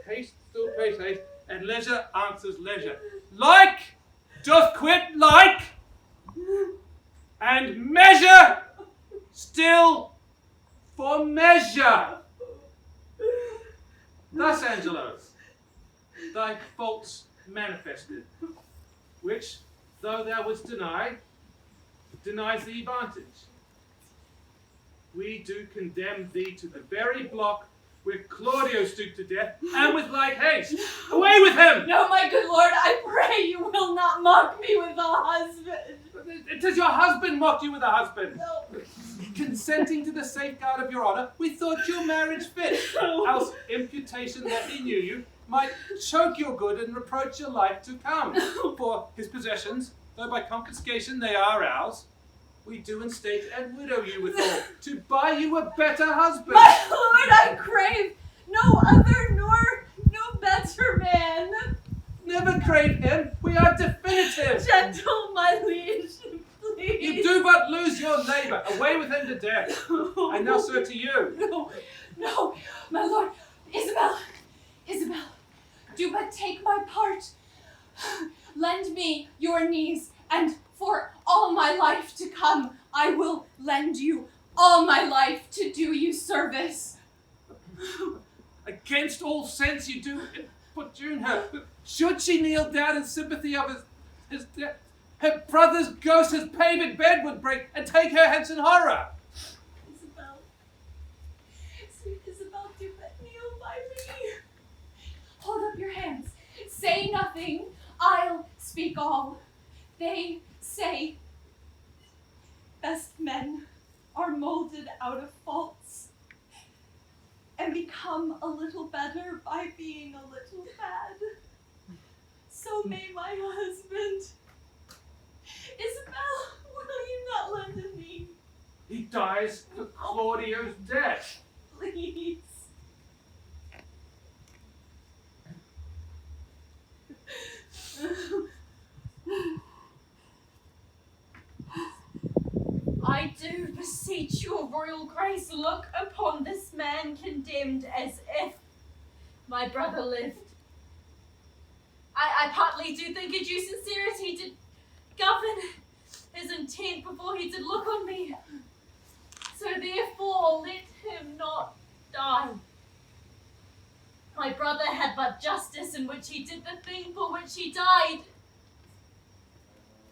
haste still pays haste, and leisure answers leisure. Like just quit like, and measure still for measure. Thus, Angelo, thy faults manifested, which, though thou wouldst deny, denies the advantage. We do condemn thee to the very block where Claudio stooped to death, and with like haste. Away with him! No, my good lord, I pray you will not mock me with a husband. It is your husband mocked you with a husband. No. Consenting to the safeguard of your honor, we thought your marriage fit. Else imputation that he knew you might choke your good and reproach your life to come. For his possessions, though by confiscation they are ours, we do instate and widow you withal, to buy you a better husband. My lord, I crave no other nor no better man. Never crave him, we are definitive. Gentle, my liege, please. You do but lose your neighbour. Away with him to death. I now sir to you. No, my lord. Isabel, do but take my part. Lend me your knees, and for all my life to come, I will lend you all my life to do you service. Against all sense you do importune her. Should she kneel down in sympathy of his death, her brother's ghost his paved bed would break, and take her hence in horror. Isabel, sweet Isabel, do but kneel by me. Hold up your hands. Say nothing. I'll speak all. They say best men are molded out of faults and become a little better by being a little bad. So may my husband. Isabel, will you not lend to me? He dies for Claudio's death. Please. I do beseech your royal grace, look upon this man condemned as if my brother lived. I partly do think it due sincerity to govern his intent before he did look on me. So therefore let him not die. My brother had but justice in which he did the thing for which he died.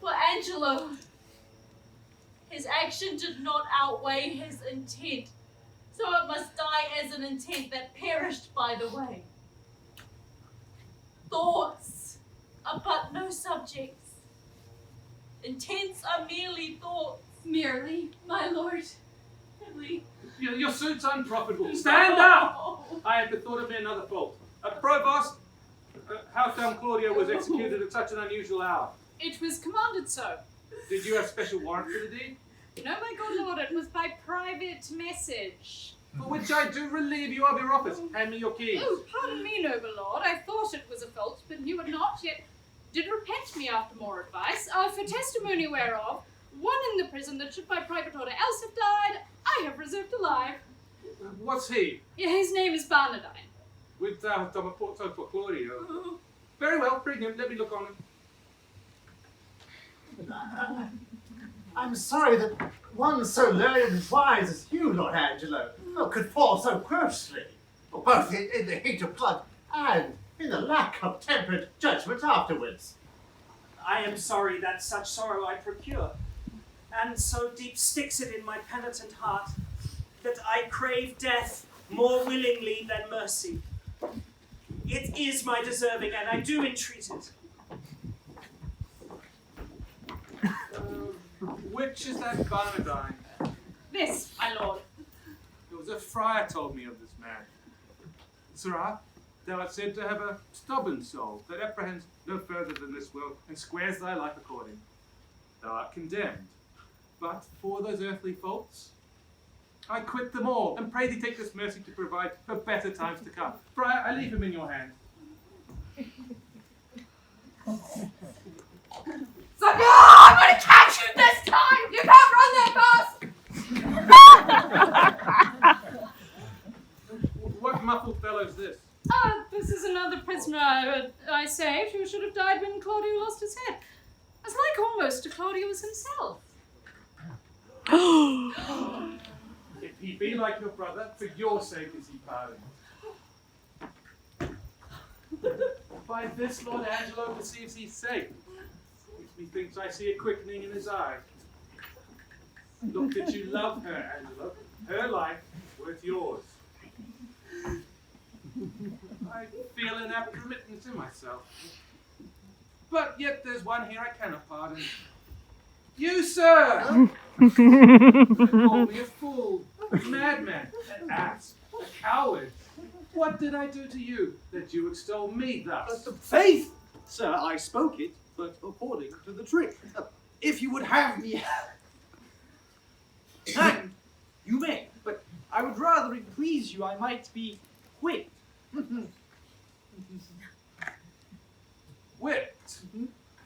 For Angelo, his action did not outweigh his intent, so it must die as an intent that perished by the way. Thoughts are but no subjects. Intents are merely thoughts. Merely, my lord. Merely. Your suit's unprofitable. Stand up! I have bethought of me another fault. Provost, how come Claudio was executed at such an unusual hour? It was commanded so. Did you have special warrant for the deed? No, my good lord, it was by private message. For which I do relieve you of your office. Hand me your keys. Oh, pardon me, noble lord. I thought it was a fault, but knew it not, yet did repent me after more advice. For testimony whereof, one in the prison that should by private order else have died, I have reserved alive. What's he? Yeah, his name is Barnardine. Wilt thou have done a porto for Claudio? Very well, bring him. Let me look on him. I'm sorry that one so learned and wise as you, Lord Angelo, could fall so grossly, both in the heat of blood and in the lack of temperate judgment afterwards. I am sorry that such sorrow I procure, and so deep sticks it in my penitent heart, that I crave death more willingly than mercy. It is my deserving, and I do entreat it. Which is that Barnardine? This, my lord. It was a friar told me of this man. Sirrah, thou art said to have a stubborn soul that apprehends no further than this world and squares thy life according. Thou art condemned. But for those earthly faults, I quit them all, and pray thee take this mercy to provide for better times to come. Friar, I leave him in your hand. So, I'm gonna catch you this time! You can't run that fast! What muffled fellow's this? This is another prisoner I saved who should have died when Claudio lost his head. As like almost to Claudius himself. If he be like your brother, for your sake is he pardoned. By this Lord Angelo perceives he's safe, which methinks I see a quickening in his eye. Look that you love her, Angelo. Her life worth yours. I feel an apt remittance in myself. But yet there's one here I cannot pardon. You, sir! You call me a fool, a madman, an ass, a coward. What did I do to you that you extol me thus? Faith, sir, I spoke it, but according to the trick. If you would have me hanged, you may, but I would rather it please you I might be whipped. Whipped?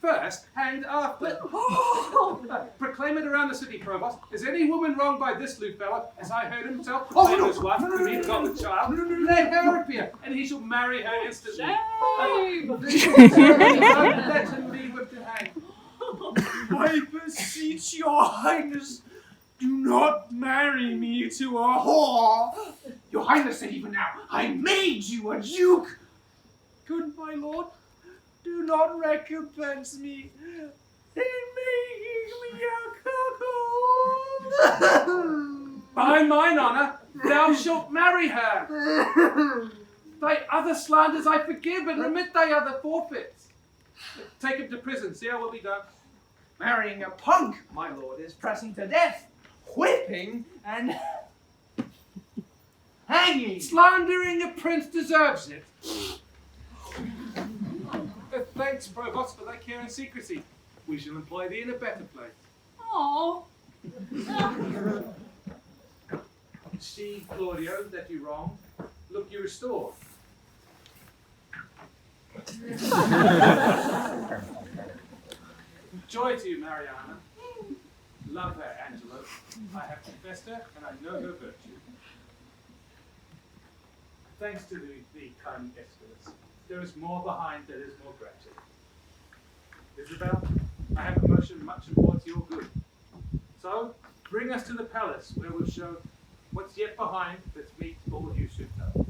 First, hanged after. Proclaim it around the city, Provost. Is any woman wronged by this lewd fellow, as I heard himself proclaim his wife, whom he got with child? Let her appear, and he shall marry her instantly. Let him be whipped and hanged. I beseech your highness, do not marry me to a whore. Your highness said even now, I made you a duke. Good my lord, do not recompense me in making me a cuckold. By mine honour, thou shalt marry her. Thy other slanders I forgive, and remit thy other forfeits. Take him to prison, see how will be done. Marrying a punk, my lord, is pressing to death, whipping, and hanging. Slandering a prince deserves it. Thanks, Provost, for thy care and secrecy. We shall employ thee in a better place. Oh. See, Claudio, that you wronged. Look, you restored. Joy to you, Mariana. Love her, Angelo. I have confessed her, and I know her virtue. Thanks to thee, kind Aeschylus. There is more behind that is more gratitude. Isabel, I have a motion much towards your good. So, bring us to the palace, where we'll show what's yet behind that's meet all you should know.